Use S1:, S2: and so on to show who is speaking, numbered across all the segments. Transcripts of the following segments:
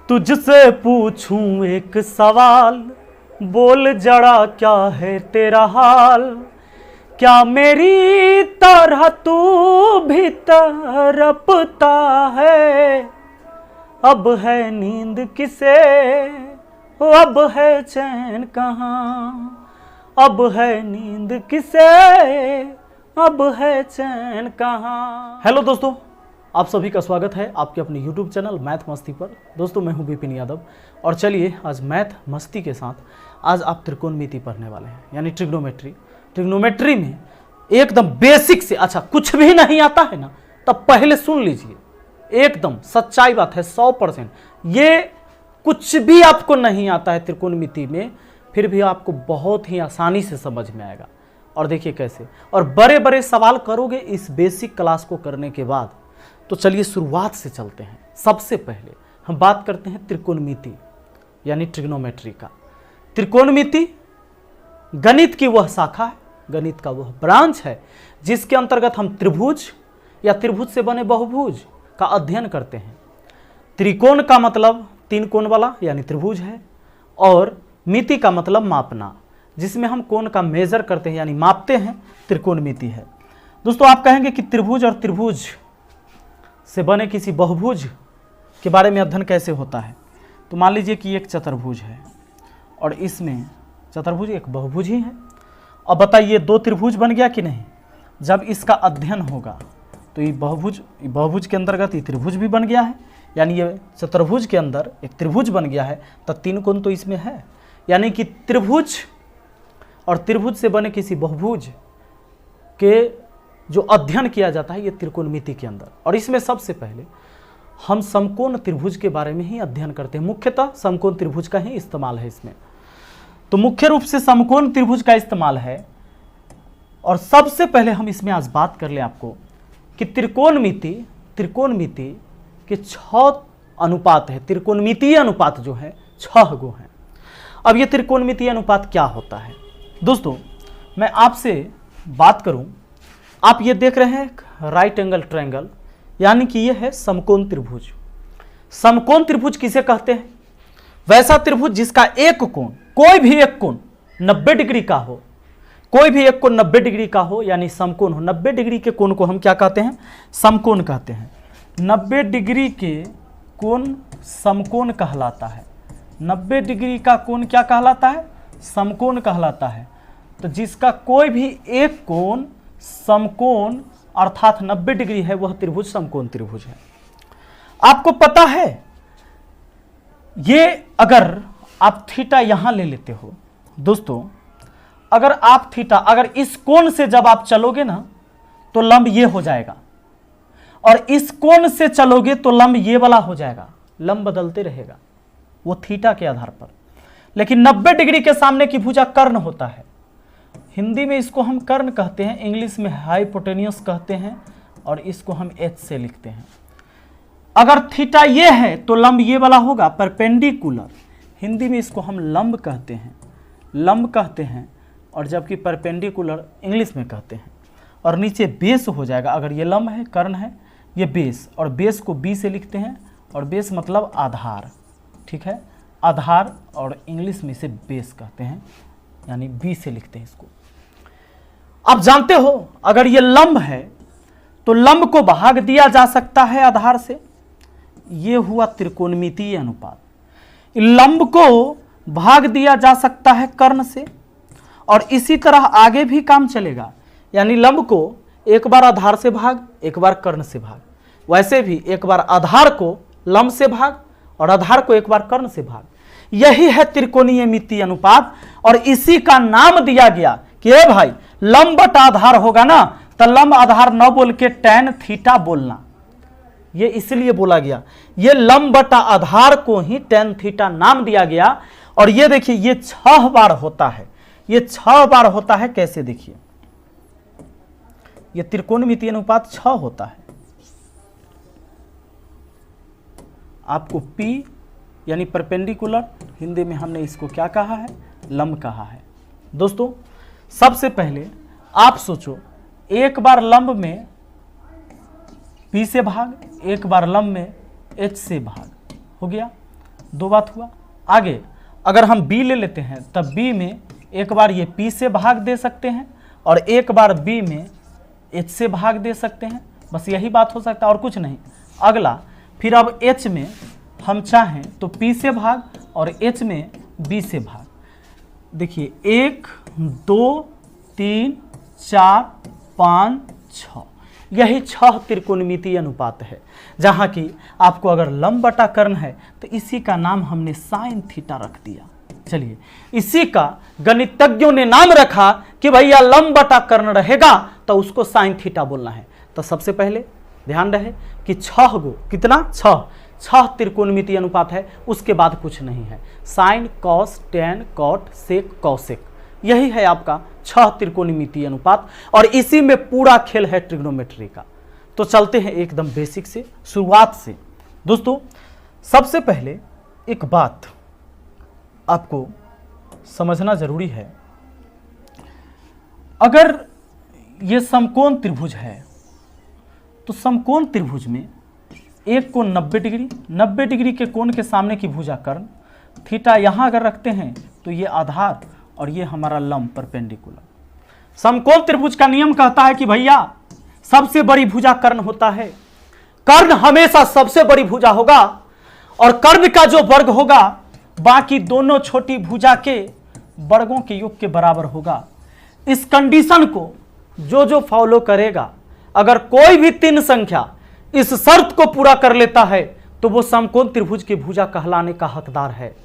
S1: तुझसे पूछूं एक सवाल, बोल जरा क्या है तेरा हाल। क्या मेरी तरह तू भी तड़पता है। अब है नींद किसे, अब है चैन कहाँ। अब है नींद किसे, अब है चैन कहाँ। हेलो दोस्तों, आप सभी का स्वागत है आपके अपने YouTube चैनल मैथ मस्ती पर। दोस्तों मैं हूं विपिन यादव और चलिए आज मैथ मस्ती के साथ आज आप त्रिकोणमिति पढ़ने वाले हैं, यानी ट्रिग्नोमेट्री में एकदम बेसिक से। अच्छा कुछ भी नहीं आता है ना, तब पहले सुन लीजिए, एकदम सच्चाई बात है 100%। ये कुछ भी आपको नहीं आता है त्रिकोणमिति में, फिर भी आपको बहुत ही आसानी से समझ में आएगा। और देखिए कैसे, और बड़े बड़े सवाल करोगे इस बेसिक क्लास को करने के बाद। तो चलिए शुरुआत से चलते हैं। सबसे पहले हम बात करते हैं त्रिकोणमिति यानी ट्रिग्नोमेट्री का। त्रिकोणमिति गणित की वह शाखा है, गणित का वह ब्रांच है जिसके अंतर्गत हम त्रिभुज या त्रिभुज से बने बहुभुज का अध्ययन करते हैं। त्रिकोण का मतलब तीन कोण वाला यानी त्रिभुज है, और मिति का मतलब मापना, जिसमें हम कोण का मेजर करते हैं यानी मापते हैं, त्रिकोणमिति है। दोस्तों आप कहेंगे कि त्रिभुज और त्रिभुज से बने किसी बहुभुज के बारे में अध्ययन कैसे होता है। तो मान लीजिए कि एक चतुर्भुज है और इसमें चतुर्भुज एक बहुभुज ही है। अब बताइए दो त्रिभुज बन गया कि नहीं। जब इसका अध्ययन होगा तो ये बहुभुज के अंतर्गत ये त्रिभुज भी बन गया है, यानी ये चतुर्भुज के अंदर एक त्रिभुज बन गया है। तो तीन कोण तो इसमें है, यानी कि त्रिभुज और त्रिभुज से बने किसी बहुभुज के जो अध्ययन किया जाता है ये त्रिकोणमिति के अंदर। और इसमें सबसे पहले हम समकोण त्रिभुज के बारे में ही अध्ययन करते हैं। मुख्यतः समकोण त्रिभुज का ही इस्तेमाल है इसमें। तो मुख्य रूप से समकोण त्रिभुज का इस्तेमाल है। और सबसे पहले हम इसमें आज बात कर ले आपको कि त्रिकोणमिति के 6 अनुपात है। त्रिकोणमितीय अनुपात जो है 6 गो है। अब ये त्रिकोणमितीय अनुपात क्या होता है। दोस्तों मैं आपसे बात करूं, आप ये देख रहे हैं राइट एंगल ट्रायंगल, यानी कि ये है समकोण त्रिभुज। समकोण त्रिभुज किसे कहते हैं। वैसा त्रिभुज जिसका एक कोण, कोई भी एक कोण 90 डिग्री का हो, कोई भी एक कोण 90 डिग्री का हो, यानी समकोण हो। 90 डिग्री के कोण को हम क्या कहते हैं, समकोण कहते हैं। 90 डिग्री के कोण समकोण कहलाता है। 90 डिग्री का कोण क्या कहलाता है, समकोण कहलाता है। तो जिसका कोई भी एक कोण समकोण अर्थात 90 डिग्री है वह त्रिभुज समकोण त्रिभुज है। आपको पता है ये, अगर आप थीटा यहां ले लेते हो दोस्तों, अगर आप थीटा, अगर इस कोण से जब आप चलोगे ना तो लंब ये हो जाएगा, और इस कोण से चलोगे तो लंब ये वाला हो जाएगा। लंब बदलते रहेगा वो थीटा के आधार पर। लेकिन 90 डिग्री के सामने की भुजा कर्ण होता है। हिंदी में इसको हम कर्ण कहते हैं, इंग्लिश में हाइपोटेन्यूस कहते हैं, और इसको हम एच से लिखते हैं। अगर थीटा ये है तो लंब ये वाला होगा, परपेंडिकुलर। हिंदी में इसको हम लंब कहते हैं, और जबकि परपेंडिकुलर इंग्लिश में कहते हैं। और नीचे बेस हो जाएगा। अगर ये लंब है, कर्ण है, ये बेस, और बेस को बी से लिखते हैं, और बेस मतलब आधार, ठीक है, आधार, और इंग्लिश में इसे बेस कहते हैं, यानी बी से लिखते हैं इसको। आप जानते हो अगर ये लंब है तो लंब को भाग दिया जा सकता है आधार से। ये हुआ त्रिकोणमितीय अनुपात। लंब को भाग दिया जा सकता है कर्ण से, और इसी तरह आगे भी काम चलेगा। यानी लंब को एक बार आधार से भाग, एक बार कर्ण से भाग। वैसे भी एक बार आधार को लंब से भाग और आधार को एक बार कर्ण से भाग। यही है त्रिकोणमितीय अनुपात। और इसी का नाम दिया गया कि ए भाई लंब बटा आधार होगा ना, तो लंब आधार न बोल के टैन थीटा बोलना। ये इसलिए बोला गया, ये लंब बटा आधार को ही टैन थीटा नाम दिया गया। और ये देखिए ये 6 बार होता है, ये 6 बार होता है। कैसे देखिए, ये त्रिकोणमितीय अनुपात 6 होता है। आपको P यानी परपेंडिकुलर, हिंदी में हमने इसको क्या कहा है, लंब कहा है। दोस्तों सबसे पहले आप सोचो, एक बार लंब में P से भाग, एक बार लंब में H से भाग, हो गया। दो बात हुआ। आगे अगर हम b ले लेते हैं तब b में एक बार ये p से भाग दे सकते हैं और एक बार b में h से भाग दे सकते हैं, बस यही बात हो सकता है और कुछ नहीं। अगला फिर अब h में हम चाहें तो p से भाग और h में b से भाग। देखिए 1 2 3 4 5 6, यही 6 त्रिकोणमितीय अनुपात है, जहां की आपको अगर लंब बटा कर्ण है तो इसी का नाम हमने साइन थीटा रख दिया। चलिए इसी का गणितज्ञों ने नाम रखा कि भैया लंब बटा कर्ण रहेगा तो उसको साइन थीटा बोलना है। तो सबसे पहले ध्यान रहे कि 6 गो, कितना 6 त्रिकोणमितीय अनुपात है, उसके बाद कुछ नहीं है। Sine cos tan cot sec cosec, यही है आपका 6 त्रिकोणमितीय अनुपात और इसी में पूरा खेल है ट्रिग्नोमेट्री का। तो चलते हैं एकदम बेसिक से, शुरुआत से। दोस्तों सबसे पहले एक बात आपको समझना जरूरी है, अगर ये समकोण त्रिभुज है तो समकोण त्रिभुज में एक कोण 90 डिग्री, 90 डिग्री के कोण के सामने की भुजा कर्ण, थीटा यहां अगर रखते हैं तो ये आधार और ये हमारा लंब परपेंडिकुलर। समकोण त्रिभुज का नियम कहता है कि भैया सबसे बड़ी भुजा कर्ण होता है, कर्ण हमेशा सबसे बड़ी भुजा होगा और कर्ण का जो वर्ग होगा बाकी दोनों छोटी भुजा के वर्गों के योग के बराबर होगा। इस कंडीशन को जो फॉलो करेगा, अगर कोई भी 3 संख्या इस शर्त को पूरा कर लेता है तो वो समकोण त्रिभुज की भुजा कहलाने का हकदार है।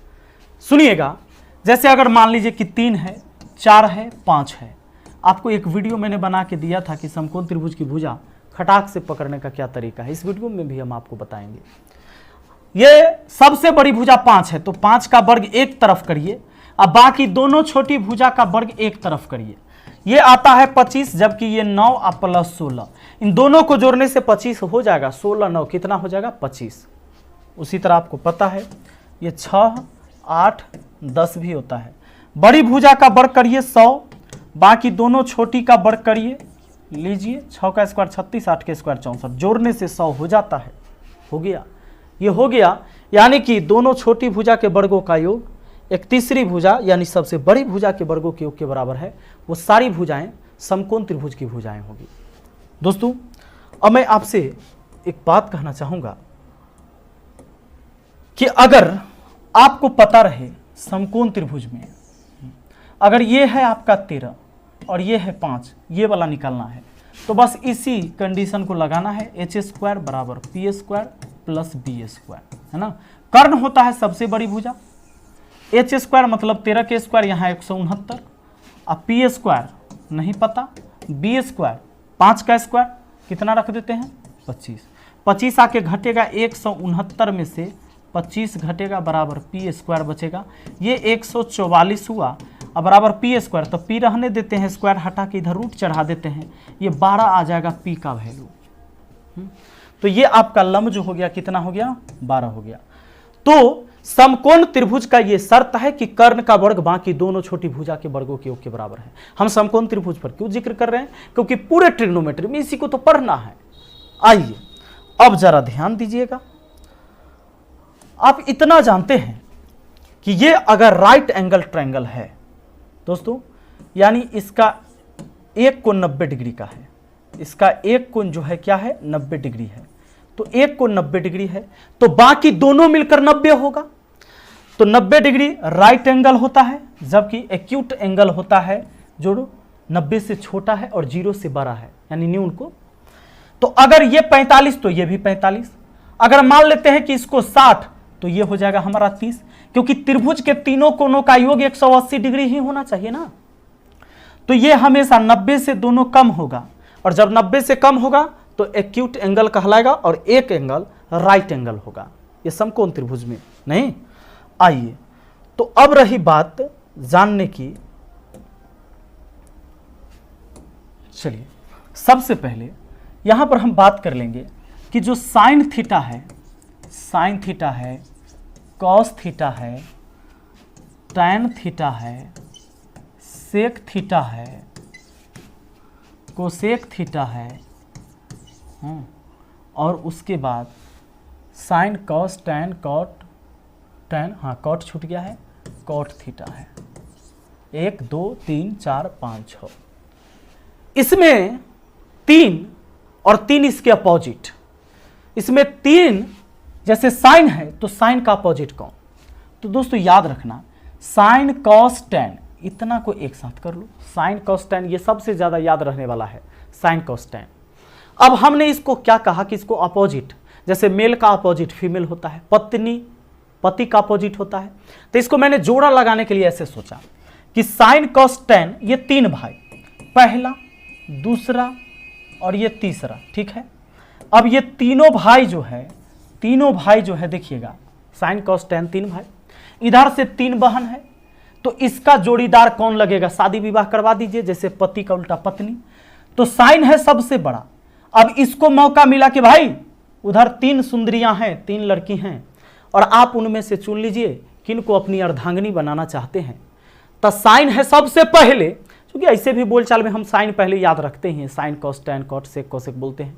S1: सुनिएगा, जैसे अगर मान लीजिए कि 3 है, 4 है, 5 है, आपको एक वीडियो मैंने बना के दिया था कि समकोण त्रिभुज की भुजा खटाक से पकड़ने का क्या तरीका है, इस वीडियो में भी हम आपको बताएंगे। ये सबसे बड़ी भुजा 5 है तो 5 का वर्ग एक तरफ करिए, अब बाकी दोनों छोटी भुजा का वर्ग एक तरफ करिए, ये आता है 25, जबकि ये 9 और प्लस 16, इन दोनों को जोड़ने से 25 हो जाएगा, 16 9 कितना हो जाएगा 25। उसी तरह आपको पता है ये 6 8 10 भी होता है। बड़ी भुजा का वर्ग करिए 100, बाकी दोनों छोटी का वर्ग करिए, लीजिए 6 का स्क्वायर 36, 8 के स्क्वायर 64, जोड़ने से 100 हो जाता है। हो गया, ये हो गया, यानी कि दोनों छोटी भुजा के वर्गों का योग एक तीसरी भुजा यानी सबसे बड़ी भुजा के वर्गों के योग के बराबर है। वो सारी भुजाएं समकोण त्रिभुज की भुजाएं होगी। दोस्तों अब मैं आपसे एक बात कहना चाहूंगा कि अगर आपको पता रहे समकोण त्रिभुज में अगर ये है आपका 13 और ये है 5, ये वाला निकालना है तो बस इसी कंडीशन को लगाना है, h² बराबर p² प्लस b², है ना। कर्ण होता है सबसे बड़ी भुजा, h² मतलब 13 के स्क्वायर, यहाँ 169, अब p² नहीं पता, b² 5 का स्क्वायर कितना रख देते हैं 25, 25 आके घटेगा 169 में से 25 घटेगा बराबर p² बचेगा, ये 144 हुआ, अब बराबर p², तो p रहने देते हैं, स्क्वायर हटा के इधर रूट चढ़ा देते हैं, ये 12 आ जाएगा p का वैल्यू। तो ये आपका लंब जो हो गया कितना हो गया 12 हो गया। तो समकोण त्रिभुज का ये शर्त है कि कर्ण का वर्ग बाकी दोनों छोटी भुजा के वर्गों के योग के बराबर है। हम समकोण त्रिभुज पर क्यों जिक्र कर रहे हैं, क्योंकि पूरे ट्रिग्नोमेट्री में इसी को तो पढ़ना है। आइए अब जरा ध्यान दीजिएगा, आप इतना जानते हैं कि ये अगर राइट एंगल ट्रायंगल है दोस्तों, यानी इसका एक कोण 90 डिग्री का है, इसका एक कोण जो है क्या है 90 डिग्री है, तो एक कोण 90 डिग्री है तो बाकी दोनों मिलकर 90 होगा। तो 90 डिग्री राइट एंगल होता है, जबकि एक्यूट एंगल होता है जो 90 से छोटा है और 0 से बड़ा है, यानी न्यून को। तो अगर ये 45 तो ये भी 45, अगर मान लेते हैं कि इसको 60 तो ये हो जाएगा हमारा 30, क्योंकि त्रिभुज के तीनों कोणों का योग 180 डिग्री ही होना चाहिए ना। तो ये हमेशा 90 से दोनों कम होगा, और जब 90 से कम होगा तो एक्यूट एंगल कहलाएगा और एक एंगल राइट एंगल होगा, ये समकोण त्रिभुज में नहीं। आइए तो अब रही बात जानने की, चलिए सबसे पहले यहां पर हम बात कर लेंगे कि जो साइन थीटा है, कॉस थीटा है, टैन थीटा है, सेक थीटा है, कोसेक थीटा है, और उसके बाद sine cos tan cot tan, हाँ कॉट छूट गया है, कॉट थीटा है। 1 2 3 4 5 6, इसमें 3 और 3 इसके अपोजिट, इसमें 3 जैसे साइन है तो साइन का अपोजिट कौन? तो दोस्तों याद रखना साइन कॉस टेन, इतना को एक साथ कर लो, साइन कॉस टेन ये सबसे ज्यादा याद रहने वाला है, साइन कॉस टेन। अब हमने इसको क्या कहा कि इसको अपोजिट, जैसे मेल का अपोजिट फीमेल होता है, पत्नी पति का अपोजिट होता है, तो इसको मैंने जोड़ा लगाने के लिए ऐसे सोचा कि साइन कॉस टेन ये 3 भाई, पहला दूसरा और ये तीसरा, ठीक है। अब ये तीनों भाई जो है देखिएगा, साइन कॉस टेन 3 भाई, इधर से 3 बहन है, तो इसका जोड़ीदार कौन लगेगा? शादी विवाह करवा दीजिए, जैसे पति का उल्टा पत्नी, तो साइन है सबसे बड़ा। अब इसको मौका मिला कि भाई उधर 3 सुंदरियां हैं, 3 लड़की हैं, और आप उनमें से चुन लीजिए किनको अपनी अर्धांगिनी बनाना चाहते हैं। तो साइन है सबसे पहले, क्योंकि ऐसे भी बोलचाल में हम साइन पहले याद रखते हैं, sine cos tan cot sec cosec बोलते हैं,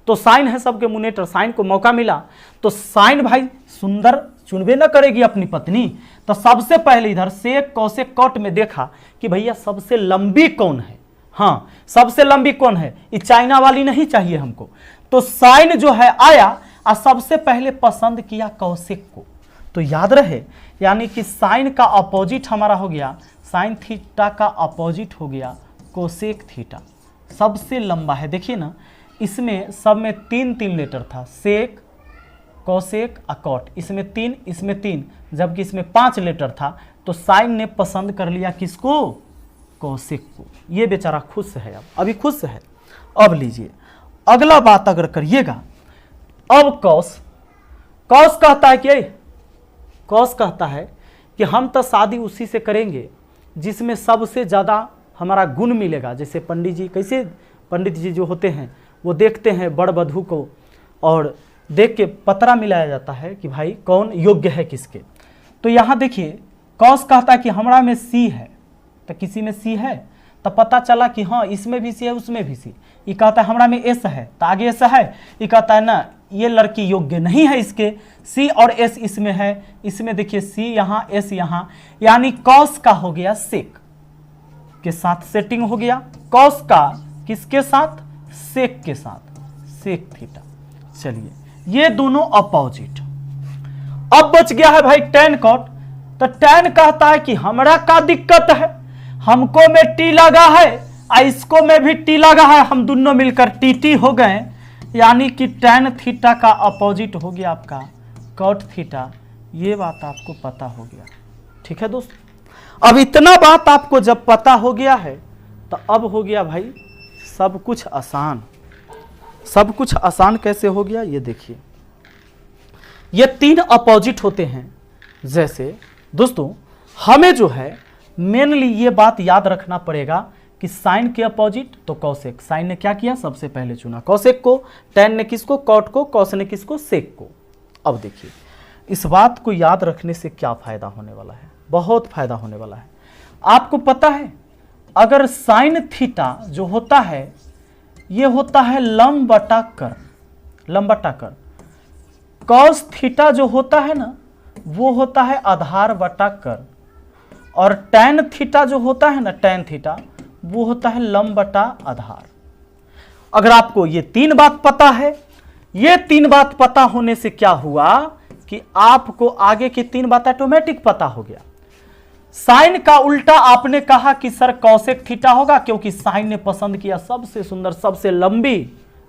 S1: तो साइन है सबके मुनेटर, साइन को मौका मिला तो साइन भाई सुंदर चुनबे न करेगी अपनी पत्नी, तो सबसे पहले इधर सेक कोसेक कॉट में देखा कि भैया सबसे लंबी कौन है, हाँ सबसे लंबी कौन है, ये चाइना वाली नहीं चाहिए हमको, तो साइन जो है आया और सबसे पहले पसंद किया कौशिक को। तो याद रहे, यानी कि साइन का अपोजिट हमारा हो गया, साइन थीटा का अपोजिट हो गया कोसेक थीटा, सबसे लंबा है। देखिए ना, इसमें सब में 3 लेटर था, सेक कोसेक अकॉट, इसमें 3 जबकि इसमें 5 लेटर था, तो साइन ने पसंद कर लिया किसको? कौशिक को। ये बेचारा खुश है, अब अभी खुश है। अब लीजिए अगला बात अगर करिएगा, अब कौश कहता है कि हम तो शादी उसी से करेंगे जिसमें सबसे ज़्यादा हमारा गुण मिलेगा। जैसे पंडित जी, कैसे पंडित जी जो होते हैं वो देखते हैं बड़ वधू को और देख के पतरा मिलाया जाता है कि भाई कौन योग्य है किसके। तो यहाँ देखिए कौश कहता है कि हमारा में सी है, तो किसी में सी है, तो पता चला कि हाँ इसमें भी सी है उसमें भी सी। ये कहता है हमारा में एस है, तो आगे एस है, ये कहता है ना ये लड़की योग्य नहीं है इसके, सी और एस इसमें है, इसमें देखिए सी यहाँ एस यहाँ, यानी कॉस का हो गया सेक के साथ सेटिंग हो गया, कॉस का किसके साथ? सेक के साथ, सेक थीटा। चलिए ये दोनों अपोजिट। अब बच गया है भाई टेन कॉट, तो टेन कहता है कि हमरा का दिक्कत है, हमको में टी लगा है इसको में भी टी लगा है, हम दोनों मिलकर टी हो गए, यानी कि टेन थीटा का अपोजिट हो गया आपका कॉट थीटा। ये बात आपको पता हो गया, ठीक है दोस्त। अब इतना बात आपको जब पता हो गया है तो अब हो गया भाई सब कुछ आसान। सब कुछ आसान कैसे हो गया ये देखिए, ये 3 अपोजिट होते हैं। जैसे दोस्तों हमें जो है मेनली ये बात याद रखना पड़ेगा कि साइन के अपोजिट तो कौशिक, साइन ने क्या किया? सबसे पहले चुना कौशिक को, टेन ने किसको? कॉट को, कौश ने किसको? सेक को। अब देखिए इस बात को याद रखने से क्या फायदा होने वाला है, बहुत फायदा होने वाला है। आपको पता है अगर साइन थीटा जो होता है ये होता है लंब बटा कर, कॉस थीटा जो होता है ना वो होता है आधार बटा कर, और टेन थीटा जो होता है ना, टेन थीटा वो होता है लंब बटा आधार। अगर आपको ये 3 बात पता है, ये 3 बात पता होने से क्या हुआ कि आपको आगे की 3 बात ऑटोमेटिक पता हो गया। साइन का उल्टा आपने कहा कि सर कौशिक थीटा होगा, क्योंकि साइन ने पसंद किया सबसे सुंदर सबसे लंबी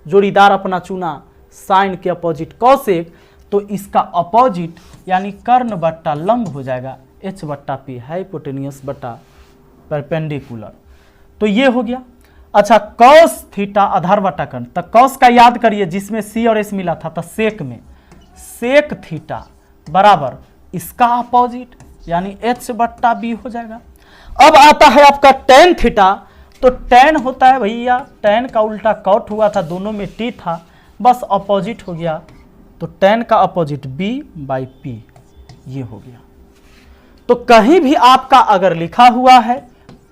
S1: जोड़ीदार अपना चुना, साइन के अपोजिट कौशिक, तो इसका अपोजिट यानी कर्ण बट्टा लंब हो जाएगा एच बट्टा पी, हाइपोटेन्यूस बट्टा परपेंडिकुलर। तो ये हो गया। अच्छा कॉस थीटा आधार बटा कर्ण, तो कॉस का याद करिए जिसमें सी और एस मिला था, तो सेक में सेक थीटा बराबर इसका अपोजिट यानी एच बट्टा बी हो जाएगा। अब आता है आपका टेन थीटा, तो टेन होता है भैया, टेन का उल्टा कॉट हुआ था, दोनों में टी था, बस अपोजिट हो गया, तो टेन का अपोजिट बी बाई पी, ये हो गया। तो कहीं भी आपका अगर लिखा हुआ है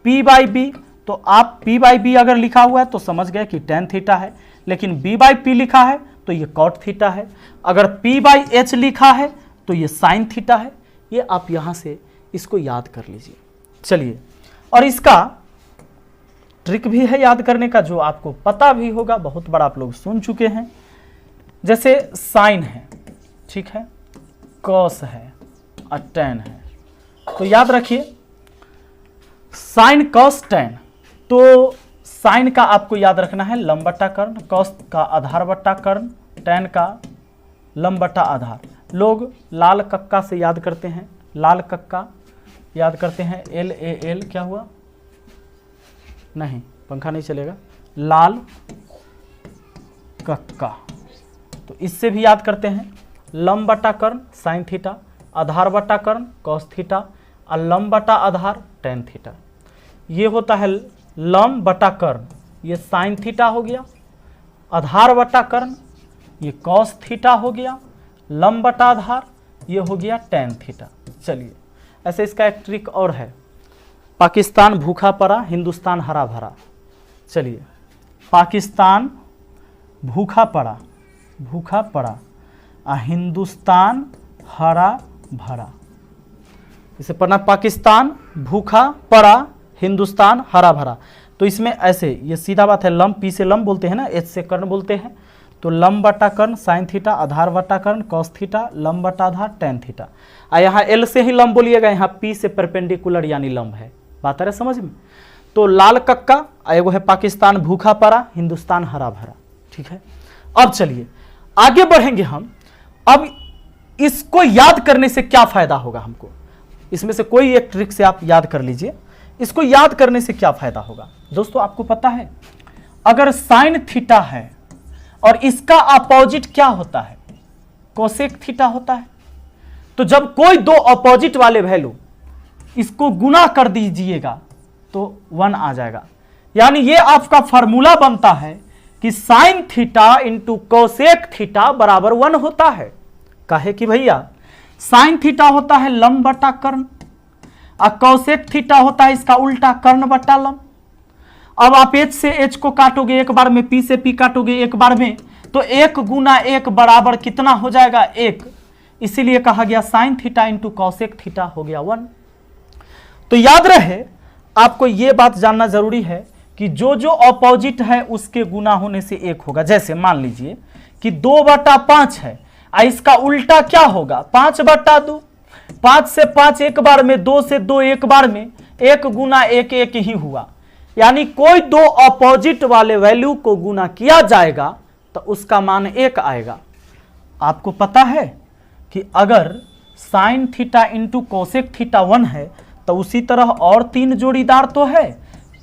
S1: पी बाई बी, तो आप पी बाई बी अगर लिखा हुआ है तो समझ गए कि टेन थीटा है, लेकिन बी बाई पी लिखा है तो ये कॉट थीटा है। अगर पी बाई एच लिखा है तो ये साइन थीटा है, ये आप यहाँ से इसको याद कर लीजिए। चलिए, और इसका ट्रिक भी है याद करने का जो आपको पता भी होगा, बहुत बार आप लोग सुन चुके हैं। जैसे साइन है, ठीक है, कॉस है और टेन है, तो याद रखिए साइन कॉस टेन। तो साइन का आपको याद रखना है लंब बटा कर्ण, कॉस का आधार बटा कर्ण, टेन का लंब बटा आधार। लोग लाल कक्का से याद करते हैं, लाल कक्का याद करते हैं, एल ए एल क्या हुआ, नहीं पंखा नहीं चलेगा, लाल कक्का। तो इससे भी याद करते हैं लंब बटा कर्ण साइन थीटा, आधार बटा कर्ण कॉस थीटा और लंब बटा आधार टेन थीटा। ये होता है लंब बटा कर्ण, ये साइन थीटा हो गया, आधार बटा कर्ण ये कॉस थीटा हो गया, लंब बटा आधार ये हो गया टेन थीटा। चलिए, ऐसे इसका एक ट्रिक और है, पाकिस्तान भूखा पड़ा हिंदुस्तान हरा भरा। चलिए, पाकिस्तान भूखा पड़ा हिंदुस्तान हरा भरा। इसे पढ़ना, पाकिस्तान भूखा पड़ा हिंदुस्तान हरा भरा। तो इसमें ऐसे, ये सीधा बात है, लंब पी से लंब बोलते हैं ना, एच से कर्ण बोलते हैं। तो लंब बटा कर्ण साइन थीटा, आधार बटा कर्ण कॉस थीटा, लंब बटा आधार टेन थीटा। यहाँ एल से ही लंब बोलिएगा, यहाँ पी से परपेंडिकुलर यानी लंब है। बात आ रहा है समझ में? तो लाल कक्का, एगो है पाकिस्तान भूखा पड़ा हिंदुस्तान हरा भरा, ठीक है। अब चलिए आगे बढ़ेंगे हम। अब इसको याद करने से क्या फायदा होगा हमको, इसमें से कोई एक ट्रिक से आप याद कर लीजिए। इसको याद करने से क्या फायदा होगा दोस्तों, आपको पता है अगर साइन थीटा है और इसका अपोजिट क्या होता है, कोसेक थीटा होता है। तो जब कोई दो अपोजिट वाले वैल्यू इसको गुना कर दीजिएगा तो 1 आ जाएगा। यानी ये आपका फॉर्मूला बनता है कि sine theta into cosec theta बराबर 1 होता है। काहे कि भैया साइन थीटा होता है लंब बटा कर्ण और कोसेक थीटा होता है इसका उल्टा कर्ण बटा लंब। अब आप एच से एच को काटोगे एक बार में, पी से पी काटोगे एक बार में, तो 1 गुना 1 बराबर कितना हो जाएगा 1। इसीलिए कहा गया sine theta into cosec theta हो गया 1। तो याद रहे, आपको यह बात जानना जरूरी है कि जो जो अपोजिट है उसके गुना होने से 1 होगा। जैसे मान लीजिए कि 2/5 है, इसका उल्टा क्या होगा 5/2। 5 से 5 एक बार में, 2 से 2 एक बार में, 1 गुना 1 1 ही हुआ। यानी कोई दो अपोजिट वाले वैल्यू को गुना किया जाएगा तो उसका मान 1 आएगा। आपको पता है कि अगर sine theta into cosec theta 1 है तो उसी तरह और 3 जोड़ीदार तो है।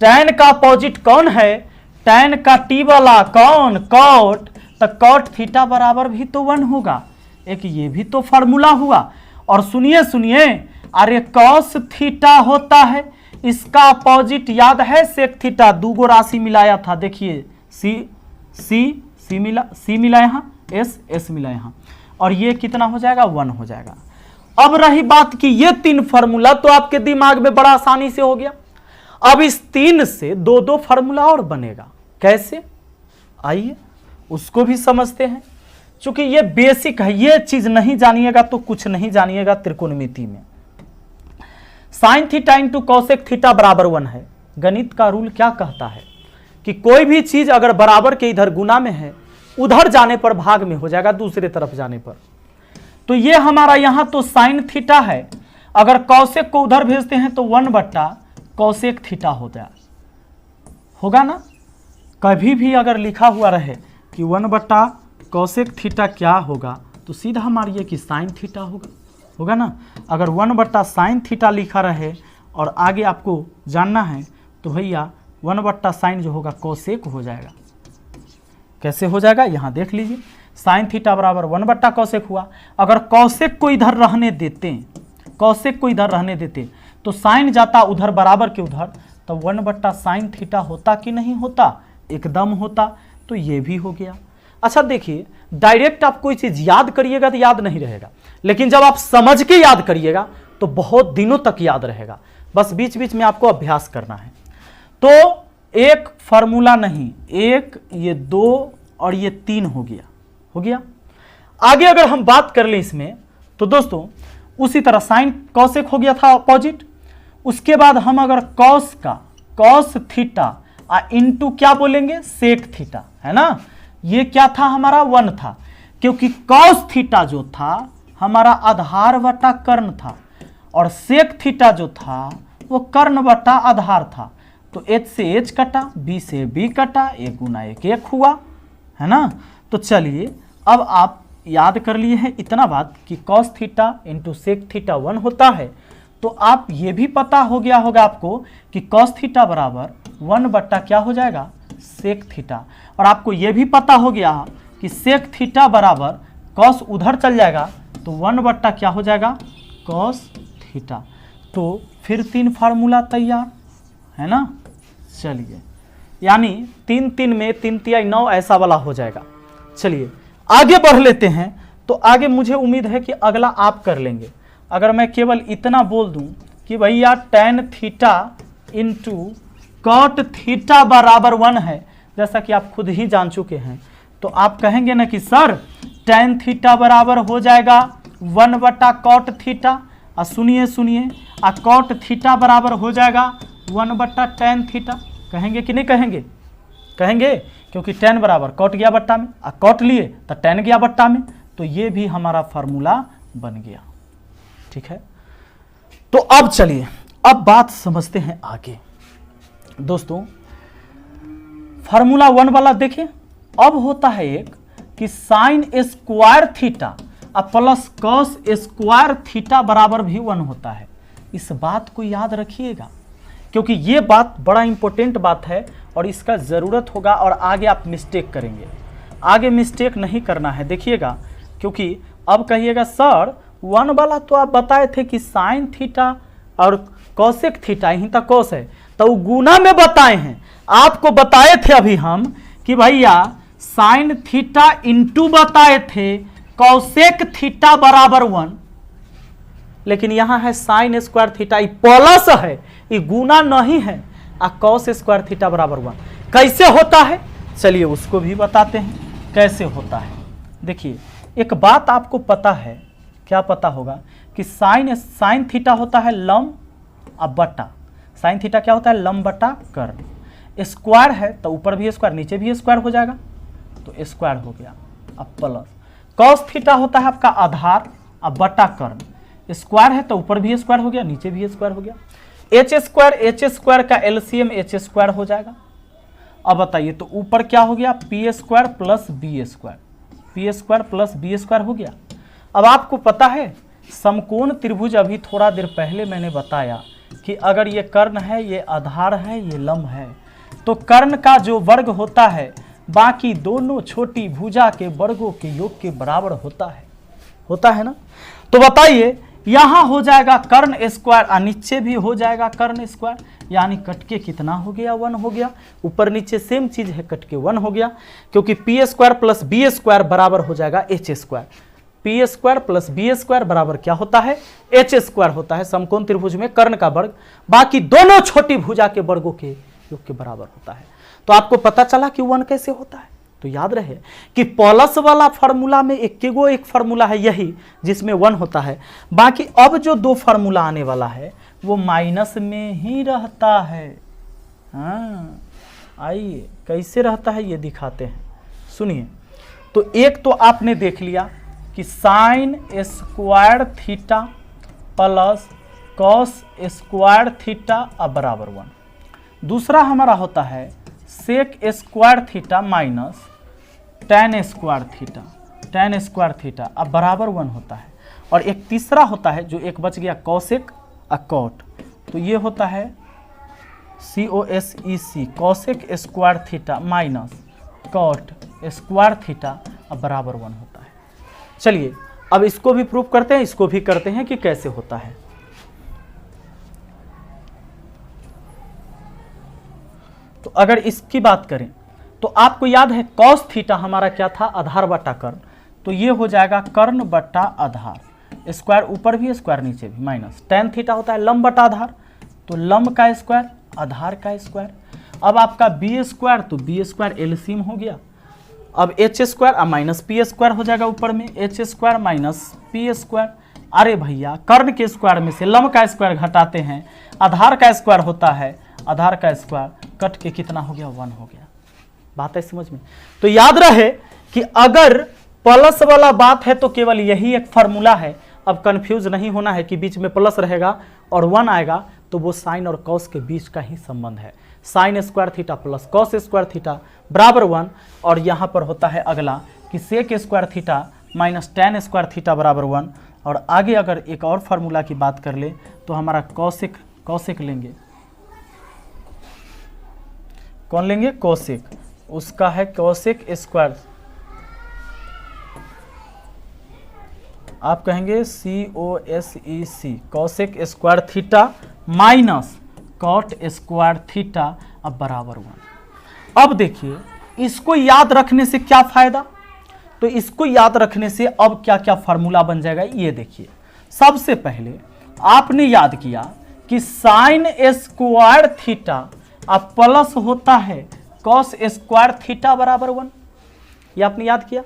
S1: टैन का अपोजिट कौन है, टैन का टी वाला कौन, कॉट, तो कॉट थीटा बराबर भी तो 1 होगा। एक ये भी तो फॉर्मूला हुआ। और सुनिए सुनिए, अरे कॉस थीटा होता है, इसका अपोजिट याद है सेक थीटा, 2 गो राशि मिलाया था, देखिए सी मिला यहाँ, एस मिला यहाँ, और ये कितना हो जाएगा 1 हो जाएगा। अब रही बात कि ये 3 फार्मूला तो आपके दिमाग में बड़ा आसानी से हो गया। अब इस 3 से 2 फार्मूला और बनेगा। कैसे, आइए उसको भी समझते हैं। चूंकि ये बेसिक है, ये चीज नहीं जानिएगा तो कुछ नहीं जानिएगा त्रिकोणमिति में। Sine theta into cosec theta बराबर 1 है। गणित का रूल क्या कहता है कि कोई भी चीज अगर बराबर के इधर गुना में है, उधर जाने पर भाग में हो जाएगा, दूसरे तरफ जाने पर। तो ये हमारा यहां तो साइन थीटा है, अगर कोसेक को उधर भेजते हैं तो 1/कोसेक थीटा होता होगा ना। कभी भी अगर लिखा हुआ रहे कि 1/कोसेक थीटा क्या होगा तो सीधा मारिए कि साइन थीटा होगा ना। अगर 1/साइन थीटा लिखा रहे और आगे आपको जानना है तो भैया 1/साइन जो होगा कोसेक हो जाएगा। कैसे हो जाएगा यहाँ देख लीजिए, साइन थीटा बराबर 1/कोसेक हुआ। अगर कोसेक को इधर रहने देते, कोसेक को इधर रहने देते तो साइन जाता उधर बराबर के उधर, तो 1/साइन थीटा होता कि नहीं होता, एकदम होता। तो ये भी हो गया। अच्छा देखिए, डायरेक्ट आप कोई चीज याद करिएगा तो याद नहीं रहेगा, लेकिन जब आप समझ के याद करिएगा तो बहुत दिनों तक याद रहेगा। बस बीच बीच में आपको अभ्यास करना है। तो एक फार्मूला नहीं, एक ये 2 और ये 3 हो गया। आगे अगर हम बात कर लें इसमें तो दोस्तों उसी तरह साइन कॉसेक हो गया था अपोजिट। उसके बाद हम अगर कॉस का कॉस थीटा इंटू क्या बोलेंगे सेक थीटा, है ना। ये क्या था हमारा 1 था, क्योंकि कॉस थीटा जो था हमारा आधार बटा कर्ण था और सेक थीटा जो था वो कर्ण बटा आधार था। तो h से h कटा, b से b कटा, 1 गुना 1 1 हुआ, है ना। तो चलिए अब आप याद कर लिए हैं इतना बात कि cos theta into sec theta 1 होता है। तो आप ये भी पता हो गया होगा आपको कि कॉस थीटा बराबर 1 बट्टा क्या हो जाएगा सेक थीटा, और आपको ये भी पता हो गया कि सेक थीटा बराबर कॉस उधर चल जाएगा तो 1 बट्टा क्या हो जाएगा कॉस थीटा। तो फिर 3 फार्मूला तैयार, है ना। चलिए यानी 3 3 में 3 3 9 ऐसा वाला हो जाएगा। चलिए आगे बढ़ लेते हैं। तो आगे मुझे उम्मीद है कि अगला आप कर लेंगे। अगर मैं केवल इतना बोल दूं कि भैया tan theta into cot theta बराबर 1 है, जैसा कि आप खुद ही जान चुके हैं, तो आप कहेंगे ना कि सर tan थीटा बराबर हो जाएगा 1 बटा कॉट थीटा, और सुनिए कॉट थीटा बराबर हो जाएगा 1 बट्टा tan थीटा। कहेंगे कि नहीं कहेंगे? कहेंगे, क्योंकि tan बराबर कॉट गया बट्टा में, और कॉट लिए तो tan गया बट्टा में, तो ये भी हमारा फार्मूला बन गया। ठीक है, तो अब चलिए अब बात समझते हैं आगे। दोस्तों फार्मूला 1 वाला देखें, अब होता है एक कि sine square theta plus cos square theta बराबर भी 1 होता है। इस बात को याद रखिएगा, क्योंकि ये बात बड़ा इंपॉर्टेंट बात है और इसका ज़रूरत होगा, और आगे आप मिस्टेक करेंगे। आगे मिस्टेक नहीं करना है, देखिएगा, क्योंकि अब कहिएगा सर 1 वाला तो आप बताए थे कि साइन थीटा और कॉसेक थीटा ही तक कॉस है, तो गुना में बताए हैं। आपको बताए थे अभी हम कि भैया साइन थीटा इंटू बताए थे कॉसेक थीटा बराबर 1, लेकिन यहां है साइन स्क्वायर थीटा, ये प्लस है, ये गुना नहीं है, और कॉस स्क्वायर थीटा बराबर 1 कैसे होता है चलिए उसको भी बताते हैं कैसे होता है। देखिए एक बात आपको पता है, क्या पता होगा कि साइन थीटा होता है लंब अब बटा, साइन थीटा क्या होता है लंब बटा कर्ण, स्क्वायर है तो ऊपर भी स्क्वायर नीचे भी स्क्वायर हो जाएगा, तो स्क्वायर हो गया। अब प्लस कॉस थीटा होता है आपका आधार अब बटा कर्ण, स्क्वायर है तो ऊपर भी स्क्वायर हो गया नीचे भी स्क्वायर हो गया। एच स्क्वायर का एलसीएम एच स्क्वायर हो जाएगा। अब बताइए तो ऊपर क्या हो गया P square plus B square, P square plus B square हो गया। अब आपको पता है समकोण त्रिभुज, अभी थोड़ा देर पहले मैंने बताया कि अगर ये कर्ण है, ये आधार है, ये लंब है, तो कर्ण का जो वर्ग होता है बाकी दोनों छोटी भुजा के वर्गों के योग के बराबर होता है ना। तो बताइए यहां हो जाएगा कर्ण स्क्वायर और नीचे भी हो जाएगा कर्ण स्क्वायर, यानी कट के कितना हो गया 1 हो गया। ऊपर नीचे सेम चीज है, कट के 1 हो गया, क्योंकि P square plus B square बराबर हो जाएगा H square. P square plus B square बराबर क्या होता है एच स्क्वायर होता है समकोण त्रिभुज में कर्ण का वर्ग बाकी दोनों छोटी भुजा के वर्गों के योग के बराबर होता है। तो आपको पता चला कि 1 कैसे होता है। तो याद रहे कि प्लस वाला फार्मूला में एक फार्मूला है यही जिसमें 1 होता है, बाकी अब जो 2 फार्मूला आने वाला है वो माइनस में ही रहता है। हाँ आइए कैसे रहता है ये दिखाते हैं, सुनिए। तो एक तो आपने देख लिया कि sine square theta plus cos square theta बराबर 1। दूसरा हमारा होता है sec square theta minus tan square theta अब बराबर 1 होता है। और एक तीसरा होता है जो एक बच गया कॉसेक कॉट, तो ये होता है COSEC cosec square theta minus cot square theta अब बराबर 1 होता है। चलिए अब इसको भी प्रूफ करते हैं, इसको भी करते हैं कि कैसे होता है। तो अगर इसकी बात करें तो आपको याद है कॉस थीटा हमारा क्या था आधार बटा कर्ण, तो ये हो जाएगा कर्ण बटा आधार, स्क्वायर ऊपर भी स्क्वायर नीचे भी, माइनस tan थीटा होता है लंब बटा आधार, तो लंब का स्क्वायर आधार का स्क्वायर। अब आपका बी स्क्वायर, तो बी स्क्वायर एलसीएम हो गया। अब H square minus P square हो जाएगा ऊपर में, H square minus P square, अरे भैया कर्ण के स्क्वायर में से लंब का स्क्वायर घटाते हैं, आधार का स्क्वायर होता है, आधार का स्क्वायर कट के कितना हो गया 1 हो गया। बात है समझ में? तो याद रहे कि अगर प्लस वाला बात है तो केवल यही एक फार्मूला है। अब कंफ्यूज नहीं होना है कि बीच में प्लस रहेगा और 1 आएगा, तो वो साइन और कॉस के बीच का ही संबंध है। Sine square theta plus cos square theta बराबर 1। और यहाँ पर होता है अगला कि sec square theta minus tan square theta बराबर 1। और आगे अगर एक और फार्मूला की बात कर ले तो हमारा कॉसेक लेंगे। कौन लेंगे? कॉसेक। उसका है कॉसेक स्क्वायर, आप कहेंगे COSEC, cosec square theta minus cot square theta अब बराबर 1। अब देखिए इसको याद रखने से क्या फायदा, तो इसको याद रखने से अब क्या क्या फार्मूला बन जाएगा ये देखिए। सबसे पहले आपने याद किया कि साइन स्क्वायर थीटा अब प्लस होता है कॉस स्क्वायर थीटा बराबर 1, ये आपने याद किया।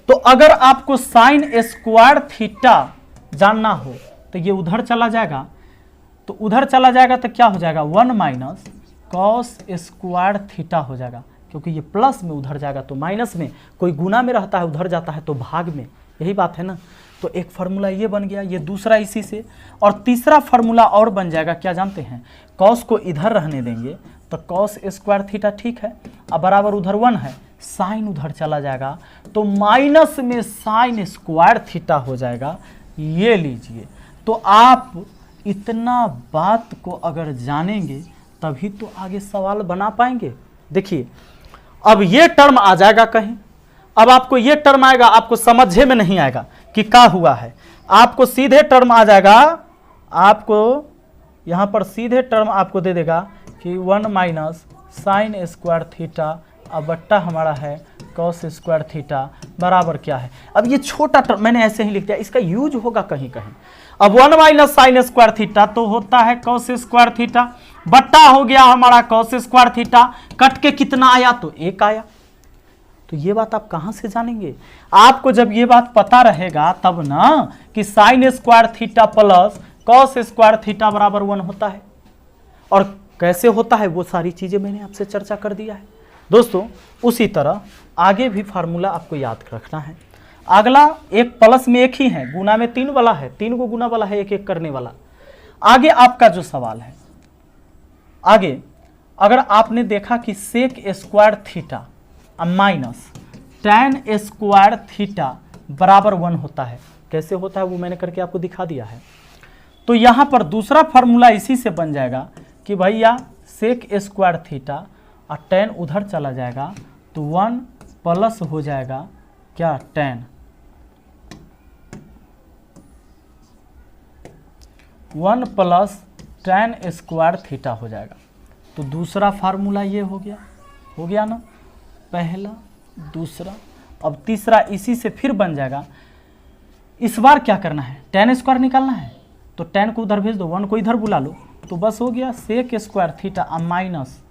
S1: तो अगर आपको साइन स्क्वायर थीटा जानना हो तो ये उधर चला जाएगा, तो उधर चला जाएगा तो क्या हो जाएगा 1 माइनस कॉस स्क्वायर थीटा हो जाएगा, क्योंकि ये प्लस में उधर जाएगा तो माइनस में, कोई गुना में रहता है उधर जाता है तो भाग में, यही बात है ना। तो एक फार्मूला ये बन गया, ये दूसरा इसी से। और तीसरा फार्मूला और बन जाएगा, क्या जानते हैं? कॉस को इधर रहने देंगे तो कॉस स्क्वायर थीटा ठीक है, अब बराबर उधर 1 है, साइन उधर चला जाएगा तो माइनस में साइन स्क्वायर थीटा हो जाएगा, ये लीजिए। तो आप इतना बात को अगर जानेंगे तभी तो आगे सवाल बना पाएंगे। देखिए अब ये टर्म आ जाएगा कहीं, अब आपको ये टर्म आएगा, आपको समझे में नहीं आएगा कि क्या हुआ है, आपको सीधे टर्म आ जाएगा, आपको यहाँ पर सीधे टर्म आपको दे देगा कि 1 माइनस साइन स्क्वायर थीटा अब बट्टा हमारा है कॉस स्क्वायर थीटा बराबर क्या है। अब ये छोटा टर्म मैंने ऐसे ही लिख दिया, इसका यूज होगा कहीं कहीं। अब 1 माइनस साइन स्क्वायर थीटा तो होता है कॉस स्क्वायर थीटा, बट्टा हो गया हमारा कॉस स्क्वायर थीटा, कट के कितना आया तो 1 आया। तो ये बात आप कहां से जानेंगे? आपको जब ये बात पता रहेगा तब ना कि sine square theta plus cos square theta बराबर 1 होता है। और कैसे होता है वो सारी चीजें मैंने आपसे चर्चा कर दिया है दोस्तों। उसी तरह आगे भी फार्मूला आपको याद रखना है। अगला एक प्लस में एक ही है, गुना में 3 वाला है, 3 को गुना वाला है, एक एक करने वाला। आगे आपका जो सवाल है, आगे अगर आपने देखा कि sec square theta minus tan square theta बराबर 1 होता है, कैसे होता है वो मैंने करके आपको दिखा दिया है। तो यहां पर दूसरा फार्मूला इसी से बन जाएगा कि भैया सेक स्क्वायर थीटा और टेन उधर चला जाएगा तो 1 प्लस हो जाएगा क्या ten, 1 plus ten square theta हो जाएगा। तो दूसरा फार्मूला ये हो गया ना, पहला दूसरा। अब तीसरा इसी से फिर बन जाएगा। इस बार क्या करना है, टेन स्क्वायर निकालना है, तो टेन को उधर भेज दो, 1 को इधर बुला लो, तो बस हो गया सेक स्क्वायर थीटा माइनस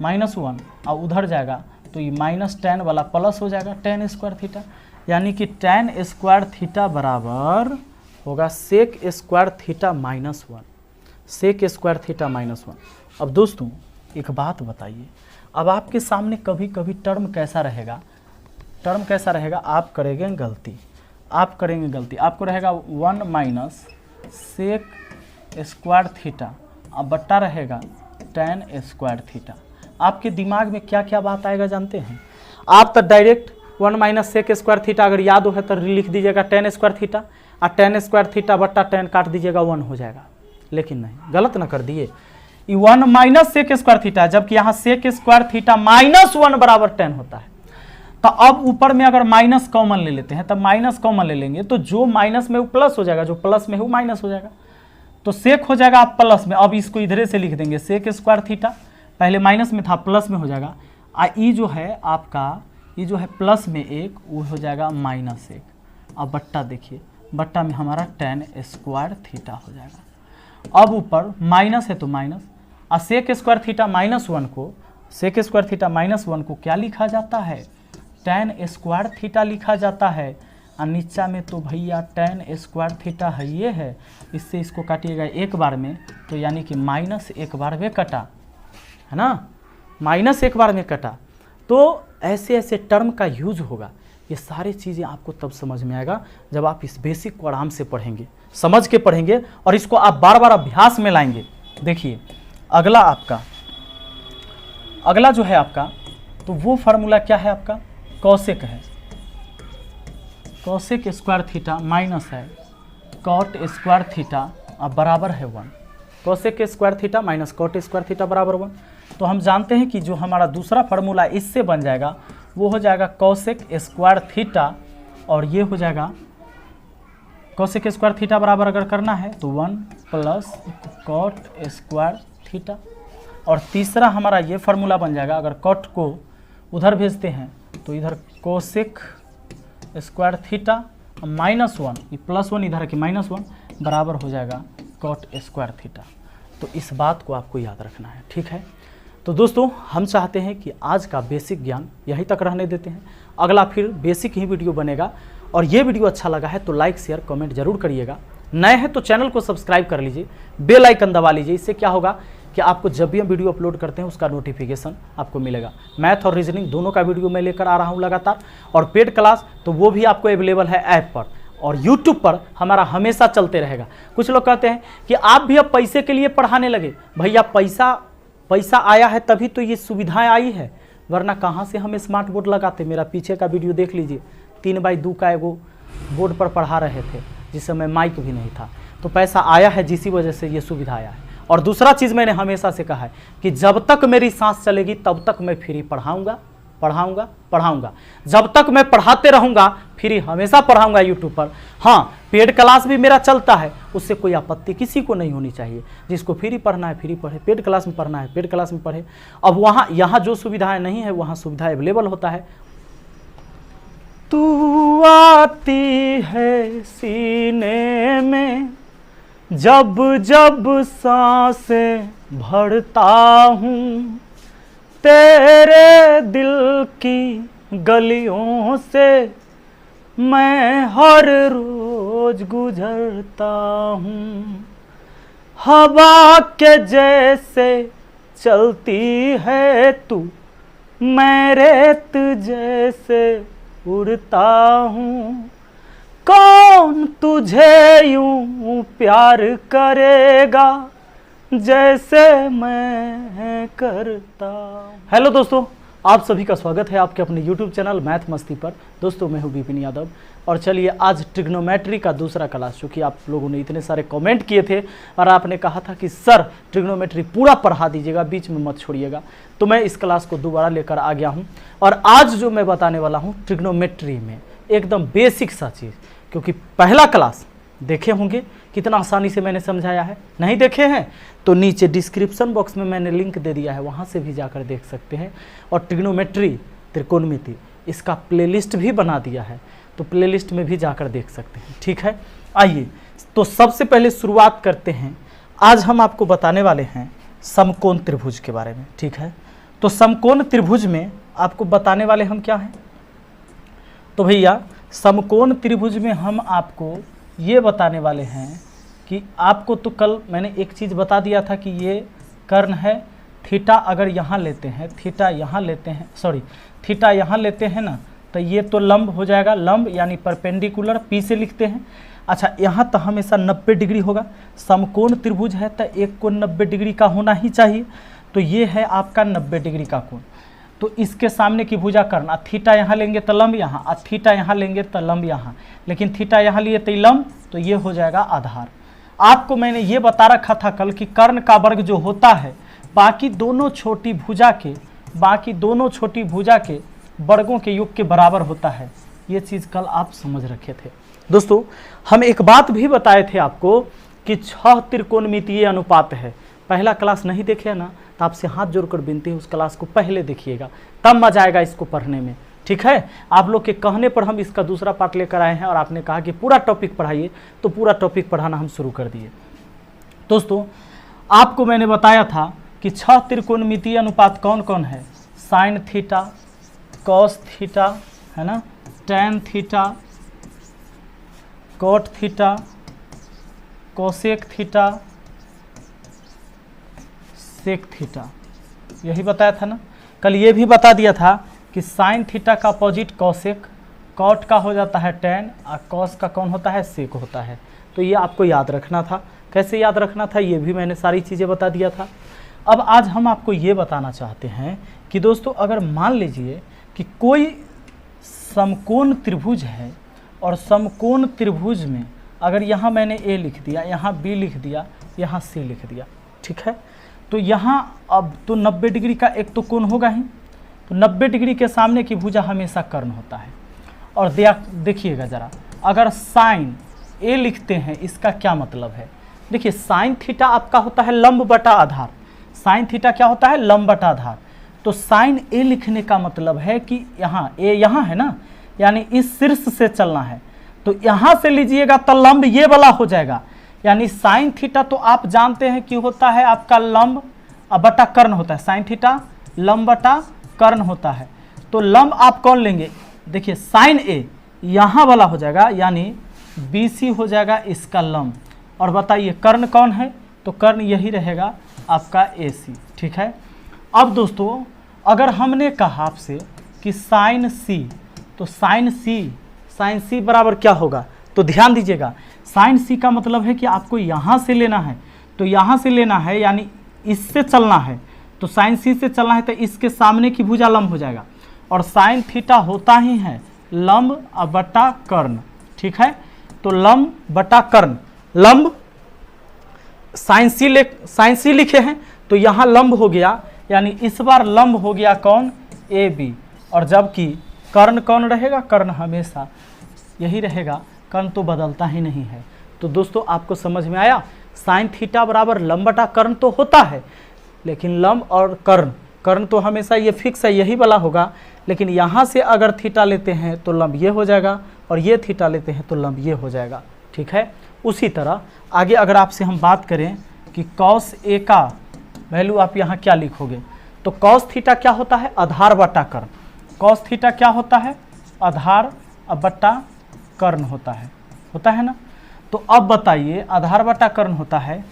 S1: 1 और उधर जाएगा तो ये माइनस टेन वाला प्लस हो जाएगा टेन स्क्वायर थीटा, यानी कि टेन स्क्वायर थीटा बराबर होगा sec square theta minus 1, sec square theta minus 1। अब दोस्तों एक बात बताइए, अब आपके सामने कभी कभी टर्म कैसा रहेगा, आप करेंगे गलती, आपको रहेगा 1 माइनस सेक स्क्वायर थीटा अब बट्टा रहेगा टेन स्क्वायर थीटा। आपके दिमाग में क्या क्या बात आएगा जानते हैं? आप तो direct 1 minus sec square theta अगर याद हो तो लिख दीजिएगा टेन स्क्वायर थीटा, और टेन स्क्वायर थीटा बट्टा टेन काट दीजिएगा 1 हो जाएगा। लेकिन नहीं, गलत ना कर दिए, 1 माइनस सेक स्क्वायर थीटा, जबकि यहाँ सेक स्क्वायर थीटा माइनस 1 बराबर 10 होता है। तो अब ऊपर में अगर माइनस कॉमन ले लेते हैं, तब माइनस कॉमन ले लेंगे तो जो माइनस में वो प्लस हो जाएगा, जो प्लस में वो माइनस हो जाएगा, तो सेक हो जाएगा आप प्लस में। अब इसको इधरे से लिख देंगे सेक स्क्वायर थीटा, पहले माइनस में था प्लस में हो जाएगा, ई जो है आपका, ये जो है प्लस में 1 वो हो जाएगा माइनस 1। अब बट्टा देखिए, बट्टा में हमारा टेन स्क्वायर थीटा हो जाएगा। अब ऊपर माइनस है तो माइनस, और सेक स्क्वायर थीटा माइनस 1 को, सेक स्क्वायर थीटा माइनस 1 को क्या लिखा जाता है, टेन स्क्वायर थीटा लिखा जाता है। और नीचा में तो भैया tan स्क्वायर थीटा है, ये है, इससे इसको काटिएगा एक बार में, तो यानी कि माइनस एक बार में कटा, है ना, माइनस एक बार में कटा। तो ऐसे ऐसे टर्म का यूज होगा। ये सारी चीज़ें आपको तब समझ में आएगा जब आप इस बेसिक को आराम से पढ़ेंगे, समझ के पढ़ेंगे, और इसको आप बार बार अभ्यास में लाएंगे। देखिए अगला जो है आपका, तो वो फार्मूला क्या है आपका, कॉसेक है, कॉसेक स्क्वायर थीटा माइनस है कॉट स्क्वायर थीटा अब बराबर है 1। Cosec square theta minus cot square theta बराबर 1। तो हम जानते हैं कि जो हमारा दूसरा फार्मूला इससे बन जाएगा वो हो जाएगा कॉसेक स्क्वायर थीटा, और ये हो जाएगा कॉसेक स्क्वायर थीटा बराबर अगर करना है तो 1 प्लस कॉट स्क्वायर थीटा। और तीसरा हमारा ये फार्मूला बन जाएगा, अगर कॉट को उधर भेजते हैं तो इधर कोसेक स्क्वायर थीटा माइनस 1, ये प्लस 1 इधर की माइनस 1 बराबर हो जाएगा कॉट स्क्वायर थीटा। तो इस बात को आपको याद रखना है, ठीक है। तो दोस्तों हम चाहते हैं कि आज का बेसिक ज्ञान यहीं तक रहने देते हैं, अगला फिर बेसिक ही वीडियो बनेगा। और ये वीडियो अच्छा लगा है तो लाइक शेयर कमेंट जरूर करिएगा। नए हैं तो चैनल को सब्सक्राइब कर लीजिए, बेल आइकन दबा लीजिए। इससे क्या होगा कि आपको जब भी हम वीडियो अपलोड करते हैं उसका नोटिफिकेशन आपको मिलेगा। मैथ और रीजनिंग दोनों का वीडियो मैं लेकर आ रहा हूं लगातार, और पेड क्लास तो वो भी आपको अवेलेबल है ऐप पर, और यूट्यूब पर हमारा हमेशा चलते रहेगा। कुछ लोग कहते हैं कि आप भी अब पैसे के लिए पढ़ाने लगे। भैया पैसा आया है तभी तो ये सुविधाएं आई है, वरना कहाँ से हम स्मार्ट बोर्ड लगाते। मेरा पीछे का वीडियो देख लीजिए, 3x2 का एगो बोर्ड पर पढ़ा रहे थे जिस समय माइक भी नहीं था। तो पैसा आया है जिसी वजह से ये सुविधा आया है। और दूसरा चीज़ मैंने हमेशा से कहा है कि जब तक मेरी सांस चलेगी तब तक मैं फ्री पढ़ाऊँगा। जब तक मैं पढ़ाते रहूँगा फ्री हमेशा पढ़ाऊँगा यूट्यूब पर। हाँ, पेड क्लास भी मेरा चलता है, उससे कोई आपत्ति किसी को नहीं होनी चाहिए। जिसको फ्री पढ़ना है फ्री पढ़े, पेड क्लास में पढ़ना है पेड क्लास में पढ़े। अब यहाँ जो सुविधाएं नहीं है वहाँ सुविधा अवेलेबल होता है। तू आती है सीने में जब जब सांसें भरता हूँ, तेरे दिल की गलियों से मैं हर रोज गुजरता हूँ। हवा के जैसे चलती है तू, मैं रेत जैसे उड़ता हूँ। कौन तुझे यूं प्यार करेगा जैसे मैं करता। हेलो दोस्तों, आप सभी का स्वागत है आपके अपने YouTube चैनल मैथ मस्ती पर। दोस्तों मैं हूं विपिन यादव, और चलिए आज ट्रिग्नोमेट्री का दूसरा क्लास, चूँकि आप लोगों ने इतने सारे कमेंट किए थे और आपने कहा था कि सर ट्रिग्नोमेट्री पूरा पढ़ा दीजिएगा, बीच में मत छोड़िएगा, तो मैं इस क्लास को दोबारा लेकर आ गया हूँ। और आज जो मैं बताने वाला हूँ ट्रिग्नोमेट्री में एकदम बेसिक सा चीज़, क्योंकि पहला क्लास देखे होंगे कितना आसानी से मैंने समझाया है। नहीं देखे हैं तो नीचे डिस्क्रिप्शन बॉक्स में मैंने लिंक दे दिया है, वहाँ से भी जाकर देख सकते हैं। और ट्रिग्नोमेट्री त्रिकोणमिति इसका प्लेलिस्ट भी बना दिया है, तो प्लेलिस्ट में भी जाकर देख सकते हैं, ठीक है। आइए तो सबसे पहले शुरुआत करते हैं। आज हम आपको बताने वाले हैं समकोण त्रिभुज के बारे में, ठीक है। तो समकोण त्रिभुज में आपको बताने वाले हम क्या हैं, तो भैया समकोण त्रिभुज में हम आपको ये बताने वाले हैं कि आपको तो कल मैंने एक चीज़ बता दिया था कि ये कर्ण है, थीटा अगर यहाँ लेते हैं, थीटा यहाँ लेते हैं, सॉरी थीटा यहाँ लेते हैं ना, तो ये तो लंब हो जाएगा, लंब यानी परपेंडिकुलर, पी से लिखते हैं। अच्छा, यहाँ तो हमेशा 90 डिग्री होगा। समकोण त्रिभुज है तो एक कोण 90 डिग्री का होना ही चाहिए, तो ये है आपका 90 डिग्री का कोण। तो इसके सामने की भुजा करना, थीटा यहाँ लेंगे तो लंब यहाँ, और थीटा यहाँ लेंगे तो लंब यहाँ, लेकिन थीटा यहाँ लिए तो लंब, तो ये हो जाएगा आधार। आपको मैंने ये बता रखा था कल कि कर्ण का वर्ग जो होता है बाकी दोनों छोटी भुजा के वर्गों के योग के बराबर होता है। ये चीज़ कल आप समझ रखे थे। दोस्तों हम एक बात भी बताए थे आपको कि 6 त्रिकोणमितीय अनुपात है। पहला क्लास नहीं देखे ना तो आपसे हाथ जोड़कर विनती है उस क्लास को पहले देखिएगा, तब मजा आएगा इसको पढ़ने में, ठीक है। आप लोग के कहने पर हम इसका दूसरा पार्ट लेकर आए हैं, और आपने कहा कि पूरा टॉपिक पढ़ाइए, तो पूरा टॉपिक पढ़ाना हम शुरू कर दिए। दोस्तों आपको मैंने बताया था कि 6 त्रिकोणमितीय अनुपात कौन कौन है, साइन थीटा, कॉस थीटा, है ना, tan theta, cot theta, cosec theta, sec theta, यही बताया था ना। कल ये भी बता दिया था कि साइन थीटा का अपोजिट कॉसेक, कॉट का हो जाता है टेन और कॉस का कौन होता है, सेक होता है। तो ये आपको याद रखना था। कैसे याद रखना था ये भी मैंने सारी चीज़ें बता दिया था। अब आज हम आपको ये बताना चाहते हैं कि दोस्तों अगर मान लीजिए कि कोई समकोण त्रिभुज है और समकोण त्रिभुज में अगर यहाँ मैंने ए लिख दिया, यहाँ बी लिख दिया, यहाँ सी लिख दिया, ठीक है, तो यहाँ अब तो 90 डिग्री का एक तो कोण होगा ही, तो 90 डिग्री के सामने की भुजा हमेशा कर्ण होता है। और देखिएगा ज़रा, अगर साइन ए लिखते हैं इसका क्या मतलब है। देखिए साइन थीटा आपका होता है लंब बटा आधार, साइन थीटा क्या होता है, लंब बटा आधार। तो साइन ए लिखने का मतलब है कि यहाँ ए यहाँ है ना, यानी इस शीर्ष से चलना है, तो यहाँ से लीजिएगा तो लंब ये वाला हो जाएगा। यानी साइन थीटा तो आप जानते हैं कि होता है आपका लंब बटा कर्ण होता है, साइन थीटा लंब बटा कर्ण होता है। तो लंब आप कौन लेंगे, देखिए साइन ए यहाँ वाला हो जाएगा, यानी BC हो जाएगा इसका लंब। और बताइए कर्ण कौन है, तो कर्ण यही रहेगा आपका AC, ठीक है। अब दोस्तों अगर हमने कहा आपसे कि साइन C, तो साइन C बराबर क्या होगा, तो ध्यान दीजिएगा, साइन C का मतलब है कि आपको यहाँ से लेना है, तो यहाँ से लेना है यानी इससे चलना है, तो साइन C से चलना है तो इसके सामने की भुजा लंब हो जाएगा। और साइन थीटा होता ही है लंब बटा कर्ण, ठीक है। तो लंब बटा कर्ण, लंब साइन सी लिखे हैं तो यहाँ लंब हो गया, यानी इस बार लंब हो गया कौन, AB। और जबकि कर्ण कौन रहेगा, कर्ण हमेशा यही रहेगा, कर्ण तो बदलता ही नहीं है। तो दोस्तों आपको समझ में आया, साइन थीटा बराबर लंब बटा कर्ण तो होता है, लेकिन लंब और कर्ण तो हमेशा ये फिक्स है, यही वाला होगा। लेकिन यहाँ से अगर थीटा लेते हैं तो लंब ये हो जाएगा, और ये थीटा लेते हैं तो लंब ये हो जाएगा, ठीक है। उसी तरह आगे अगर आपसे हम बात करें कि कॉस ए का वैल्यू आप यहाँ क्या लिखोगे, तो कॉस थीटा क्या होता है, आधार बटा कर्ण। कॉस थीटा क्या होता है, आधार बटा कर्ण होता है ना। तो अब बताइए आधार बटा कर्ण होता है,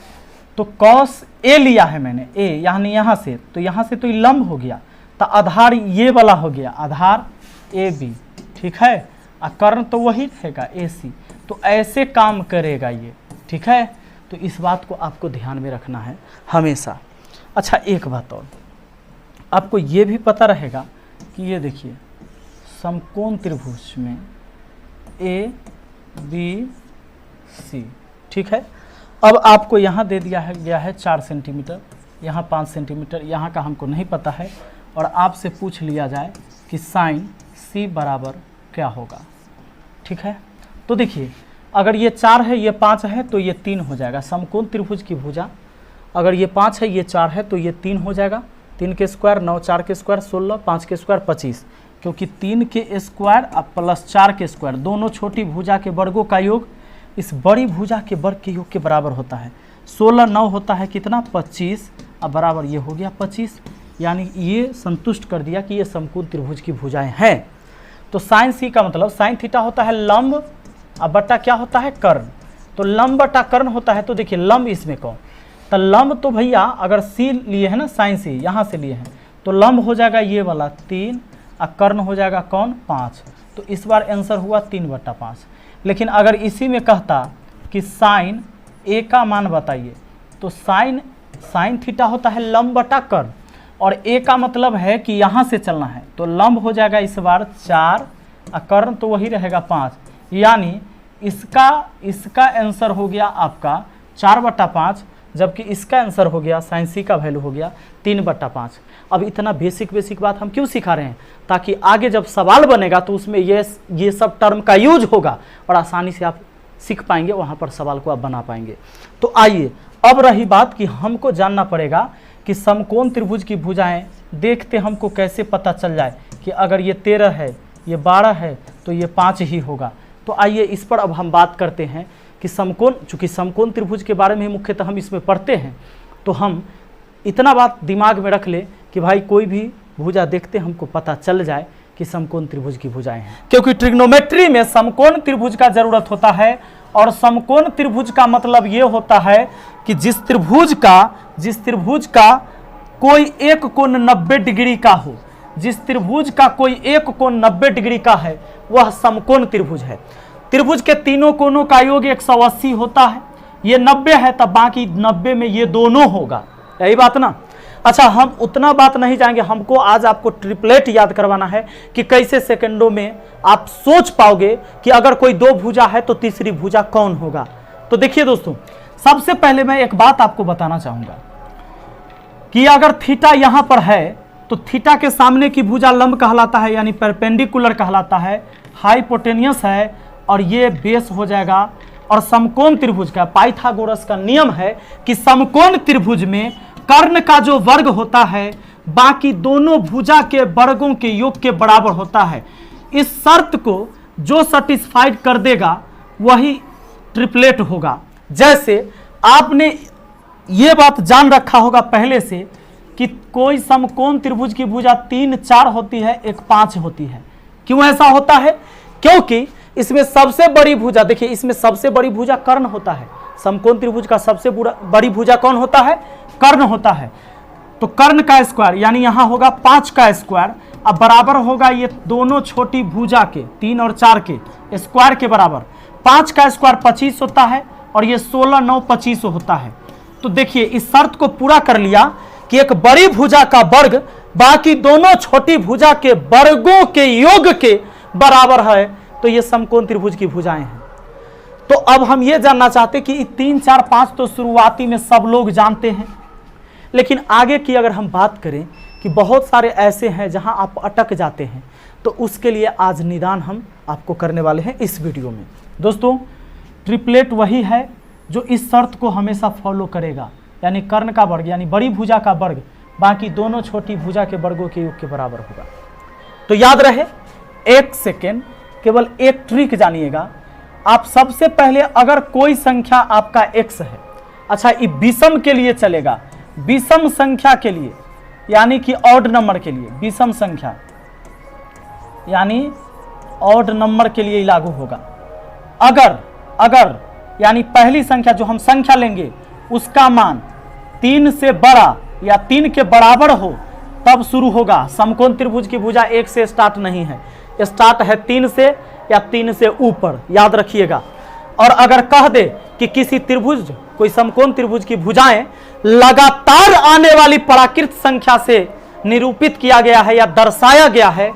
S1: तो कॉस ए लिया है मैंने, ए यानी यहाँ से, तो यहाँ से तो ये लंब हो गया, तो आधार ये वाला हो गया, आधार AB, ठीक है। और कर्ण तो वही रहेगा AC। तो ऐसे काम करेगा ये, ठीक है। तो इस बात को आपको ध्यान में रखना है हमेशा। अच्छा एक बात और, आपको ये भी पता रहेगा कि ये देखिए समकोण त्रिभुज में ABC, ठीक है। अब आपको यहाँ दे दिया है गया है 4 सेंटीमीटर, यहाँ 5 सेंटीमीटर, यहाँ का हमको नहीं पता है, और आपसे पूछ लिया जाए कि साइन C बराबर क्या होगा, ठीक है। तो देखिए अगर ये 4 है, ये 5 है, तो ये 3 हो जाएगा। समकोण त्रिभुज की भुजा अगर ये 5 है, ये 4 है, तो ये 3 हो जाएगा। 3 के स्क्वायर 9, 4 के स्क्वायर 16, 5 के स्क्वायर 25, क्योंकि 3 के स्क्वायर और प्लस 4 के स्क्वायर दोनों छोटी भुजा के वर्गों का योग इस बड़ी भुजा के वर्ग के योग के बराबर होता है। 16 9 होता है कितना, 25, अब बराबर ये हो गया 25, यानी ये संतुष्ट कर दिया कि ये समकोण त्रिभुज की भुजाएं हैं। तो साइन C का मतलब, साइन थीटा होता है लंब और बटा क्या होता है, कर्ण। तो लंब बटा कर्ण होता है, तो देखिए लंब इसमें कौन, तो लंब तो भैया अगर C लिए है ना, साइन C यहाँ से लिए हैं, तो लंब हो जाएगा ये वाला 3 और कर्ण हो जाएगा कौन, 5। तो इस बार आंसर हुआ 3/5। लेकिन अगर इसी में कहता कि साइन A का मान बताइए, तो साइन थीटा होता है लंब बटा कर्ण, और A का मतलब है कि यहाँ से चलना है, तो लंब हो जाएगा इस बार 4 और कर्ण तो वही रहेगा 5, यानी इसका आंसर हो गया आपका 4/5, जबकि इसका आंसर हो गया साइन C का वैल्यू हो गया 3/5। अब इतना बेसिक बात हम क्यों सिखा रहे हैं, ताकि आगे जब सवाल बनेगा तो उसमें ये सब टर्म का यूज होगा और आसानी से आप सीख पाएंगे, वहाँ पर सवाल को आप बना पाएंगे। तो आइए अब रही बात कि हमको जानना पड़ेगा कि समकोण त्रिभुज की भुजाएं देखते हमको कैसे पता चल जाए कि अगर ये 13 है, ये 12 है, तो ये 5 ही होगा। तो आइए इस पर अब हम बात करते हैं कि समकोण, चूँकि समकोण त्रिभुज के बारे में मुख्यतः हम इसमें पढ़ते हैं, तो हम इतना बात दिमाग में रख ले कि भाई कोई भी भुजा देखते हमको पता चल जाए कि समकोण त्रिभुज की भुजाएं हैं, क्योंकि ट्रिग्नोमेट्री में समकोण त्रिभुज का जरूरत होता है। और समकोण त्रिभुज का मतलब यह होता है कि जिस त्रिभुज का कोई एक कोण 90 डिग्री का हो, जिस त्रिभुज का कोई एक कोण 90 डिग्री का है, वह समकोण त्रिभुज है। त्रिभुज के तीनों कोणों का योग 180 होता है, ये 90 है, तब बाकी 90 में ये दोनों होगा, यही बात ना। अच्छा, हम उतना बात नहीं जाएंगे, हमको आज आपको ट्रिपलेट याद करवाना है कि कैसे सेकंडों में आप सोच पाओगे कि अगर कोई दो भुजा है तो तीसरी भुजा कौन होगा। तो देखिए दोस्तों, सबसे पहले मैं एक बात आपको बताना चाहूंगा कि अगर थीटा यहां पर है तो थीटा के सामने की भुजा लंब कहलाता है, यानी परपेंडिकुलर कहलाता है, हाइपोटेनियस है, और ये बेस हो जाएगा। और समकोण त्रिभुज का पाइथागोरस का नियम है कि समकोण त्रिभुज में कर्ण का जो वर्ग होता है बाकी दोनों भुजा के वर्गों के योग के बराबर होता है। इस शर्त को जो सेटिस्फाइड कर देगा वही ट्रिपलेट होगा। जैसे आपने ये बात जान रखा होगा पहले से कि कोई समकोण त्रिभुज की भुजा 3, 4 होती है, एक 5 होती है। क्यों ऐसा होता है? क्योंकि इसमें सबसे बड़ी भुजा, देखिए इसमें सबसे बड़ी भुजा कर्ण होता है। समकोण त्रिभुज का सबसे बड़ी भुजा कौन होता है? कर्ण होता है। तो कर्ण का स्क्वायर यानी यहां होगा 5 का स्क्वायर, अब बराबर होगा ये दोनों छोटी भुजा के 3 और 4 के स्क्वायर के बराबर। 5 का स्क्वायर 25 होता है और ये 16, 9, 25 होता है। तो देखिए इस शर्त को पूरा कर लिया कि एक बड़ी भुजा का वर्ग बाकी दोनों छोटी भुजा के वर्गों के योग के बराबर है, तो ये समकोण त्रिभुज की भुजाएं हैं। तो अब हम ये जानना चाहते कि 3, 4, 5 तो शुरुआती में सब लोग जानते हैं, लेकिन आगे की अगर हम बात करें कि बहुत सारे ऐसे हैं जहां आप अटक जाते हैं, तो उसके लिए आज निदान हम आपको करने वाले हैं इस वीडियो में। दोस्तों, ट्रिपलेट वही है जो इस शर्त को हमेशा फॉलो करेगा, यानी कर्ण का वर्ग यानी बड़ी भुजा का वर्ग बाकी दोनों छोटी भुजा के वर्गों के योग के बराबर होगा। तो याद रहे, एक सेकेंड, केवल एक ट्रिक जानिएगा। आप सबसे पहले अगर कोई संख्या आपका x है, अच्छा ये विषम के लिए चलेगा, विषम संख्या के लिए यानी कि ऑड नंबर के लिए, विषम संख्या यानी ऑड नंबर के लिए लागू होगा। अगर यानी पहली संख्या जो हम संख्या लेंगे उसका मान 3 से बड़ा या 3 के बराबर हो तब शुरू होगा। समकोण त्रिभुज की भुजा 1 से स्टार्ट नहीं है, स्टार्ट है 3 से या 3 से ऊपर, याद रखिएगा। और अगर कह दे कि किसी त्रिभुज, कोई समकोण त्रिभुज की भुजाएं लगातार आने वाली प्राकृत संख्या से निरूपित किया गया है या दर्शाया गया है,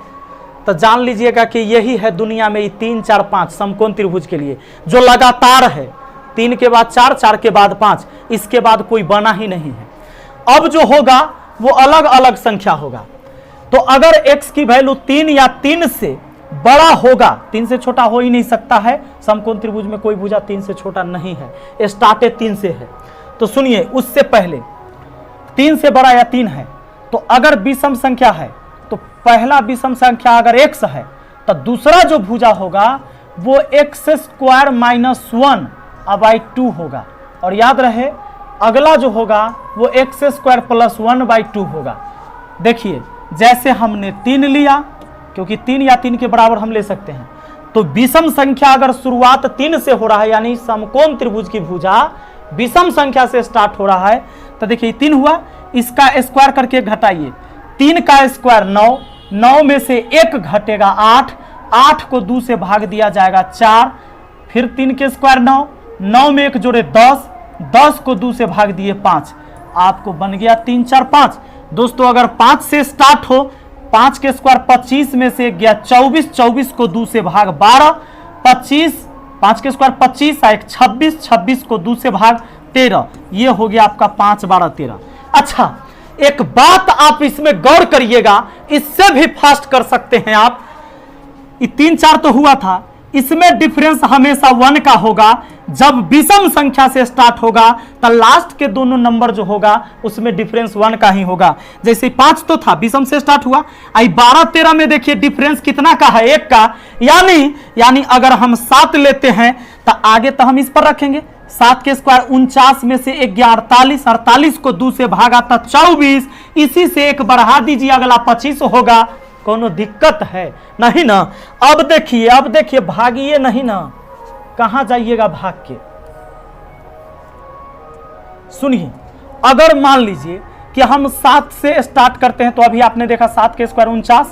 S1: तो जान लीजिएगा कि यही है दुनिया में 3, 4, 5 समकोण त्रिभुज के लिए जो लगातार है। 3 के बाद 4, 4 के बाद 5, इसके बाद कोई बना ही नहीं है। अब जो होगा वो अलग अलग संख्या होगा। तो अगर x की वैल्यू 3 या 3 से बड़ा होगा, 3 से छोटा हो ही नहीं सकता है, समकोण त्रिभुज में कोई भुजा 3 से छोटा नहीं है, स्टार्टे 3 से है। तो सुनिए, उससे पहले 3 से बड़ा या 3 है, तो अगर विषम संख्या है तो पहला विषम संख्या अगर x है तो दूसरा जो भुजा होगा वो x² - 1/2 होगा। और याद रहे अगला जो होगा वो x² + 1/2 होगा। देखिए जैसे हमने 3 लिया, क्योंकि 3 या 3 के बराबर हम ले सकते हैं, तो विषम संख्या अगर शुरुआत 3 से हो रहा है यानी समकोण त्रिभुज की भुजा विषम संख्या से स्टार्ट हो रहा है, तो देखिए 3 हुआ, इसका स्क्वायर करके घटाइए। 3 का स्क्वायर 9, 9 में से 1 घटेगा 8, 8 को 2 से भाग दिया जाएगा 4, फिर 3 के स्क्वायर 9, 9 में 1 जोड़े 10, 10 को 2 से भाग दिए 5, आपको बन गया 3, 4, 5। दोस्तों अगर 5 से स्टार्ट हो, 5 के स्क्वायर 25 में से गया 24, 24 को 2 से भाग 12, 25, 5 के स्क्वायर 25 1 26, 26 को 2 से भाग 13, ये हो गया आपका 5, 12, 13। अच्छा, एक बात आप इसमें गौर करिएगा, इससे भी फास्ट कर सकते हैं आप। 3, 4 तो हुआ था, इसमें डिफरेंस हमेशा 1 का होगा। जब विषम संख्या से स्टार्ट होगा तो लास्ट के दोनों नंबर जो होगा उसमें डिफरेंस 1 का ही होगा। जैसे 5 तो था, विषम से स्टार्ट हुआ, आई 12, 13 में देखिए डिफरेंस कितना का है? 1 का। यानी अगर हम 7 लेते हैं तो आगे तो हम इस पर रखेंगे, 7 के स्क्वायर 49 में से 1 गया 48, 48 को 2 से भागा था 24, इसी से 1 बढ़ा दीजिए, अगला 25 होगा। कोनो दिक्कत है नहीं ना। अब देखिए भागिए नहीं ना, कहां जाइएगा भाग के। सुनिए, अगर मान लीजिए कि हम 7 से स्टार्ट करते हैं तो अभी आपने देखा 7 के स्क्वायर 49,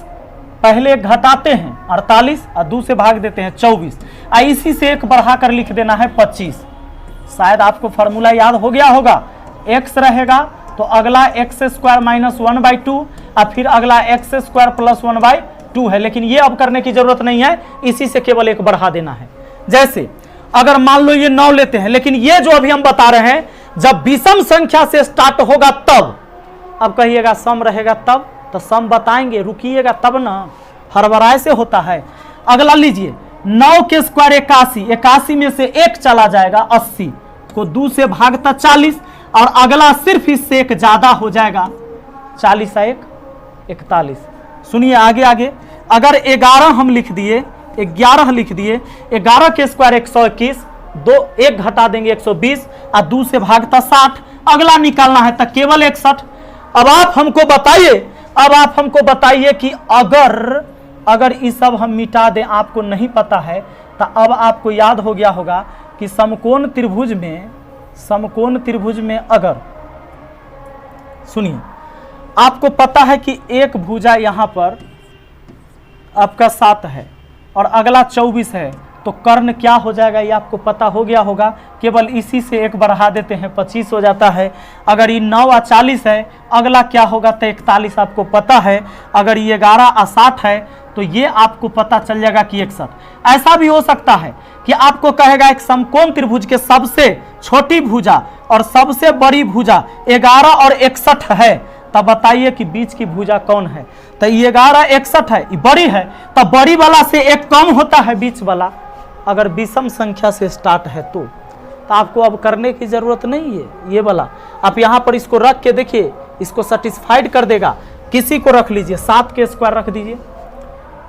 S1: पहले घटाते हैं 48 और 2 से भाग देते हैं 24, इसी से एक बढ़ा कर लिख देना है 25। शायद आपको फॉर्मूला याद हो गया होगा, x रहेगा तो अगला एक्स स्क्वायर माइनस 1/2 और फिर अगला एक्स स्क्वायर प्लस 1/2 है, लेकिन ये अब करने की जरूरत नहीं है, इसी से केवल एक बढ़ा देना है। जैसे अगर मान लो ये 9 लेते हैं, लेकिन ये जो अभी हम बता रहे हैं जब विषम संख्या से स्टार्ट होगा तब। अब कहिएगा सम रहेगा तब, तो सम बताएंगे, रुकिएगा तब ना, हरबराए से होता है। अगला लीजिए 9 के स्क्वायर 81, 81 में से एक चला जाएगा 80 को 2 से भागता 40 और अगला सिर्फ इससे एक ज्यादा हो जाएगा 40 1 41। सुनिए आगे अगर 11 हम लिख दिए, 11 लिख दिए, 11 के स्क्वायर 121, 1 घटा देंगे 120 और 2 से भागता 60, अगला निकालना है तो केवल 61। अब आप हमको बताइए कि अगर ये सब हम मिटा दें, आपको नहीं पता है तो अब आपको याद हो गया होगा कि समकोण त्रिभुज में अगर, सुनिए, आपको पता है कि एक भुजा यहां पर आपका 7 है और अगला 24 है, तो कर्ण क्या हो जाएगा ये आपको पता हो गया होगा, केवल इसी से एक बढ़ा देते हैं 25 हो जाता है। अगर ये 9 और 40 है, अगला क्या होगा तो 41 आपको पता है। अगर ये 11 और 60 है तो ये आपको पता चल जाएगा कि 61। ऐसा भी हो सकता है कि आपको कहेगा एक समकोण त्रिभुज के सबसे छोटी भुजा और सबसे बड़ी भुजा 11 और 61 है, तब बताइए कि बीच की भुजा कौन है। तो ये 11 61 है, ये बड़ी है, तब बड़ी वाला से एक कम होता है बीच वाला। अगर विषम संख्या से स्टार्ट है तो आपको अब करने की जरूरत नहीं है। ये वाला आप यहाँ पर इसको रख के देखिए, इसको सेटिस्फाइड कर देगा। किसी को रख लीजिए, 7 के स्क्वायर रख दीजिए,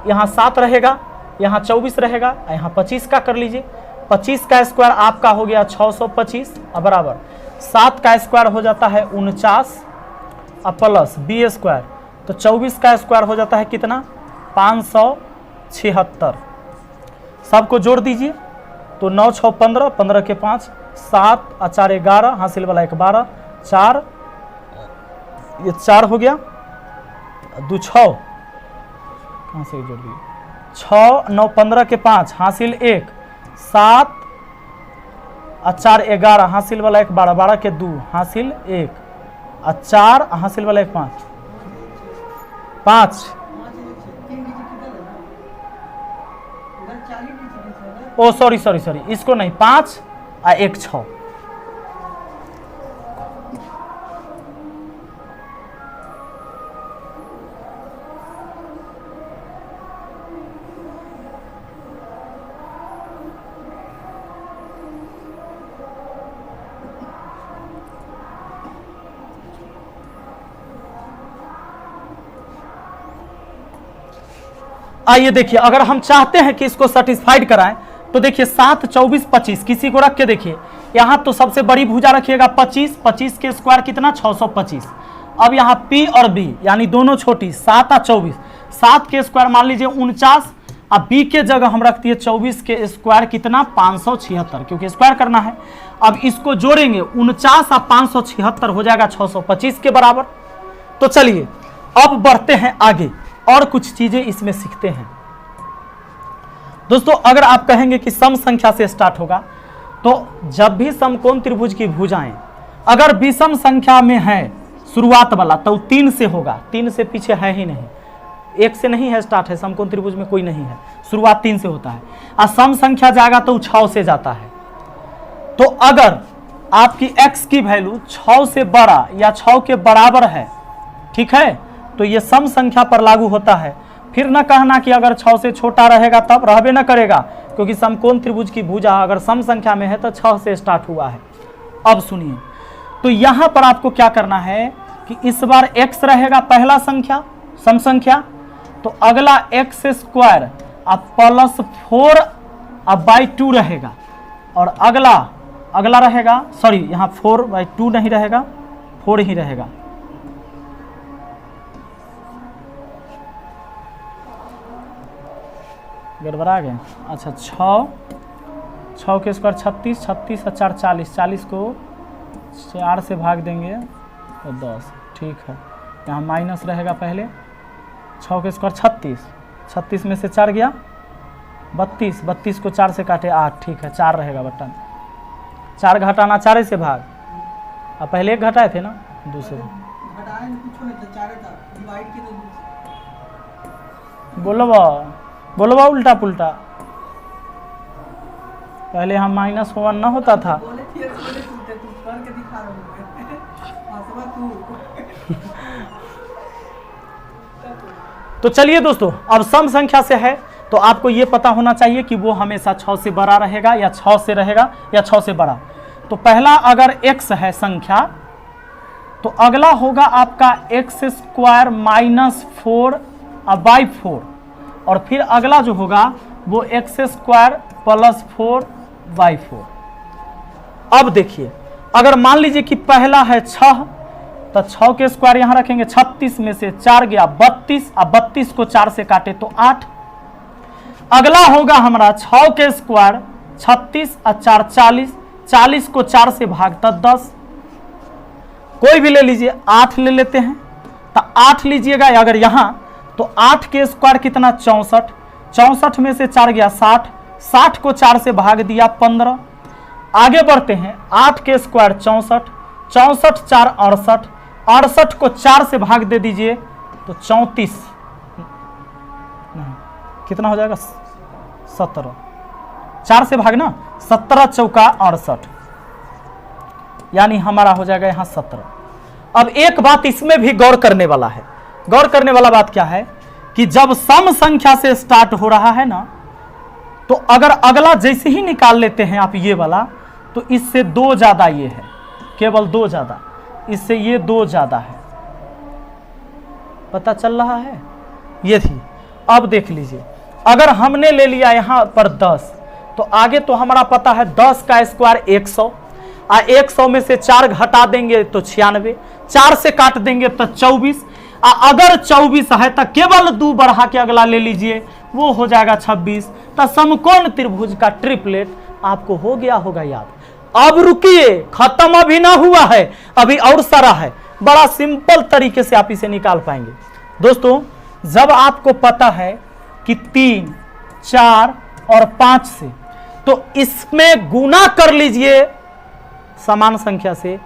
S1: यहाँ 7 रहेगा, यहाँ 24 रहेगा, यहाँ 25 का कर लीजिए। 25 का स्क्वायर आपका हो गया 625 बराबर 7 का स्क्वायर हो जाता है 49 और प्लस बी स्क्वायर, तो 24 का स्क्वायर हो जाता है कितना 576। सबको जोड़ दीजिए तो 9 6 15, 15 के 5 7 और 4 11, हासिल वाला 1 12, 4 ये 4 हो गया, 2 6 कहाँ से जोड़ दिए, 6 9 15 के 5 हासिल 1 7 और 4 11, हासिल वाला 1 12, 12 के 2 हासिल 1 और 4 हासिल वाला 1 5। ओ सॉरी इसको नहीं, 5 और 1 6। आइए देखिए, अगर हम चाहते हैं कि इसको सेटिस्फाइड कराएं तो देखिए 7 24 25 किसी को रख के देखिए, यहां तो सबसे बड़ी भुजा रखिएगा 25, 25 के स्क्वायर कितना 625। अब यहाँ P और B यानी दोनों छोटी 7 और 24, 7 के स्क्वायर मान लीजिए 49, अब B के जगह हम रखती है 24 के स्क्वायर कितना 576, क्योंकि स्क्वायर करना है। अब इसको जोड़ेंगे 49 और 576 हो जाएगा 625 के बराबर। तो चलिए अब बढ़ते हैं आगे और कुछ चीजें इसमें सीखते हैं। दोस्तों अगर आप कहेंगे कि सम संख्या से स्टार्ट होगा, तो जब भी समकोण त्रिभुज की भुजाएं अगर विषम संख्या में है शुरुआत वाला, तो 3 से होगा, 3 से पीछे है ही नहीं, 1 से नहीं है स्टार्ट है, समकोण त्रिभुज में कोई नहीं है, शुरुआत 3 से होता है। और सम संख्या जाएगा तो 6 से जाता है। तो अगर आपकी x की वैल्यू 6 से बड़ा या 6 के बराबर है, ठीक है, तो ये सम संख्या पर लागू होता है। फिर न कहना कि अगर 6 से छोटा रहेगा तब, रहबे न करेगा, क्योंकि समकोण त्रिभुज की भुजा अगर सम संख्या में है तो 6 से स्टार्ट हुआ है। अब सुनिए, तो यहां पर आपको क्या करना है कि इस बार x रहेगा पहला संख्या, सम संख्या, तो अगला x स्क्वायर अब प्लस 4 अब बाई 2 रहेगा, और अगला रहेगा, सॉरी यहाँ 4/2 नहीं रहेगा, 4 ही रहेगा। गड़बड़ा गए। अच्छा 6 के स्क्वायर 36, 36 और 4 40, 40 को 4 से भाग देंगे तो 10। ठीक है, यहाँ माइनस रहेगा पहले। 6 के स्क्वायर 36, 36 में से 4 गया 32, 32 को 4 से काटे 8। ठीक है, 4 रहेगा बटन। 4 घटाना 4 से भाग, अब पहले 1 घटाए थे ना, दूसरे बोलो बा उल्टा पुल्टा। पहले हम -1 ना होता था। तो चलिए दोस्तों, अब सम संख्या से है तो आपको ये पता होना चाहिए कि वो हमेशा 6 से बड़ा रहेगा या 6 से रहेगा या 6 से बड़ा। तो पहला अगर x है संख्या तो अगला होगा आपका x² -4/4 और फिर अगला जो होगा वो x² +4/4। अब देखिए, अगर मान लीजिए कि पहला है 6 तो 6 के स्क्वायर यहां रखेंगे, 36 में से 4 गया 32, अब 32 को 4 से काटे तो 8। अगला होगा हमारा 6 के स्क्वायर 36 और 4 40, 40 को 4 से भागता 10। कोई भी ले लीजिए, 8 ले लेते हैं तो 8 लीजिएगा अगर यहां तो 8 के स्क्वायर कितना 64, 64 में से 4 गया 60, 60 को 4 से भाग दिया 15। आगे बढ़ते हैं, 8 के स्क्वायर 64, 64 4 68, 68 को 4 से भाग दे दीजिए तो 34, कितना हो जाएगा 17, 4 से भागना 17 चौका 68, यानी हमारा हो जाएगा यहाँ 17। अब एक बात इसमें भी गौर करने वाला है। गौर करने वाला बात क्या है कि जब सम संख्या से स्टार्ट हो रहा है ना, तो अगर अगला जैसे ही निकाल लेते हैं आप ये वाला, तो इससे 2 ज्यादा ये है, केवल 2 ज्यादा, इससे ये 2 ज्यादा है। पता चल रहा है? ये थी। अब देख लीजिए, अगर हमने ले लिया यहां पर 10 तो आगे तो हमारा पता है 10 का स्क्वायर 100, 100 में से 4 घटा देंगे तो 96, 4 से काट देंगे तो 24, अगर 24 है तो केवल 2 बढ़ा के अगला ले लीजिए, वो हो जाएगा 26। तो समकोण त्रिभुज का ट्रिपलेट आपको हो गया होगा याद। अब रुकिए, खत्म अभी ना हुआ है, अभी और सारा है। बड़ा सिंपल तरीके से आप इसे निकाल पाएंगे। दोस्तों, जब आपको पता है कि 3, 4 और 5 से, तो इसमें गुना कर लीजिए समान संख्या से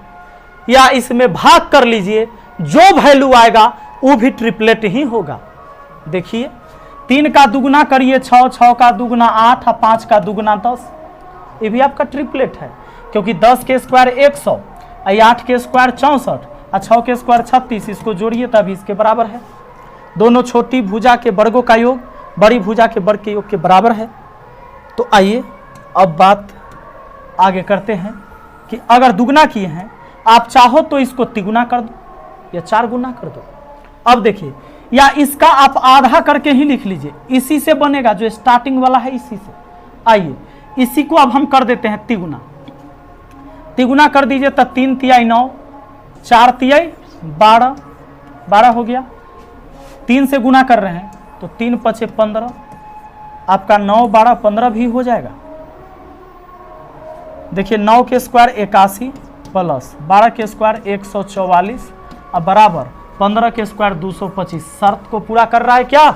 S1: या इसमें भाग कर लीजिए, जो वैल्यू आएगा वो भी ट्रिपलेट ही होगा। देखिए, 3 का दुगुना करिए 6, 6 का दुगुना 8 और 5 का दुगुना 10, ये भी आपका ट्रिपलेट है, क्योंकि 10 के स्क्वायर 100, 8 के स्क्वायर 64 और 6 के स्क्वायर 36, इसको जोड़िए तभी इसके बराबर है। दोनों छोटी भुजा के वर्गों का योग बड़ी भुजा के वर्ग के योग के बराबर है। तो आइए अब बात आगे करते हैं कि अगर दुगना किए हैं, आप चाहो तो इसको तिगुना कर दो या 4 गुना कर दो। अब देखिए, या इसका आप आधा करके ही लिख लीजिए, इसी से बनेगा जो स्टार्टिंग वाला है, इसी से। आइए इसी को अब हम कर देते हैं तिगुना। तिगुना कर दीजिए तो 3 तिहाई 9, 4 तिहाई 12, 12 हो गया। 3 से गुना कर रहे हैं तो 3 पचे 15, आपका 9 12 15 भी हो जाएगा। देखिए, 9 के स्क्वायर 81 प्लस 12 के स्क्वायर 144 और बराबर 15 के स्क्वायर 225। शर्त को पूरा कर रहा है क्या?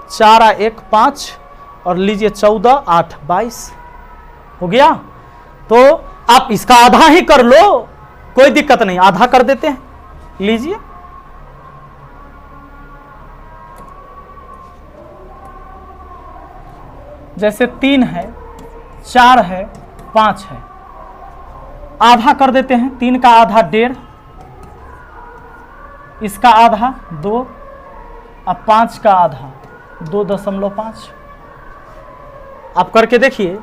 S1: 4 और 1 5 और लीजिए 14 8 22 हो गया। तो आप इसका आधा ही कर लो, कोई दिक्कत नहीं, आधा कर देते हैं। लीजिए, जैसे 3 है, 4 है, 5 है, आधा कर देते हैं। 3 का आधा 1.5, इसका आधा 2 और 5 का आधा 2.5। आप करके देखिए,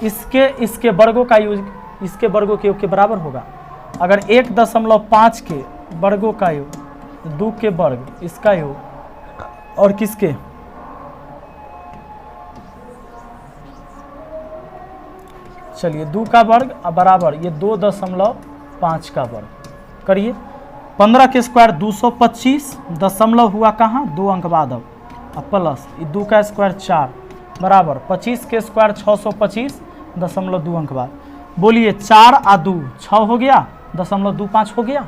S1: इसके वर्गों का योग इसके वर्गों के योग के बराबर होगा। अगर 1.5 के वर्गों का योग 2 के वर्ग, इसका योग और किसके, चलिए 2 का वर्ग बराबर ये 2.5 का वर्ग करिए। 15 के स्क्वायर 225, दशमलव हुआ कहाँ 2 अंक बाद, अब प्लस 2 का स्क्वायर 4 बराबर 25 के स्क्वायर 625.2 अंक बाद। बोलिए 4 आ 2 6 हो गया, 0.25 हो गया।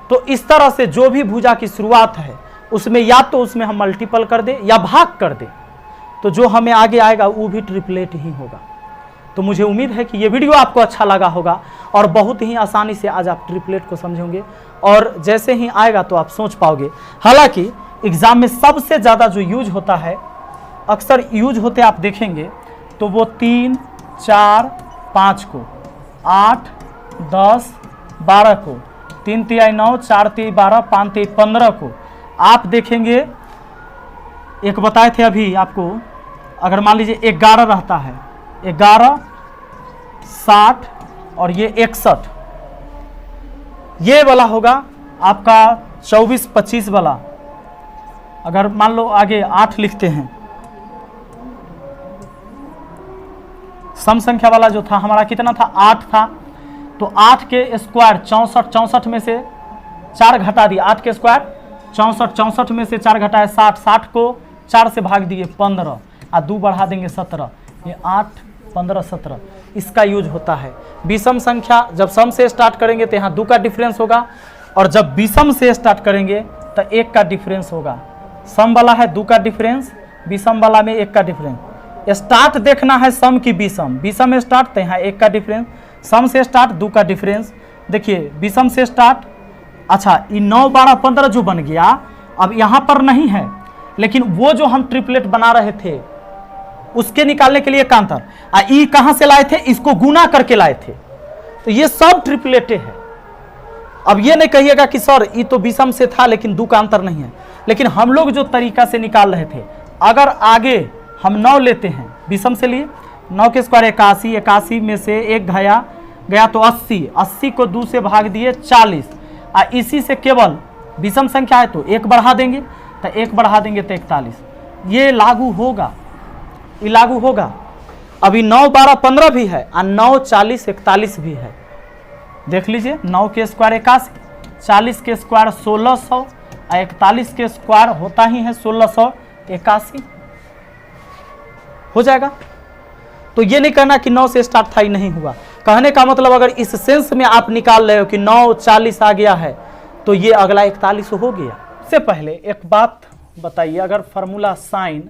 S1: तो इस तरह से जो भी भुजा की शुरुआत है उसमें या तो उसमें हम मल्टीपल कर दे या भाग कर दे, तो जो हमें आगे आएगा वो भी ट्रिपलेट ही होगा। तो मुझे उम्मीद है कि ये वीडियो आपको अच्छा लगा होगा और बहुत ही आसानी से आज आप ट्रिपलेट को समझेंगे और जैसे ही आएगा तो आप सोच पाओगे। हालांकि एग्जाम में सबसे ज़्यादा जो यूज होता है, अक्सर यूज होते आप देखेंगे तो वो 3, 4, 5 को, 8, 10, 12 को, 3 तिहाई 9, 4 तिहाई 12, 5 तिहाई 15 को आप देखेंगे। एक बताए थे अभी आपको, अगर मान लीजिए 11 रहता है, 11, 60 और ये 61, ये वाला होगा आपका 24, 25 वाला। अगर मान लो आगे 8 लिखते हैं, सम संख्या वाला जो था हमारा कितना था, 8 था। तो 8 के स्क्वायर 64, 64 में से 4 घटा दिया, 8 के स्क्वायर 64, 64 में से 4 घटाए 60, 60 को 4 से भाग दिए 15 और 2 बढ़ा देंगे 17, ये 8, 15, 17 इसका यूज होता है। विषम संख्या जब सम से स्टार्ट करेंगे तो यहाँ 2 का डिफरेंस होगा और जब विषम से स्टार्ट करेंगे तो 1 का डिफरेंस होगा। सम वाला है 2 का डिफरेंस, विषम वाला में 1 का डिफरेंस। स्टार्ट देखना है सम की विषम, विषम स्टार्ट तो यहाँ 1 का डिफरेंस, सम से स्टार्ट 2 का डिफरेंस। देखिए विषम से स्टार्ट, अच्छा ये 9, 12, 15 जो बन गया अब यहाँ पर नहीं है, लेकिन वो जो हम ट्रिपलेट बना रहे थे उसके निकालने के लिए कांतर ई कहां से लाए थे, इसको गुना करके लाए थे। तो ये सब ट्रिपलेटे है। अब ये नहीं कहिएगा कि सर ये तो विषम से था लेकिन 2 का अंतर नहीं है, लेकिन हम लोग जो तरीका से निकाल रहे थे, अगर आगे हम 9 लेते हैं, विषम से लिए 9 के स्क्वायर 81, 81 में से 1 गया तो 80, 80 को 2 से भाग दिए 40 और इसी से केवल विषम संख्या है तो 1 बढ़ा देंगे, तो 1 बढ़ा देंगे तो 41। ये लागू होगा, ये लागू होगा। अभी 9, 12, 15 भी है और 9, 40, 41 भी है। देख लीजिए 9 के स्क्वायर 81, 40 के स्क्वायर 1600 और 41 के स्क्वायर होता ही है 1681, हो जाएगा। तो ये नहीं कहना कि 9 से स्टार्ट था ही नहीं हुआ। कहने का मतलब अगर इस सेंस में आप निकाल रहे हो कि 9, 40 आ गया है तो ये अगला 41 हो गया। इससे पहले एक बात बताइए, अगर formula sine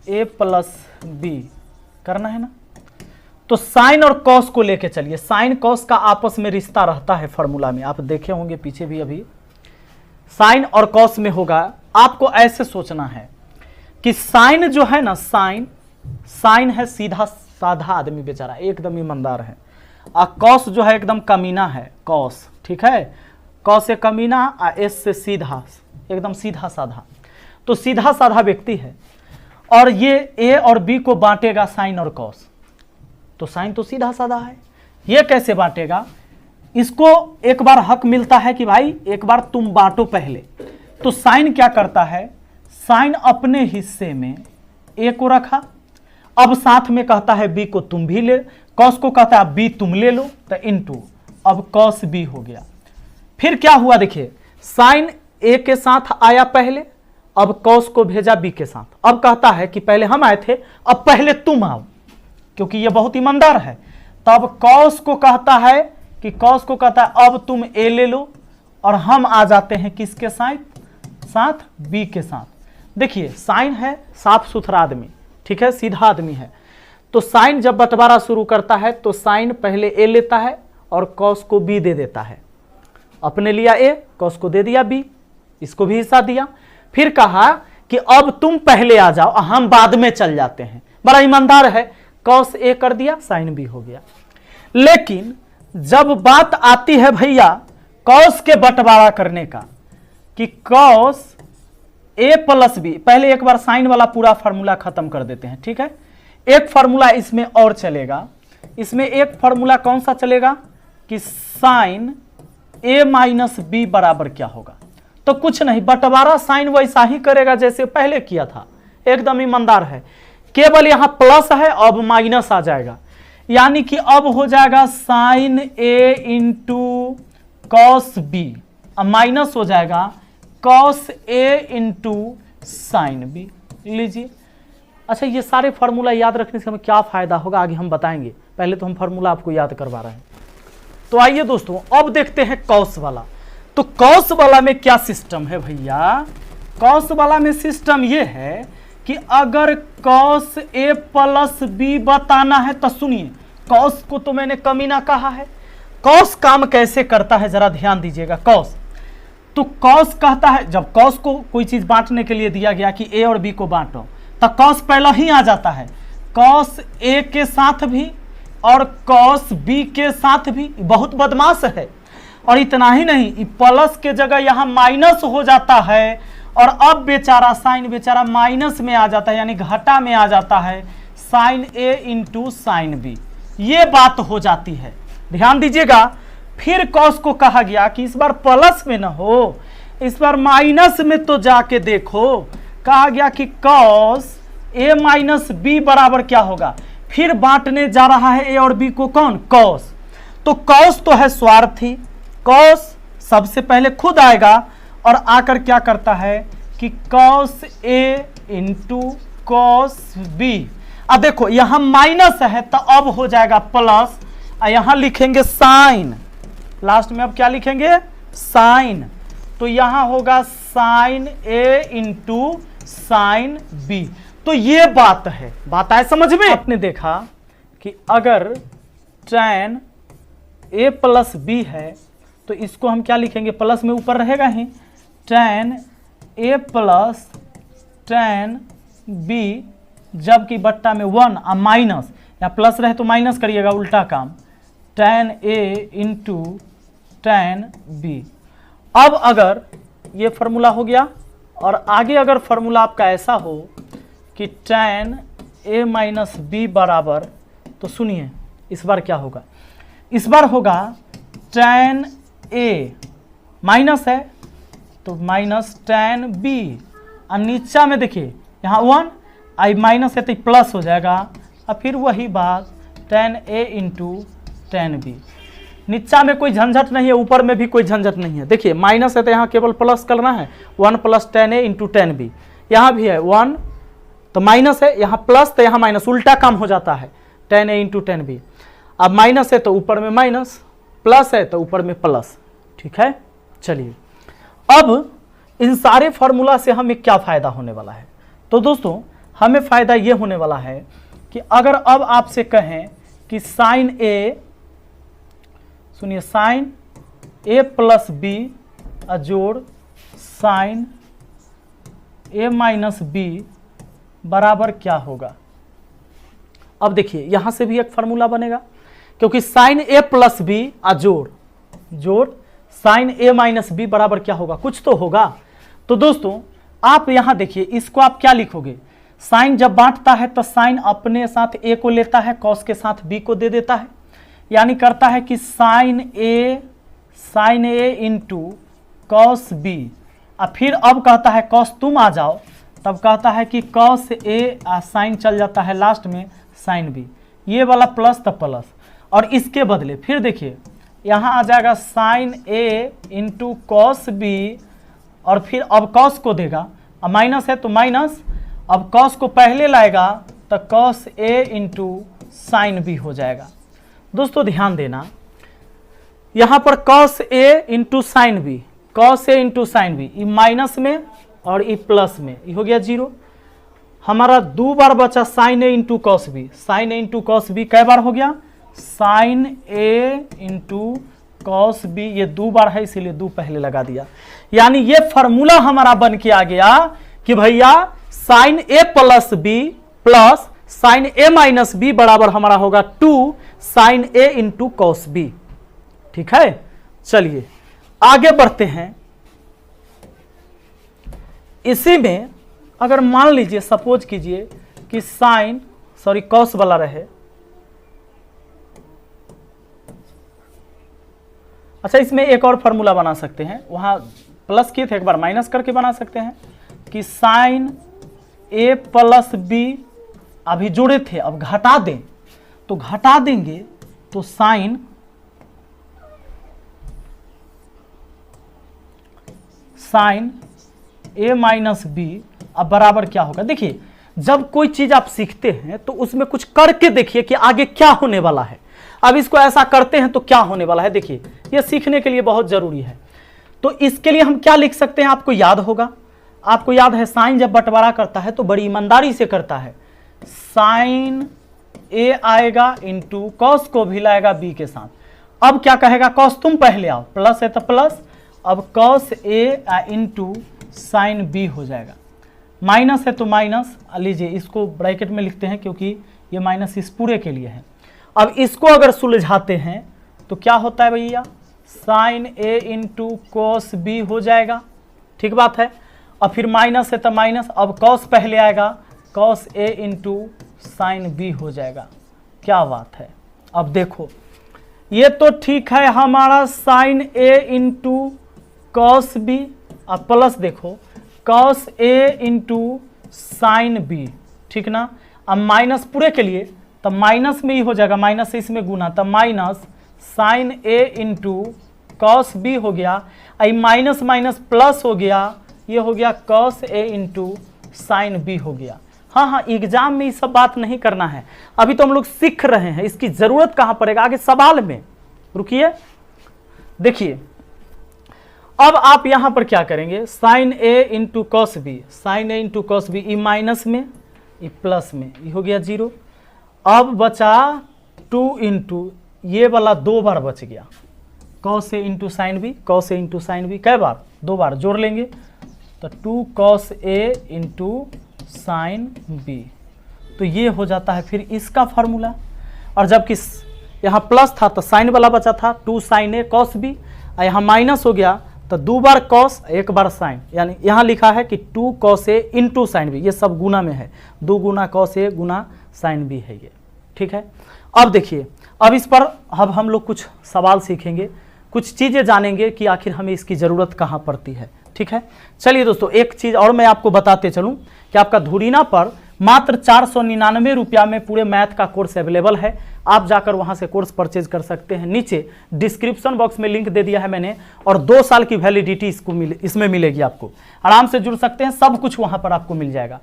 S1: a plus B करना है ना, तो साइन और कॉस को लेके चलिए। साइन कॉस का आपस में रिश्ता रहता है फार्मूला में, आप देखे होंगे पीछे भी। अभी साइन और कॉस में होगा, आपको ऐसे सोचना है कि साइन जो है ना, साइन है सीधा साधा आदमी बेचारा, एकदम ईमानदार है, और कॉस जो है एकदम कमीना है, कॉस, ठीक है, कॉस से कमीना और एस से सीधा, एकदम सीधा साधा। तो सीधा साधा व्यक्ति है और ये ए और बी को बांटेगा साइन और कॉस। तो साइन तो सीधा साधा है, ये कैसे बांटेगा? इसको एक बार हक मिलता है कि भाई एक बार तुम बांटो पहले। तो साइन क्या करता है, साइन अपने हिस्से में ए को रखा, अब साथ में कहता है बी को तुम भी ले, कॉस को कहता है बी तुम ले लो, तो इनटू, अब कॉस बी हो गया। फिर क्या हुआ देखिए, साइन ए के साथ आया पहले, अब कॉस को भेजा बी के साथ। अब कहता है कि पहले हम आए थे, अब पहले तुम आओ, क्योंकि ये बहुत ईमानदार है। तब कॉस को कहता है कि कॉस को कहता है अब तुम ए ले लो, और हम आ जाते हैं किसके साथ बी के साथ। देखिए साइन है साफ सुथरा आदमी, ठीक है, सीधा आदमी है। तो साइन जब बंटवारा शुरू करता है तो साइन पहले ए लेता है और कॉस को बी दे देता है। अपने लिया ए, कॉस को दे दिया बी, इसको भी हिस्सा दिया। फिर कहा कि अब तुम पहले आ जाओ, हम बाद में चल जाते हैं। बड़ा ईमानदार है, कॉस ए कर दिया, साइन बी हो गया। लेकिन जब बात आती है भैया कॉस के बंटवारा करने का, कि कॉस ए प्लस बी, पहले एक बार साइन वाला पूरा फार्मूला खत्म कर देते हैं, ठीक है। एक फार्मूला इसमें और चलेगा, इसमें एक फार्मूला कौन सा चलेगा कि साइन ए माइनस बी बराबर क्या होगा। तो कुछ नहीं, बंटवारा साइन वैसा ही करेगा जैसे पहले किया था, एकदम ईमानदार है। केवल यहां प्लस है, अब माइनस आ जाएगा, यानी कि अब हो जाएगा sign A into cos B, अब माइनस हो जाएगा cos A into sine B. लीजिए अच्छा, ये सारे फार्मूला याद रखने से हमें क्या फ़ायदा होगा आगे हम बताएंगे, पहले तो हम फार्मूला आपको याद करवा रहे हैं। तो आइए दोस्तों, अब देखते हैं कॉस वाला। तो कॉस वाला में क्या सिस्टम है भैया? कॉस वाला में सिस्टम ये है कि अगर कॉस ए प्लस बी बताना है तो सुनिए, कॉस को तो मैंने कमीना कहा है। कॉस काम कैसे करता है जरा ध्यान दीजिएगा। कॉस तो कॉस कहता है, जब कॉस को कोई चीज बांटने के लिए दिया गया कि ए और बी को बांटो, तो कॉस पहला ही आ जाता है, कॉस ए के साथ भी और कॉस बी के साथ भी। बहुत बदमाश है। और इतना ही नहीं, प्लस के जगह यहां माइनस हो जाता है, और अब बेचारा साइन बेचारा माइनस में आ जाता है, यानी घाटा में आ जाता है, sign A into sine B. ये बात हो जाती है, ध्यान दीजिएगा। फिर कॉस को कहा गया कि इस बार प्लस में ना हो, इस बार माइनस में तो जाके देखो। कहा गया कि कॉस ए माइनस बी बराबर क्या होगा? फिर बांटने जा रहा है ए और बी को कौन? कॉस। तो कॉस तो है स्वार्थी, कॉस सबसे पहले खुद आएगा और आकर क्या करता है कि cos A into cos B. अब देखो यहां माइनस है तो अब हो जाएगा प्लस, और यहां लिखेंगे साइन, लास्ट में अब क्या लिखेंगे? साइन। तो यहां होगा sign A into sine B. तो ये बात है, बात आए समझ में? आपने देखा कि अगर tan a प्लस बी है तो इसको हम क्या लिखेंगे? प्लस में ऊपर रहेगा ही, tan a plus tan b, जबकि बट्टा में 1 और माइनस, या प्लस रहे तो माइनस करिएगा, उल्टा काम, tan a into tan b। अब अगर ये फार्मूला हो गया, और आगे अगर फार्मूला आपका ऐसा हो कि tan a माइनस बी बराबर, तो सुनिए इस बार क्या होगा? इस बार होगा tan a माइनस है तो माइनस tan b, और नीचा में देखिए यहाँ 1 आई माइनस है तो प्लस हो जाएगा, और फिर वही बात tan a into tan b। नीचा में कोई झंझट नहीं है, ऊपर में भी कोई झंझट नहीं है। देखिए माइनस है तो यहाँ केवल प्लस करना है, 1 plus tan a into tan b। यहाँ भी है 1 तो माइनस है, यहाँ प्लस तो यहाँ माइनस, उल्टा काम हो जाता है, tan a into tan b। अब माइनस है तो ऊपर में माइनस, प्लस है तो ऊपर में प्लस। ठीक है, चलिए अब इन सारे फार्मूला से हमें क्या फायदा होने वाला है? तो दोस्तों हमें फायदा ये होने वाला है कि अगर अब आपसे कहें कि साइन ए, सुनिए, साइन ए प्लस बी जोड़ साइन ए माइनस बी बराबर क्या होगा? अब देखिए यहां से भी एक फार्मूला बनेगा, क्योंकि साइन ए प्लस बी जोड़ साइन ए माइनस बी बराबर क्या होगा? कुछ तो होगा। तो दोस्तों आप यहां देखिए, इसको आप क्या लिखोगे? साइन जब बांटता है तो साइन अपने साथ ए को लेता है, कॉस के साथ बी को दे देता है, यानी करता है कि sign A into cos B. और फिर अब कहता है कॉस तुम आ जाओ, तब कहता है कि कॉस ए साइन चल जाता है लास्ट में साइन बी, ये वाला प्लस तब प्लस। और इसके बदले फिर देखिए यहाँ आ जाएगा sign A into cos B, और फिर अब कॉस को देगा, अब माइनस है तो माइनस, अब कॉस को पहले लाएगा तो cos A into sine B हो जाएगा। दोस्तों ध्यान देना, यहाँ पर cos A into sine B, cos A into sine B, ये माइनस में और ये प्लस में, ये हो गया 0। हमारा 2 बार बचा sign A into cos B, sign A into cos B कै बार हो गया? Sign A into cos B, ये 2 बार है इसीलिए 2 पहले लगा दिया। यानी ये फार्मूला हमारा बन के आ गया कि भैया साइन ए प्लस बी प्लस साइन ए माइनस बी बराबर हमारा होगा 2 sign A into cos B. ठीक है, चलिए आगे बढ़ते हैं। इसी में अगर मान लीजिए, सपोज कीजिए कि कॉस वाला रहे, अच्छा इसमें एक और फार्मूला बना सकते हैं, वहां प्लस किए थे एक बार माइनस करके बना सकते हैं कि साइन ए प्लस बी, अभी जोड़े थे अब घटा दें, तो घटा देंगे तो साइन ए माइनस बी अब बराबर क्या होगा? देखिए जब कोई चीज आप सीखते हैं तो उसमें कुछ करके देखिए कि आगे क्या होने वाला है। अब इसको ऐसा करते हैं तो क्या होने वाला है, देखिए यह सीखने के लिए बहुत जरूरी है। तो इसके लिए हम क्या लिख सकते हैं, आपको याद होगा, आपको याद है साइन जब बंटवारा करता है तो बड़ी ईमानदारी से करता है। साइन ए आएगा इंटू कॉस को भी लाएगा बी के साथ। अब क्या कहेगा, कॉस तुम पहले आओ, प्लस है तो प्लस, अब cos A into sine B हो जाएगा। माइनस है तो माइनस, लीजिए इसको ब्रैकेट में लिखते हैं क्योंकि ये माइनस इस पूरे के लिए है। अब इसको अगर सुलझाते हैं तो क्या होता है भैया, sign A into cos B हो जाएगा, ठीक बात है। और फिर माइनस है तो माइनस, अब कॉस पहले आएगा, cos A into sine B हो जाएगा। क्या बात है। अब देखो ये तो ठीक है हमारा sign A into cos B, अब प्लस देखो cos A into sine B, ठीक ना। अब माइनस पूरे के लिए तब माइनस में ही हो जाएगा, माइनस से इसमें गुना, तब minus sign A into cos B हो गया। आई माइनस माइनस प्लस हो गया, ये हो गया cos A into sine B हो गया। हाँ, एग्जाम में ये सब बात नहीं करना है, अभी तो हम लोग सीख रहे हैं, इसकी जरूरत कहां पड़ेगा आगे सवाल में। रुकिए देखिए, अब आप यहां पर क्या करेंगे, sign A into cos B, sign A into cos B, E minus में ई प्लस में, ये हो गया 0। अब बचा 2 इंटू, ये वाला 2 बार बच गया, cos A into sine B, cos A into sine B कै बार, 2 बार जोड़ लेंगे तो 2 cos A into sine B, तो ये हो जाता है फिर इसका फॉर्मूला। और जबकि यहाँ प्लस था तो साइन वाला बचा था, 2 साइन ए कॉस बी, और यहाँ माइनस हो गया तो 2 बार कॉस 1 बार साइन, यानी यहाँ लिखा है कि 2 cos A into sine B, ये सब गुना में है, 2 गुना cos A Guna sine B है ये, ठीक है। अब देखिए, अब इस पर अब हम लोग कुछ सवाल सीखेंगे, कुछ चीज़ें जानेंगे कि आखिर हमें इसकी ज़रूरत कहाँ पड़ती है, ठीक है। चलिए दोस्तों, एक चीज़ और मैं आपको बताते चलूँ कि आपका धुरीना पर मात्र 499 रुपया में पूरे मैथ का कोर्स अवेलेबल है। आप जाकर वहां से कोर्स परचेज कर सकते हैं, नीचे डिस्क्रिप्शन बॉक्स में लिंक दे दिया है मैंने, और 2 साल की वैलिडिटी इसमें मिलेगी, आपको आराम से जुड़ सकते हैं, सब कुछ वहां पर आपको मिल जाएगा।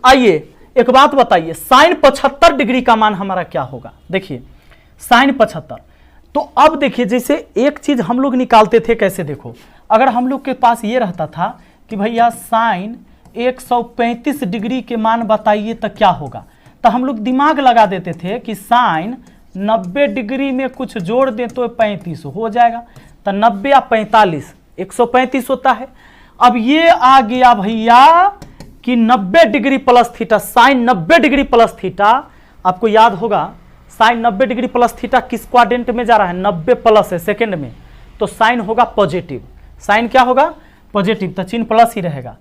S1: आइए एक बात बताइए, साइन 75 डिग्री का मान हमारा क्या होगा। देखिए साइन 75, तो अब देखिए जैसे एक चीज हम लोग निकालते थे, कैसे देखो, अगर हम लोग के पास ये रहता था कि भैया साइन 135 डिग्री के मान बताइए तो क्या होगा, तो हम लोग दिमाग लगा देते थे कि साइन 90 डिग्री में कुछ जोड़ दें तो 35 हो जाएगा, तो 90 या 45 135 होता है। अब ये आ गया भैया कि 90 degree plus theta, sine 90 degree plus theta, आपको याद होगा साइन 90 डिग्री प्लस थीटा किस क्वाड्रेंट में जा रहा है, 90 प्लस है सेकेंड में, तो साइन होगा पॉजिटिव, साइन क्या होगा पॉजिटिव, तो चिन्ह प्लस ही रहेगा।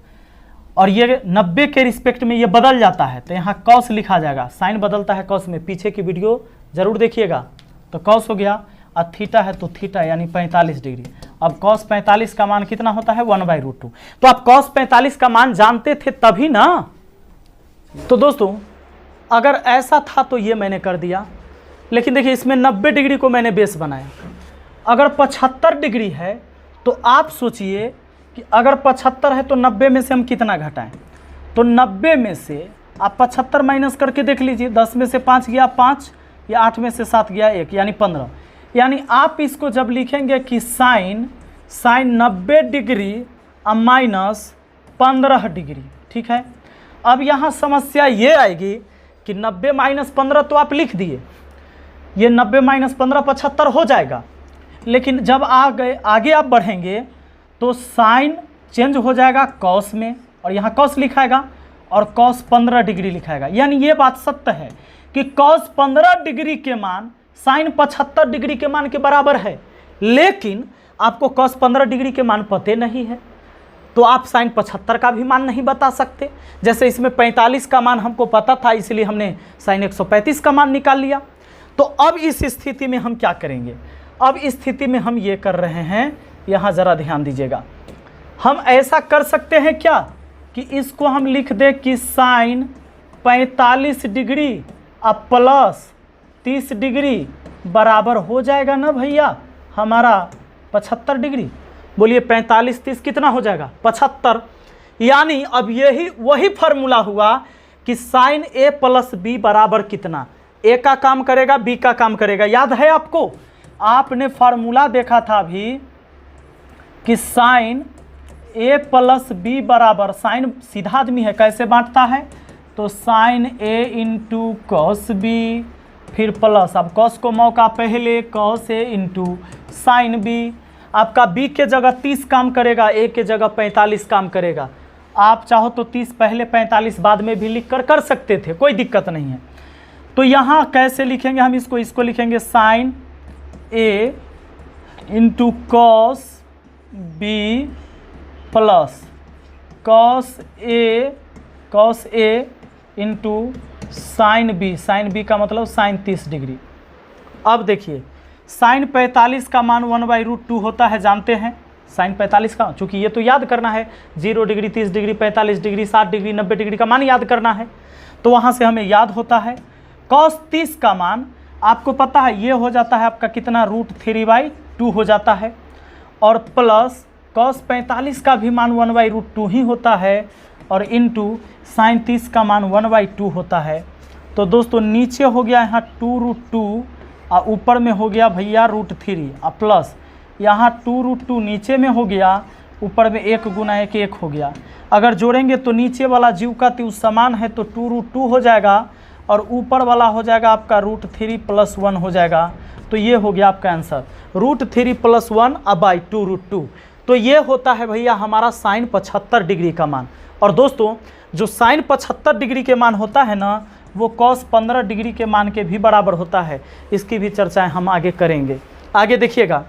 S1: और ये 90 के रिस्पेक्ट में ये बदल जाता है तो यहाँ कॉस लिखा जाएगा, साइन बदलता है कॉस में, पीछे की वीडियो जरूर देखिएगा। तो कॉस हो गया, और थीटा है तो थीटा यानी 45 डिग्री। अब कॉस 45 का मान कितना होता है 1/√2। तो आप कॉस 45 का मान जानते थे तभी ना। तो दोस्तों अगर ऐसा था तो ये मैंने कर दिया, लेकिन देखिए इसमें 90 डिग्री को मैंने बेस बनाया। अगर 75 डिग्री है तो आप सोचिए कि अगर 75 है तो 90 में से हम कितना घटाएं, तो 90 में से आप 75 माइनस करके देख लीजिए, 10 में से 5 गया 5, या 8 में से 7 गया 1, यानी 15। यानी आप इसको जब लिखेंगे कि साइन 90 डिग्री माइनस 15 डिग्री, ठीक है। अब यहाँ समस्या ये आएगी कि 90 माइनस 15 तो आप लिख दिए, ये 90 माइनस 15 75 हो जाएगा, लेकिन जब आगे आप बढ़ेंगे तो साइन चेंज हो जाएगा कॉस में, और यहाँ कॉस लिखाएगा और कॉस 15 डिग्री लिखाएगा। यानी ये बात सत्य है कि कॉस 15 डिग्री के मान साइन 75 डिग्री के मान के बराबर है, लेकिन आपको कॉस 15 डिग्री के मान पते नहीं है, तो आप साइन 75 का भी मान नहीं बता सकते। जैसे इसमें 45 का मान हमको पता था, इसलिए हमने साइन 135 का मान निकाल लिया। तो अब इस स्थिति में हम क्या करेंगे, अब इस स्थिति में हम ये कर रहे हैं, यहाँ ज़रा ध्यान दीजिएगा, हम ऐसा कर सकते हैं क्या कि इसको हम लिख दें कि साइन 45 डिग्री अब प्लस 30 डिग्री बराबर हो जाएगा ना भैया हमारा 75 डिग्री। बोलिए 45 30 कितना हो जाएगा 75। यानी अब यही वही फार्मूला हुआ कि साइन ए प्लस बी बराबर कितना, ए का काम करेगा बी का काम करेगा। याद है आपको, आपने फार्मूला देखा था अभी कि साइन ए प्लस बी बराबर, साइन सीधा आदमी है कैसे बांटता है, तो sign A into cos B, फिर प्लस, अब कॉस को मौका पहले, cos A into sine B. आपका बी के जगह 30 काम करेगा, ए के जगह 45 काम करेगा। आप चाहो तो 30 पहले 45 बाद में भी लिख कर कर सकते थे, कोई दिक्कत नहीं है। तो यहाँ कैसे लिखेंगे हम इसको लिखेंगे sine A into cos B plus cos A into sine B का मतलब साइन 30 डिग्री। अब देखिए साइन 45 का मान 1/√2 होता है, जानते हैं साइन 45 का, चूंकि ये तो याद करना है 0 degree 30 degree 45 degree 60 degree 90 degree का मान याद करना है, तो वहाँ से हमें याद होता है। कॉस 30 का मान आपको पता है ये हो जाता है आपका कितना, √3/2 हो जाता है, और प्लस कॉस 45 का भी मान 1/√2 ही होता है, और इंटू साइन 30 का मान 1/2 होता है। तो दोस्तों नीचे हो गया यहाँ 2√2 और ऊपर में हो गया भैया √3 और प्लस यहाँ 2√2 नीचे में हो गया, ऊपर में 1 गुना 1 हो गया। अगर जोड़ेंगे तो नीचे वाला जीव का त्रिभुज समान है तो 2√2 हो जाएगा, और ऊपर वाला हो जाएगा आपका √3 + 1 हो जाएगा। तो ये हो गया आपका आंसर, √3 + 1 / 2√2। तो ये होता है भैया हमारा साइन 75 डिग्री का मान। और दोस्तों जो साइन 75 डिग्री के मान होता है ना, वो कॉस 15 डिग्री के मान के भी बराबर होता है। इसकी भी चर्चाएं हम आगे करेंगे। आगे देखिएगा,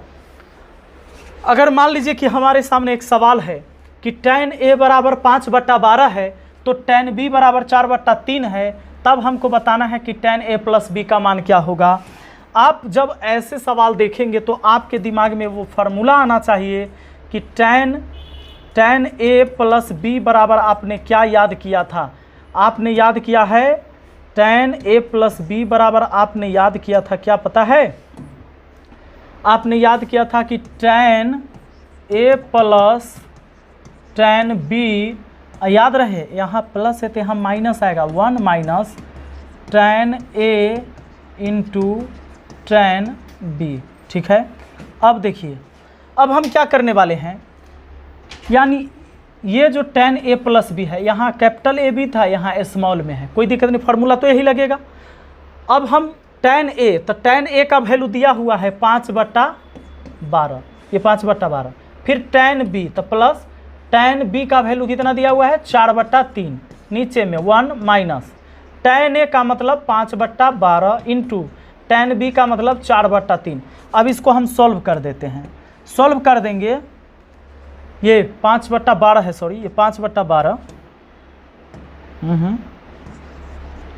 S1: अगर मान लीजिए कि हमारे सामने एक सवाल है कि tan a बराबर 5/12 है तो tan b बराबर 4/3 है, तब हमको बताना है कि tan a + b का मान क्या होगा। आप जब ऐसे सवाल देखेंगे तो आपके दिमाग में वो फार्मूला आना चाहिए कि tan a + b बराबर आपने क्या याद किया था, आपने याद किया है tan a + b बराबर आपने याद किया था, क्या पता है, आपने याद किया था कि tan a + tan b, याद रहे यहाँ प्लस है तो यहाँ माइनस आएगा, 1 - tan a into tan b। ठीक है, अब देखिए अब हम क्या करने वाले हैं, यानी ये जो tan a + b है, यहाँ कैपिटल A भी था, यहाँ स्मॉल में है, कोई दिक्कत नहीं, फार्मूला तो यही लगेगा। अब हम tan a, तो tan a का वैल्यू दिया हुआ है 5/12, ये 5/12, फिर tan b तो प्लस tan b का वैल्यू कितना दिया हुआ है 4/3, नीचे में 1 - tan a का मतलब 5/12 इंटू tan b का मतलब 4/3। अब इसको हम सॉल्व कर देते हैं, सॉल्व कर देंगे, ये 5/12 है, सॉरी ये 5/12,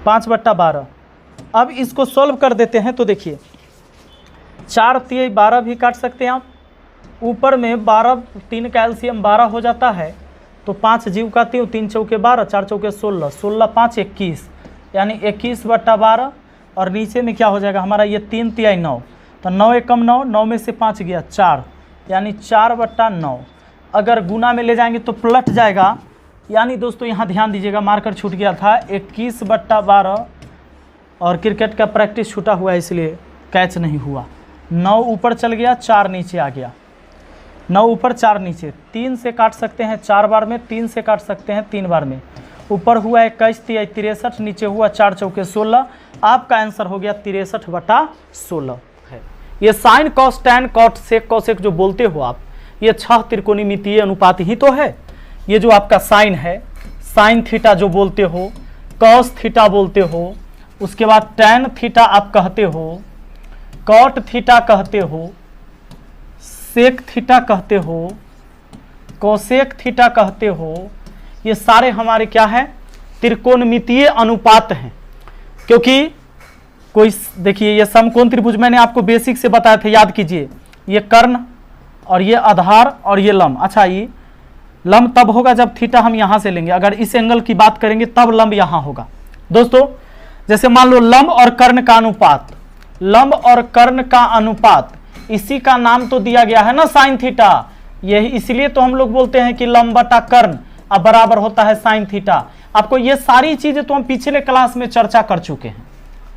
S1: 5/12। अब इसको सॉल्व कर देते हैं तो देखिए 4 × 3 = 12 भी काट सकते हैं आप, ऊपर में 12 3 का एलसीएम 12 हो जाता है, तो 5 जीव का त्यों, 3 चौके 12, 4 चौके 16, 16 5 21, यानी 21/12, और नीचे में क्या हो जाएगा हमारा ये 3 × 3 = 9, तो 9 × 1 = 9, 9 में से 5 गया 4, यानी 4/9। अगर गुना में ले जाएंगे तो पलट जाएगा, यानी दोस्तों यहाँ ध्यान दीजिएगा, मार्कर छूट गया था 21/12, और क्रिकेट का प्रैक्टिस छूटा हुआ है इसलिए कैच नहीं हुआ। 9 ऊपर चल गया, 4 नीचे आ गया, 9 ऊपर 4 नीचे, 3 से काट सकते हैं 4 बार में, 3 से काट सकते हैं 3 बार में। ऊपर हुआ 21 × 3 = 63, नीचे हुआ 4 चौके 16, आपका आंसर हो गया 63/16 है। ये sine cos tan cot sec cosec जो बोलते हो आप, ये 6 त्रिकोणमितीय अनुपात ही तो है। ये जो आपका साइन है, साइन थीटा जो बोलते हो, कॉस थीटा बोलते हो, उसके बाद टैन थीटा आप कहते हो, कॉट थीटा कहते हो, सेक थीटा कहते हो, कोसेक थीटा कहते हो, ये सारे हमारे क्या है, त्रिकोणमितीय अनुपात हैं। क्योंकि कोई देखिए ये समकोण त्रिभुज मैंने आपको बेसिक से बताया था, याद कीजिए, ये कर्ण और ये आधार और ये लंब। अच्छा, ये लंब तब होगा जब थीटा हम यहाँ से लेंगे, अगर इस एंगल की बात करेंगे तब लंब यहाँ होगा। दोस्तों जैसे मान लो लंब और कर्ण का अनुपात, लंब और कर्ण का अनुपात, इसी का नाम तो दिया गया है ना साइन थीटा। यही इसलिए तो हम लोग बोलते हैं कि लंब बटा कर्ण अब बराबर होता है साइन थीटा। आपको ये सारी चीजें तो हम पिछले क्लास में चर्चा कर चुके हैं।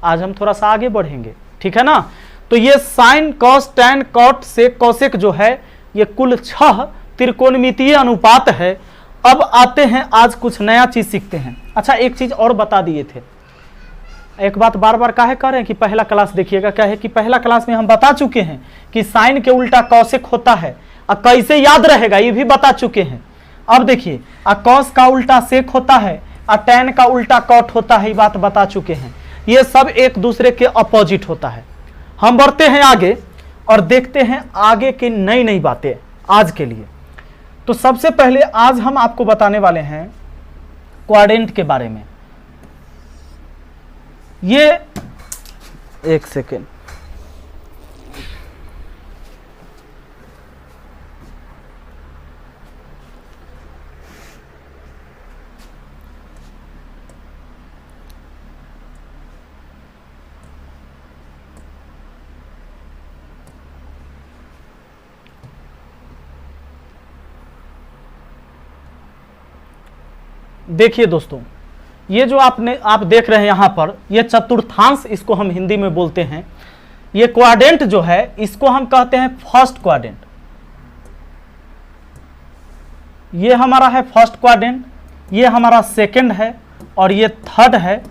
S1: आज हम थोड़ा सा आगे बढ़ेंगे, ठीक है ना। तो ये sine, cos, tan, cot, sec, cosec जो है ये कुल 6 त्रिकोणमितीय अनुपात है। अब आते हैं, आज कुछ नया चीज सीखते हैं। अच्छा, एक चीज और बता दिए थे, एक बात बार बार काहे कह रहे हैं कि पहला क्लास देखिएगा। क्या है कि पहला क्लास में हम बता चुके हैं कि साइन के उल्टा कॉसेक होता है, और कैसे याद रहेगा ये भी बता चुके हैं। अब देखिए, कॉस का उल्टा सेक होता है और टैन का उल्टा कॉट होता है, ये बात बता चुके हैं। ये सब एक दूसरे के अपोजिट होता है। हम बढ़ते हैं आगे और देखते हैं आगे की नई नई बातें आज के लिए। तो सबसे पहले आज हम आपको बताने वाले हैं क्वाड्रेंट के बारे में। ये एक सेकेंड, देखिए दोस्तों, ये जो आप देख रहे हैं यहां पर, ये चतुर्थांश इसको हम हिंदी में बोलते हैं। ये क्वाड्रेंट जो है इसको हम कहते हैं फर्स्ट क्वाड्रेंट। ये हमारा है फर्स्ट क्वाड्रेंट, ये हमारा सेकंड है, और ये थर्ड है,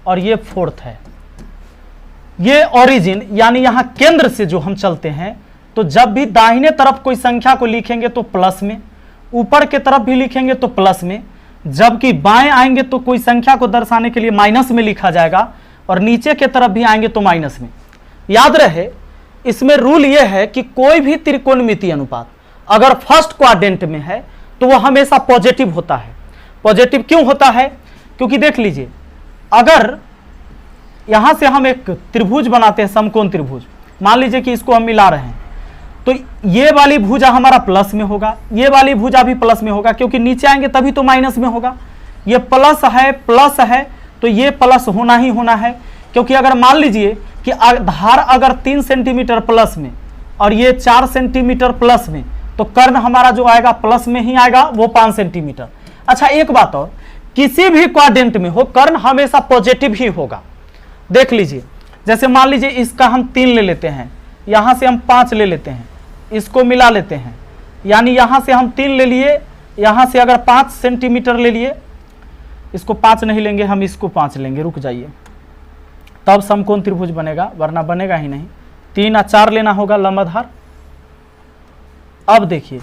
S1: और ये फोर्थ है। ये ओरिजिन यानी यहां केंद्र से जो हम चलते हैं, तो जब भी दाहिने तरफ कोई संख्या को लिखेंगे तो प्लस में, ऊपर के तरफ भी लिखेंगे तो प्लस में, जबकि बाएं आएंगे तो कोई संख्या को दर्शाने के लिए माइनस में लिखा जाएगा, और नीचे के तरफ भी आएंगे तो माइनस में। याद रहे, इसमें रूल यह है कि कोई भी त्रिकोणमितीय अनुपात अगर फर्स्ट क्वाड्रेंट में है तो वह हमेशा पॉजिटिव होता है। पॉजिटिव क्यों होता है? क्योंकि देख लीजिए, अगर यहां से हम एक त्रिभुज बनाते हैं, समकोण त्रिभुज, मान लीजिए कि इसको हम मिला रहे हैं, तो ये वाली भुजा हमारा प्लस में होगा, ये वाली भुजा भी प्लस में होगा, क्योंकि नीचे आएंगे तभी तो माइनस में होगा। ये प्लस है तो ये प्लस होना ही होना है, क्योंकि अगर मान लीजिए कि धार अगर 3 सेंटीमीटर प्लस में और ये 4 सेंटीमीटर प्लस में, तो कर्ण हमारा जो आएगा प्लस में ही आएगा, वो 5 सेंटीमीटर। अच्छा, एक बात और, किसी भी क्वाड्रेंट में हो कर्ण हमेशा पॉजिटिव ही होगा। देख लीजिए, जैसे मान लीजिए इसका हम 3 ले लेते हैं, यहां से हम 5 ले लेते हैं, इसको मिला लेते हैं, यानी यहां से हम 3 ले लिए, यहां से अगर 5 सेंटीमीटर ले लिए, इसको 5 नहीं लेंगे, हम इसको 5 लेंगे, रुक जाइए, तब समकोण त्रिभुज बनेगा, वरना बनेगा ही नहीं। 3 और 4 लेना होगा लंबाधार। अब देखिए,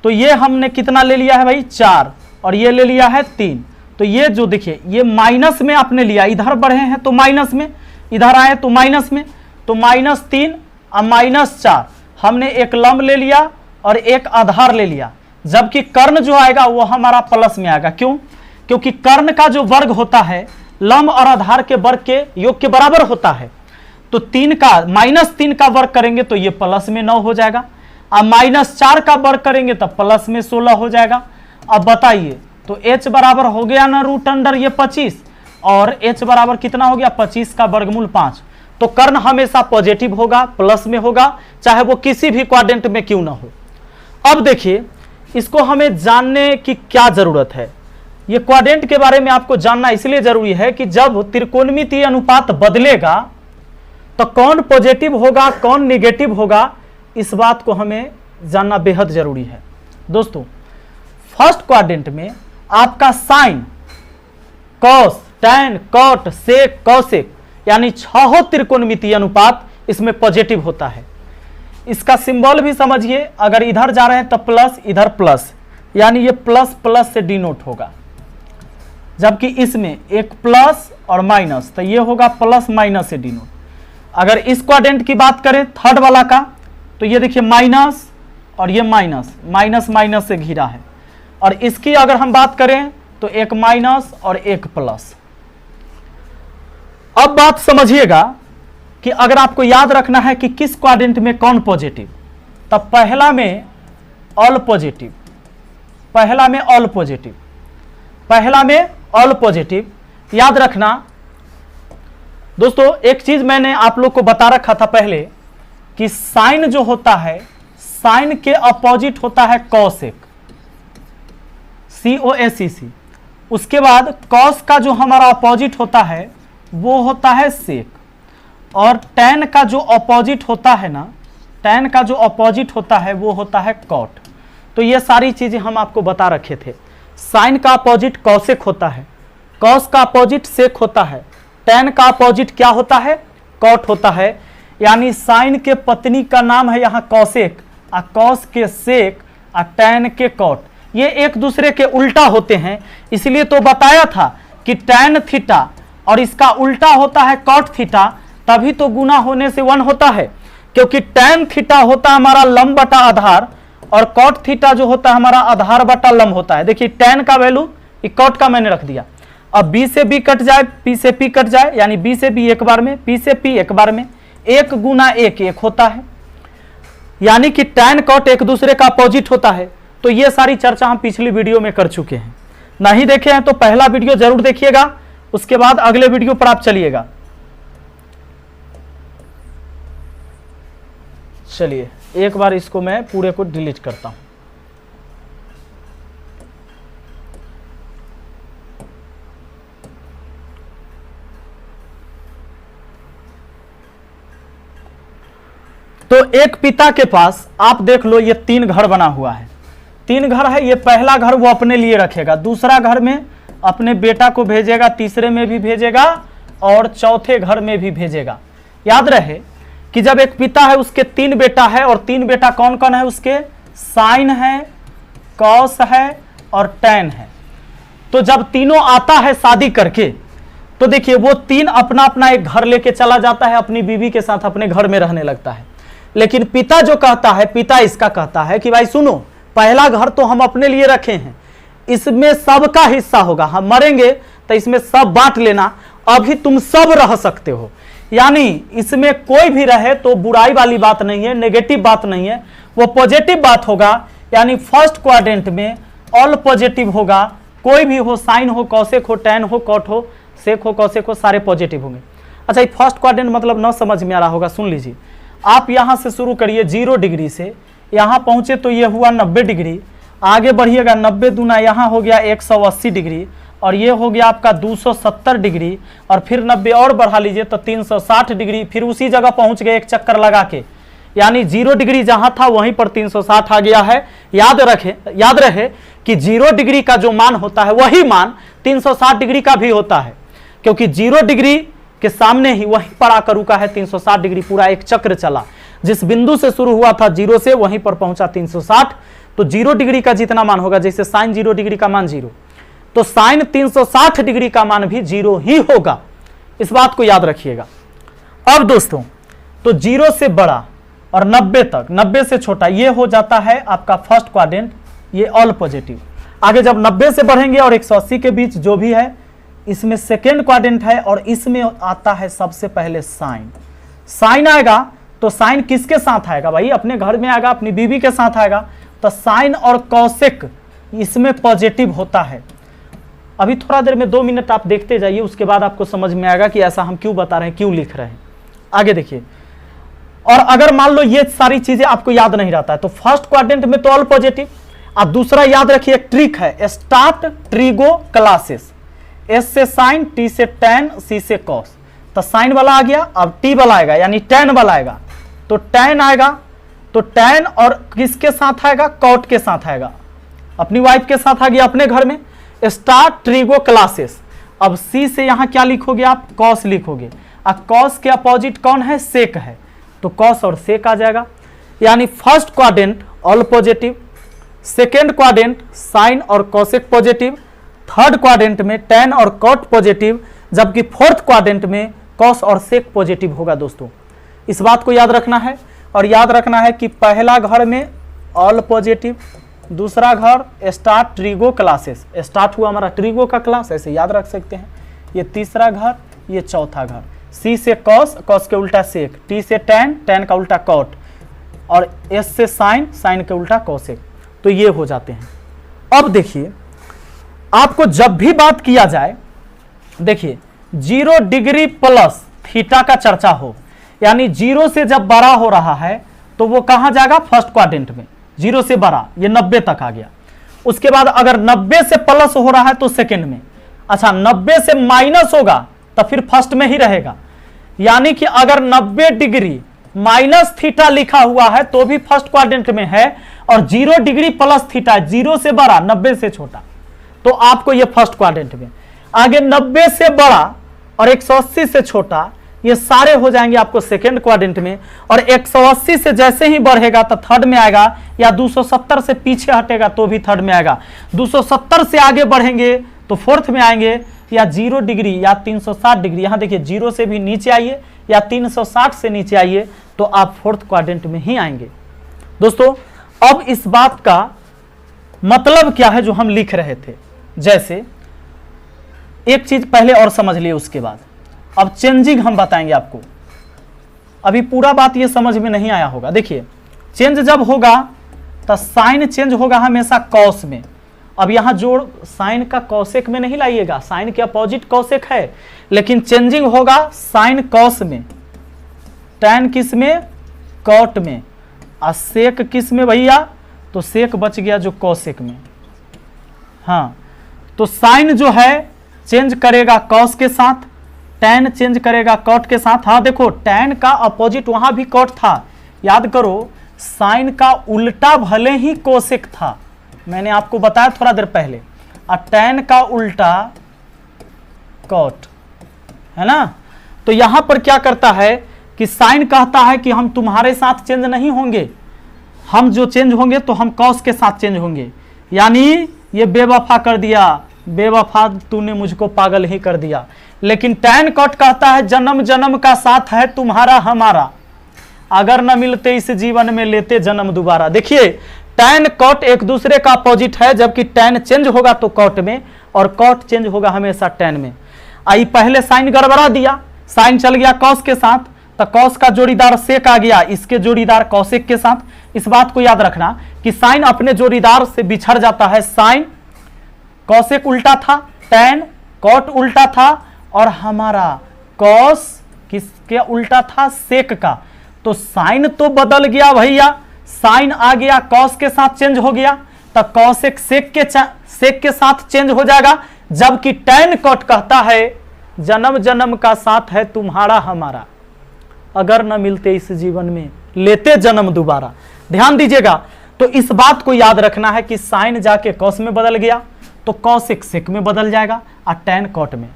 S1: तो ये हमने कितना ले लिया है भाई, 4, और ये ले लिया है 3। तो ये जो देखिए, ये माइनस में आपने लिया, इधर बढ़े हैं तो माइनस में, इधर आए तो माइनस में, तो -3 और -4 हमने एक लंब ले लिया और एक आधार ले लिया, जबकि कर्ण जो आएगा वो हमारा प्लस में आएगा। क्यों? क्योंकि कर्ण का जो वर्ग होता है लंब और आधार के वर्ग के योग के बराबर होता है। तो -3 का वर्ग करेंगे तो ये प्लस में 9 हो जाएगा, और -4 का वर्ग करेंगे तो प्लस में 16 हो जाएगा। अब बताइए, तो h बराबर हो गया ना √अंडर ये 25, और h बराबर कितना हो गया, 25 का वर्गमूल 5। तो कर्ण हमेशा पॉजिटिव होगा, प्लस में होगा, चाहे वो किसी भी क्वाड्रेंट में क्यों ना हो। अब देखिए, इसको हमें जानने की क्या जरूरत है। ये क्वाड्रेंट के बारे में आपको जानना इसलिए जरूरी है कि जब त्रिकोणमितीय अनुपात बदलेगा तो कौन पॉजिटिव होगा, कौन नेगेटिव होगा, इस बात को हमें जानना बेहद जरूरी है। दोस्तों, फर्स्ट क्वाड्रेंट में आपका sign, cos, tan, cot, sec, cosec यानी 6 त्रिकोणमितीय अनुपात इसमें पॉजिटिव होता है। इसका सिंबल भी समझिए, अगर इधर जा रहे हैं तो प्लस, इधर प्लस, यानी ये प्लस प्लस से डिनोट होगा, जबकि इसमें एक प्लस और माइनस, तो ये होगा प्लस माइनस से डिनोट। अगर इस क्वाड्रेंट की बात करें थर्ड वाला का, तो ये देखिए माइनस और ये माइनस, माइनस माइनस से घिरा है, और इसकी अगर हम बात करें तो एक माइनस और एक प्लस। अब बात समझिएगा कि अगर आपको याद रखना है कि किस क्वाड्रेंट में कौन पॉजिटिव, तब पहला में ऑल पॉजिटिव, पहला में ऑल पॉजिटिव, पहला में ऑल पॉजिटिव। याद रखना दोस्तों, एक चीज मैंने आप लोग को बता रखा था पहले कि साइन जो होता है, साइन के अपोजिट होता है कॉसेक, COSEC। उसके बाद कॉस का जो हमारा अपोजिट होता है वो होता है सेक, और टैन का जो अपोजिट होता है ना, टैन का जो अपोजिट होता है वो होता है कॉट। तो ये सारी चीजें हम आपको बता रखे थे। साइन का अपोजिट कॉसेक होता है, कॉस का अपोजिट सेक होता है, टैन का अपोजिट क्या होता है, कॉट होता है। यानी साइन के पत्नी का नाम है यहाँ कॉसेक, और कॉस के सेक, और टैन के कॉट। ये एक दूसरे के उल्टा होते हैं, इसलिए तो बताया था कि टैन थीटा और इसका उल्टा होता है कॉट थीटा, तभी तो गुना होने से 1 होता है, क्योंकि टैन थीटा होता है हमारा लंब बटा आधार, और कॉट थीटा जो होता है हमारा आधार बटा लंब होता है। देखिए टैन का वैल्यू कॉट का मैंने रख दिया। अब बी से बी कट जाए, पी से पी कट जाए, यानी बी से बी एक बार में, पी से पी एक बार में, 1 गुना 1 1 होता है, यानी कि टैन कॉट एक दूसरे का अपोजिट होता है। तो ये सारी चर्चा हम पिछली वीडियो में कर चुके हैं, नहीं देखे हैं तो पहला वीडियो जरूर देखिएगा, उसके बाद अगले वीडियो पर आप चलिएगा। चलिए एक बार इसको मैं पूरे को डिलीट करता हूं। तो एक पिता के पास आप देख लो ये 3 घर बना हुआ है, 3 घर है। ये पहला घर वो अपने लिए रखेगा, दूसरा घर में अपने बेटा को भेजेगा, तीसरे में भी भेजेगा और चौथे घर में भी भेजेगा। याद रहे कि जब एक पिता है उसके 3 बेटा है, और 3 बेटा कौन कौन है उसके, साइन है, कॉस है और टैन है। तो जब तीनों आता है शादी करके, तो देखिए वो 3 अपना अपना एक घर लेके चला जाता है, अपनी बीवी के साथ अपने घर में रहने लगता है। लेकिन पिता जो कहता है, पिता इसका कहता है कि भाई सुनो, पहला घर तो हम अपने लिए रखे हैं, इसमें सबका हिस्सा होगा, हम मरेंगे तो इसमें सब बांट लेना, अभी तुम सब रह सकते हो। यानी इसमें कोई भी रहे तो बुराई वाली बात नहीं है, नेगेटिव बात नहीं है, वो पॉजिटिव बात होगा। यानी फर्स्ट क्वाड्रेंट में ऑल पॉजिटिव होगा, कोई भी हो, साइन हो, कॉसेक हो, टैन हो, कॉट हो, सेक हो, कॉसेक हो, सारे पॉजिटिव होंगे। अच्छा ये फर्स्ट क्वाड्रेंट मतलब न समझ में आ रहा होगा, सुन लीजिए। आप यहां से शुरू करिए 0 डिग्री से, यहां पहुंचे तो ये हुआ 90 डिग्री, आगे बढ़िएगा 90 दूना यहाँ हो गया 180 डिग्री, और ये हो गया आपका 270 डिग्री, और फिर 90 और बढ़ा लीजिए तो 360 डिग्री, फिर उसी जगह पहुंच गए एक चक्कर लगा के। यानी 0 डिग्री जहां था वहीं पर 360 आ गया है। याद रहे कि 0 डिग्री का जो मान होता है वही मान 360 डिग्री का भी होता है, क्योंकि 0 डिग्री के सामने ही वहीं पर आकर रुका है 360 डिग्री, पूरा एक चक्र चला। जिस बिंदु से शुरू हुआ था 0 से, वहीं पर पहुंचा 360। तो 0 डिग्री का जितना मान होगा, जैसे साइन 0 डिग्री का मान 0, तो साइन 360 डिग्री का मान भी 0 ही होगा। इस बात को याद रखिएगा। अब दोस्तों तो 0 से बड़ा और 90 तक, 90 से छोटा, ये हो जाता है आपका फर्स्ट क्वाड्रेंट, ये ऑल पॉजिटिव। आगे जब 90 से बढ़ेंगे और 180 के बीच जो भी है, इसमें सेकेंड क्वाड्रेंट है, और इसमें आता है सबसे पहले साइन। साइन आएगा तो साइन किसके साथ आएगा भाई, अपने घर में आएगा, अपनी बीवी के साथ आएगा। तो साइन और कॉसेक इसमें पॉजिटिव होता है। अभी थोड़ा देर में 2 मिनट आप देखते जाइए, उसके बाद आपको समझ में आएगा कि ऐसा हम क्यों बता रहे हैं, क्यों लिख रहे हैं। आगे देखिए, और अगर मान लो ये सारी चीजें आपको याद नहीं रहता है, तो फर्स्ट क्वाड्रेंट में तो ऑल पॉजिटिव। अब दूसरा याद रखिए, एक ट्रिक है, स्टार्ट ट्रिगो क्लासेस। एस से साइन, टी से टैन, सी से कॉस। तो साइन वाला आ गया, अब टी वाला आएगा, यानी टैन वाला आएगा। तो टैन आएगा, तो टैन और किसके साथ आएगा, कॉट के साथ आएगा, अपनी वाइफ के साथ आ गया अपने घर में। Start trigo classes. अब सी से यहां क्या लिखोगे आप, कॉस लिखोगे। अब कॉस के अपोजिट कौन है, सेक है, तो कॉस और सेक आ जाएगा। यानी first quadrant all positive, second quadrant sine और कॉसेक पॉजिटिव, थर्ड क्वाड्रेंट में टैन और कॉट पॉजिटिव, जबकि फोर्थ क्वाड्रेंट में कॉस और सेक पॉजिटिव होगा। दोस्तों इस बात को याद रखना है, और याद रखना है कि पहला घर में ऑल पॉजिटिव, दूसरा घर स्टार्ट ट्रिगो क्लासेस, स्टार्ट हुआ हमारा ट्रिगो का क्लास, ऐसे याद रख सकते हैं। ये तीसरा घर, ये चौथा घर। सी से कॉस, कॉस के उल्टा सेक, टी से टैन, टैन का उल्टा कॉट, और एस से साइन, साइन के उल्टा कॉसेक। तो ये हो जाते हैं। अब देखिए, आपको जब भी बात किया जाए, देखिए 0 डिग्री प्लस थीटा का चर्चा हो, यानी 0 से जब बड़ा हो रहा है तो वो कहां जाएगा, फर्स्ट क्वाड्रेंट में। 0 से बड़ा, ये 90 तक आ गया। उसके बाद अगर 90 से प्लस हो रहा है तो सेकंड में, अच्छा 90 से माइनस होगा तो फिर फर्स्ट में ही रहेगा। यानी कि अगर 90 डिग्री माइनस थीटा लिखा हुआ है तो भी फर्स्ट क्वाड्रेंट में है, और 0 डिग्री प्लस थीटा, 0 से बड़ा 90 से छोटा, तो आपको ये फर्स्ट क्वाड्रेंट में। आगे 90 से बड़ा और 180 से छोटा, ये सारे हो जाएंगे आपको सेकेंड क्वाड्रेंट में। और 180 से जैसे ही बढ़ेगा तो थर्ड में आएगा, या 270 से पीछे हटेगा तो भी थर्ड में आएगा। 270 से आगे बढ़ेंगे तो फोर्थ में आएंगे, या 0 डिग्री या 360 डिग्री, यहां देखिए 0 से भी नीचे आइए या 360 से नीचे आइए तो आप फोर्थ क्वाड्रेंट में ही आएंगे। दोस्तों अब इस बात का मतलब क्या है जो हम लिख रहे थे, जैसे एक चीज पहले और समझ लिए, उसके बाद अब चेंजिंग हम बताएंगे आपको। अभी पूरा बात ये समझ में नहीं आया होगा। देखिए चेंज जब होगा तो साइन चेंज होगा हमेशा कॉस में। अब यहां जोड़ साइन का कॉसेक में नहीं लाइएगा, साइन के अपोजिट कॉसेक है, लेकिन चेंजिंग होगा साइन कॉस में, टैन किस में, कॉट में, और सेक किस में भैया, तो सेक बच गया जो कॉसेक में। हाँ तो साइन जो है चेंज करेगा कॉस के साथ, टैन चेंज करेगा कॉट के साथ। हाँ देखो टैन का अपोजिट वहां भी कॉट था, याद करो साइन का उल्टा भले ही कोसेक था, मैंने आपको बताया थोड़ा देर पहले, और टैन का उल्टा कॉट है ना। तो यहां पर क्या करता है कि साइन कहता है कि हम तुम्हारे साथ चेंज नहीं होंगे, हम जो चेंज होंगे तो हम कॉस के साथ चेंज होंगे। यानी ये बेवफा कर दिया, बेवफा तूने मुझको पागल ही कर दिया। लेकिन टैन कॉट कहता है जन्म जन्म का साथ है तुम्हारा हमारा, अगर न मिलते इस जीवन में लेते जन्म दोबारा। देखिए टैन कॉट एक दूसरे का अपोजिट है, जबकि टैन चेंज होगा तो कॉट में, और कॉट चेंज होगा हमेशा टैन में। आई पहले साइन गड़बड़ा दिया, साइन चल गया कॉस के साथ, तो कॉस का जोड़ीदार सेक आ गया, इसके जोड़ीदार कॉसेक के साथ। इस बात को याद रखना कि साइन अपने जोड़ीदार से बिछड़ जाता है। साइन कॉसेक उल्टा था, टैन कॉट उल्टा था, और हमारा कॉस किसके उल्टा था, सेक का। तो साइन तो बदल गया भैया, साइन आ गया कॉस के साथ चेंज हो गया, तो कॉसेक सेक के साथ चेंज हो जाएगा। जबकि टैन कॉट कहता है जन्म जन्म का साथ है तुम्हारा हमारा, अगर न मिलते इस जीवन में लेते जन्म दोबारा। ध्यान दीजिएगा, तो इस बात को याद रखना है कि साइन जाके कॉस में बदल गया तो कॉसेक सेक में बदल जाएगा, और टैन कॉट में।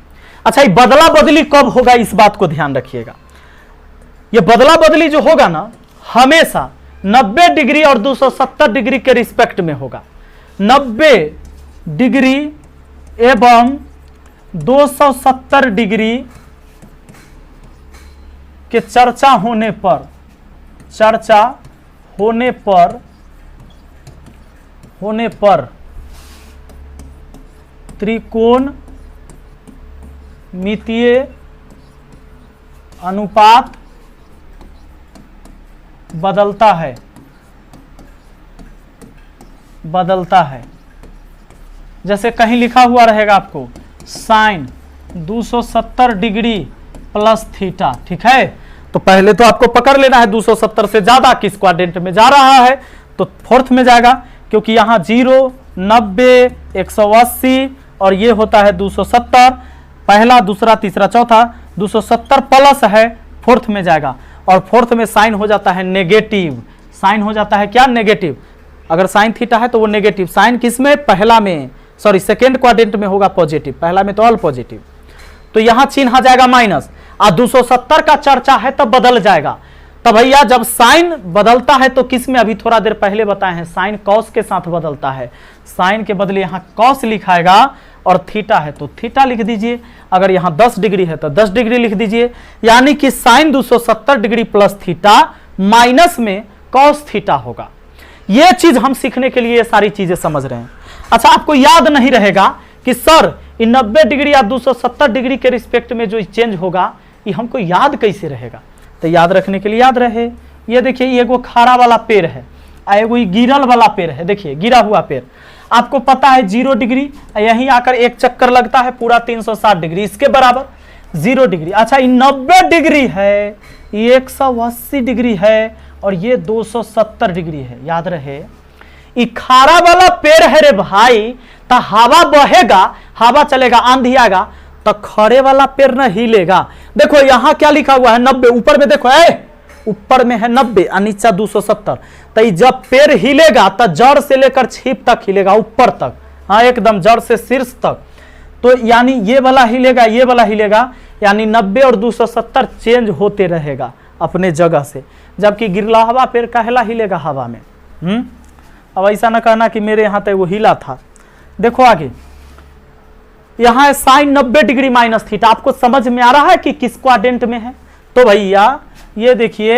S1: अच्छा ये बदला बदली कब होगा इस बात को ध्यान रखिएगा। ये बदला बदली जो होगा ना हमेशा 90 डिग्री और 270 डिग्री के रिस्पेक्ट में होगा। 90 डिग्री एवं 270 डिग्री के चर्चा होने पर त्रिकोण मितीय अनुपात बदलता है। जैसे कहीं लिखा हुआ रहेगा आपको साइन 270 डिग्री प्लस थीटा, ठीक है। तो पहले तो आपको पकड़ लेना है 270 से ज्यादा किस क्वाड्रेंट में जा रहा है, तो फोर्थ में जाएगा, क्योंकि यहां 0, 90, 180 और ये होता है 270, पहला दूसरा तीसरा चौथा, 270 प्लस है, फोर्थ में जाएगा। और फोर्थ में साइन हो जाता है नेगेटिव, साइन हो जाता है क्या, नेगेटिव। अगर साइन थीटा है तो वो नेगेटिव, साइन किस में, पहला में, सॉरी सेकेंड क्वाड्रेंट में होगा पॉजिटिव, पहला में तो ऑल पॉजिटिव। तो यहां चिन्ह आ जाएगा माइनस, और 270 का चर्चा है तब बदल जाएगा। तब भैया जब साइन बदलता है तो किस में, अभी थोड़ा देर पहले बताए हैं, साइन कॉस के साथ बदलता है। साइन के बदले यहां कॉस लिखाएगा, और थीटा है तो थीटा लिख दीजिए, अगर यहां 10 डिग्री है तो 10 डिग्री लिख दीजिए। यानी कि sine 270 degree plus theta minus में कॉस थीटा होगा। यह चीज हम सीखने के लिए ये सारी चीजें समझ रहे हैं। अच्छा आपको याद नहीं रहेगा कि सर 90 डिग्री या 270 डिग्री के रिस्पेक्ट में जो चेंज होगा ये हमको याद कैसे रहेगा, तो याद रखने के लिए याद रहे। ये देखिए ये एगो खारा वाला पेड़ है, एगो गिरल वाला पेड़ है, देखिए गिरा हुआ पेड़। आपको पता है 0 डिग्री, यहीं आकर एक चक्कर लगता है पूरा 360 डिग्री, इसके बराबर 0 डिग्री। अच्छा ये 90 डिग्री है, ये 180 डिग्री है, और ये 270 डिग्री है। याद रहे ई खारा वाला पेड़ है रे भाई, तो हवा बहेगा, हवा चलेगा, आंधी आएगा तो खड़े वाला पेड़ न हिलेगा। देखो यहां क्या लिखा हुआ है 90, ऊपर में देखो ऊपर में है 90 और नीचा 270। तो जब पेड़ हिलेगा तो जड़ से लेकर छिप तक हिलेगा, ऊपर तक, हाँ एकदम जड़ से शीर्ष तक। तो यानी ये वाला हिलेगा, ये वाला हिलेगा, यानी 90 और 270 चेंज होते रहेगा अपने जगह से, जबकि गिरलावा पेड़ काहेला हिलेगा हवा में। अब ऐसा ना कहना कि मेरे यहाँ तक वो हिला था। देखो आगे यहाँ है साइन 90 डिग्री माइनस थीटा। आपको समझ में आ रहा है कि किस क्वाड्रेंट में है? तो भैया ये देखिए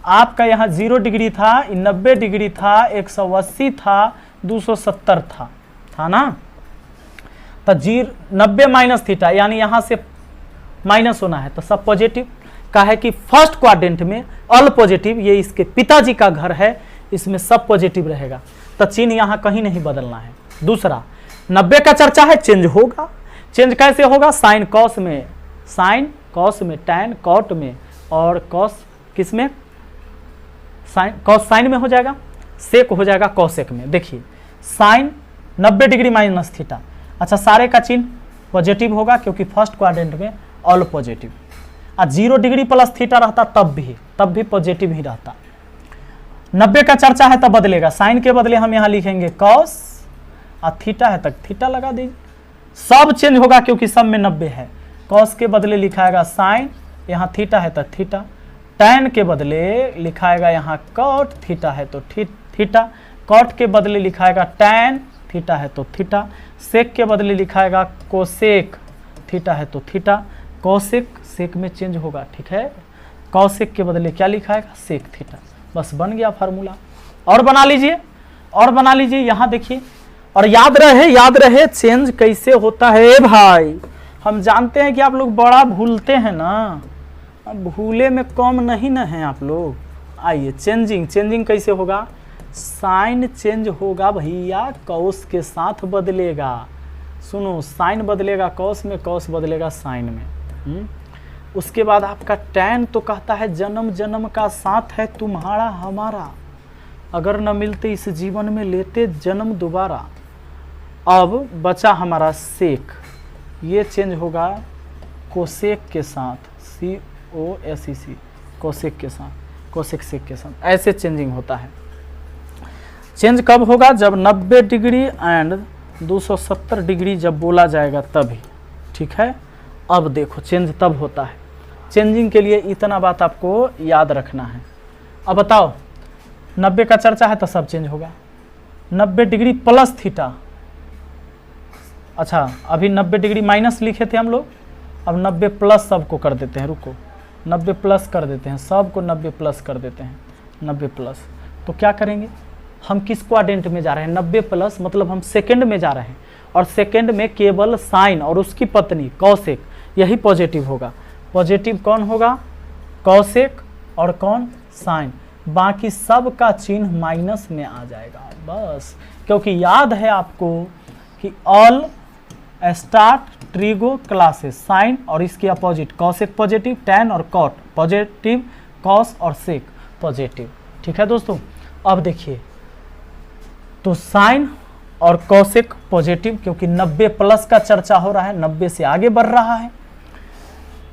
S1: आपका यहाँ 0 डिग्री था, 90 डिग्री था, 180 था, 270 था ना। तो 90 माइनस थीटा यानी यहां से माइनस होना है, तो सब पॉजिटिव का है कि फर्स्ट क्वाड्रेंट में ऑल पॉजिटिव, ये इसके पिताजी का घर है, इसमें सब पॉजिटिव रहेगा, तो चिन्ह यहां कहीं नहीं बदलना है। दूसरा 90 का चर्चा है, चेंज होगा। चेंज कैसे होगा? साइन कॉस में, साइन कॉस में, टैन कॉट में, और कॉस किस में? साइन, कॉस साइन में हो जाएगा, सेक हो जाएगा कॉसेक में। देखिए साइन 90 डिग्री माइनस थीटा, अच्छा सारे का चिन्ह पॉजिटिव होगा क्योंकि फर्स्ट क्वाड्रेंट में all positive. 0 degree plus theta रहता तब भी पॉजिटिव ही रहता। 90 का चर्चा है तब बदलेगा, साइन के बदले हम यहाँ लिखेंगे कॉस, और थीटा है तक थीटा लगा दीजिए, सब चेंज होगा क्योंकि सब में 90 है। कॉस के बदले लिखाएगा साइन, यहाँ थीटा है तक थीटा। टैन के बदले लिखाएगा यहाँ कॉट, थीटा है तो थीटा। कॉट के बदले लिखाएगा टैन, थीटा है तो थीटा। सेक के बदले लिखाएगा कोसेक, थीटा है तो थीटा। कोसेक सेक में चेंज होगा, ठीक है। कॉसेक के बदले क्या लिखाएगा? Sec theta. बस बन गया फार्मूला। और बना लीजिए, और बना लीजिए, यहाँ देखिए। और याद रहे चेंज कैसे होता है भाई। हम जानते हैं कि आप लोग बड़ा भूलते हैं ना, अब भूले में कम नहीं ना है आप लोग। आइए चेंजिंग कैसे होगा? साइन चेंज होगा भैया, कॉस के साथ बदलेगा। सुनो, साइन बदलेगा कॉस में, कॉस बदलेगा साइन में। उसके बाद आपका टैन तो कहता है जन्म जन्म का साथ है तुम्हारा हमारा, अगर न मिलते इस जीवन में लेते जन्म दोबारा। अब बचा हमारा सेक, ये चेंज होगा कोसेक के साथ, COSEC, कोसेक के साथ, कोसेक सेक के साथ। ऐसे चेंजिंग होता है। चेंज कब होगा? जब 90 डिग्री एंड 270 डिग्री जब बोला जाएगा तभी, ठीक है। अब देखो चेंज तब होता है। चेंजिंग के लिए इतना बात आपको याद रखना है। अब बताओ 90 का चर्चा है तो सब चेंज होगा। 90 डिग्री प्लस थीटा, अच्छा अभी 90 डिग्री माइनस लिखे थे हम लोग, अब 90 प्लस सबको कर देते हैं। रुको, 90 प्लस कर देते हैं, सबको 90 प्लस कर देते हैं। 90 प्लस तो क्या करेंगे? हम किस क्वाड्रेंट में जा रहे हैं? 90 प्लस मतलब हम सेकंड में जा रहे हैं, और सेकंड में केवल साइन और उसकी पत्नी कॉसेक यही पॉजिटिव होगा। पॉजिटिव कौन होगा? कॉसेक और कौन? साइन। बाकी सब का चिन्ह माइनस में आ जाएगा बस, क्योंकि याद है आपको कि all start trigo classes, sine और इसके अपोजिट कॉसेक पॉजिटिव, टैन और कॉट पॉजिटिव, कॉस और सेक पॉजिटिव, ठीक है दोस्तों। अब देखिए तो साइन और कॉसेक पॉजिटिव, क्योंकि 90 प्लस का चर्चा हो रहा है, 90 से आगे बढ़ रहा है,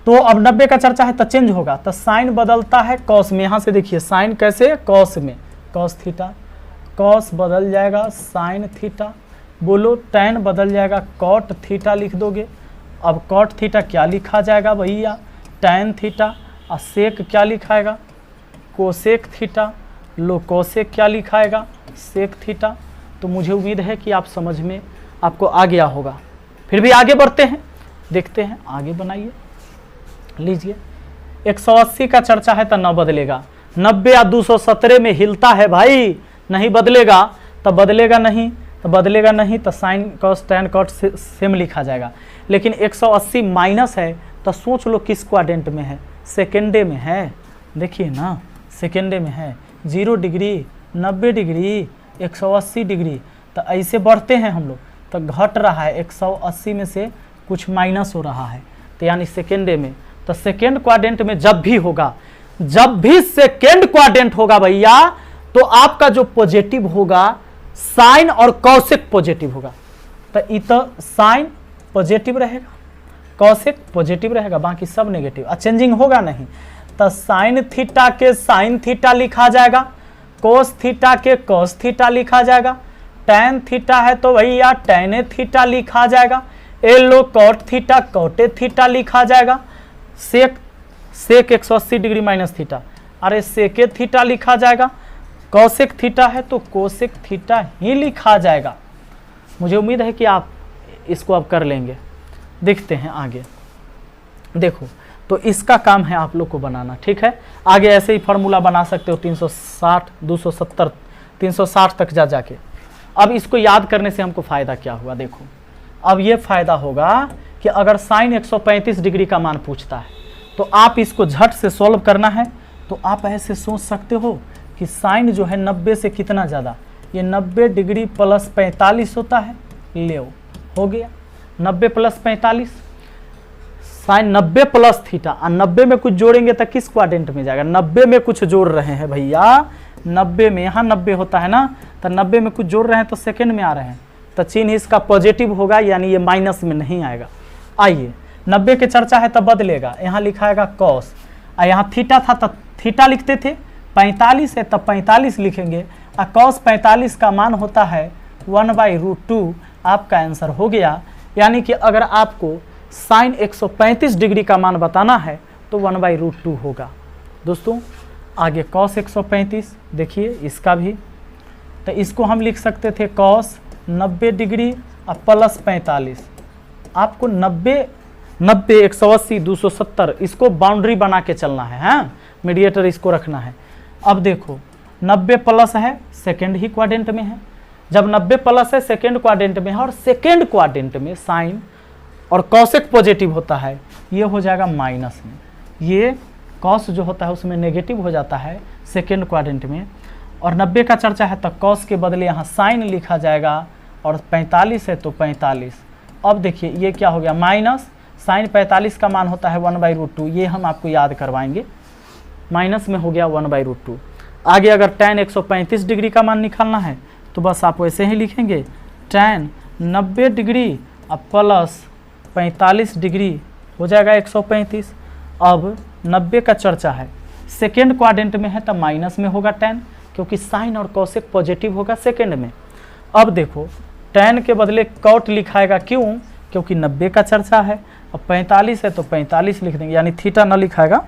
S1: तो अब 90 का चर्चा है तो चेंज होगा। तो साइन बदलता है कॉस में, यहां से देखिए साइन कैसे? कॉस में, कॉस थीटा, कॉस बदल जाएगा साइन थीटा। बोलो टैन बदल जाएगा कॉट थीटा लिख दोगे। अब कॉट थीटा क्या लिखा जाएगा भैया? Tan theta. और सेक क्या लिखाएगा? Cosec theta. लो कोसेक क्या लिखाएगा? Sec theta. तो मुझे उम्मीद है कि आप समझ में आपको आ गया होगा। फिर भी आगे बढ़ते हैं, देखते हैं, आगे बनाइए, लीजिए। 180 का चर्चा है तो न बदलेगा। 90 या 217 में हिलता है भाई, नहीं बदलेगा तो बदलेगा नहीं, तो बदलेगा नहीं तो sine cos tan cot same लिखा जाएगा। लेकिन 180 माइनस है तो सोच लो किस क्वाड्रेंट में है? सेकेंडे में है, देखिए ना सेकेंडे में है। 0 डिग्री, 90 डिग्री, 180 डिग्री, तो ऐसे बढ़ते हैं हम लोग, तो घट रहा है 180 में से कुछ माइनस हो रहा है, तो यानी सेकेंडे में। तो सेकेंड क्वाड्रेंट में जब भी होगा, जब भी सेकेंड क्वाड्रेंट होगा भैया, तो आपका जो पॉजिटिव होगा साइन और कॉसेक पॉजिटिव होगा, तो इधर साइन पॉजिटिव रहेगा, कॉसेक पॉजिटिव रहेगा, बाकी सब नेगेटिव, चेंजिंग होगा नहीं। तो साइन थीटा के साइन थीटा लिखा जाएगा, कोस थीटा के कोस थीटा लिखा जाएगा, टैन थीटा है तो भैया टैन थीटा लिखा जाएगा, एलो कॉट थीटा कॉटे थीटा लिखा जाएगा, सेक 180 डिग्री माइनस थीटा, अरे सेके थीटा लिखा जाएगा, कॉसेक थीटा है तो कोसेक थीटा ही लिखा जाएगा। मुझे उम्मीद है कि आप इसको अब कर लेंगे। देखते हैं आगे, देखो तो इसका काम है आप लोग को बनाना, ठीक है। आगे ऐसे ही फार्मूला बना सकते हो 360 270 360 तक जाके। अब इसको याद करने से हमको फायदा क्या हुआ, देखो अब ये फायदा होगा कि अगर साइन 135 डिग्री का मान पूछता है तो आप इसको झट से सॉल्व करना है। तो आप ऐसे सोच सकते हो कि साइन जो है 90 से कितना ज़्यादा, ये 90 डिग्री प्लस 45 होता है, ले हो गया 90 प्लस 45, साइन 90 प्लस थीटा, और 90 में कुछ जोड़ेंगे तो किस क्वाड्रेंट में जाएगा, 90 में कुछ जोड़ रहे हैं भैया, 90 में, यहाँ 90 होता है ना, तो 90 में कुछ जोड़ रहे हैं तो सेकंड में आ रहे हैं, तो चिन्ह इसका पॉजिटिव होगा, यानी ये माइनस में नहीं आएगा। आइए 90 के चर्चा है तो बदलेगा, यहाँ लिखाएगा कॉस, और यहाँ थीटा था तो थीटा लिखते थे, 45 है तब 45 लिखेंगे, और कॉस 45 का मान होता है 1/√2, आपका आंसर हो गया। यानी कि अगर आपको साइन 135 डिग्री का मान बताना है तो 1/√2 होगा। दोस्तों आगे कॉस 135 देखिए इसका भी, तो इसको हम लिख सकते थे कॉस 90 डिग्री और प्लस 45, आपको 90 180 270 इसको बाउंड्री बना के चलना है, हाँ मीडिएटर इसको रखना है। अब देखो 90 प्लस है सेकेंड ही क्वाड्रेंट में है, जब 90 प्लस है सेकेंड क्वाड्रेंट में है, और सेकेंड क्वाड्रेंट में साइन और कॉसेक पॉजिटिव होता है, ये हो जाएगा माइनस में, ये कॉस जो होता है उसमें नेगेटिव हो जाता है सेकेंड क्वाड्रेंट में, और 90 का चर्चा है तो कॉस के बदले यहाँ साइन लिखा जाएगा, और 45 है तो 45। अब देखिए ये क्या हो गया माइनस, साइन 45 का मान होता है 1/√2, ये हम आपको याद करवाएंगे, माइनस में हो गया 1/√2। आगे अगर टैन 135 डिग्री का मान निकालना है तो बस आप वैसे ही लिखेंगे, टैन 90 डिग्री अब प्लस 45 डिग्री हो जाएगा 135। अब 90 का चर्चा है सेकेंड क्वाड्रेंट में है तो माइनस में होगा टैन, क्योंकि साइन और कॉसेक पॉजिटिव होगा सेकेंड में। अब देखो टैन के बदले कॉट लिखाएगा, क्यों, क्योंकि 90 का चर्चा है, अब 45 है तो 45 लिख देंगे, यानी थीटा न लिखाएगा,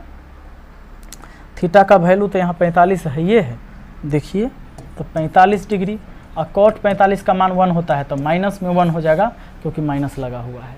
S1: थीटा का वैल्यू तो यहाँ 45 है, ये है देखिए, तो 45 डिग्री, और कॉट 45 का मान 1 होता है तो माइनस में 1 हो जाएगा, क्योंकि माइनस लगा हुआ है।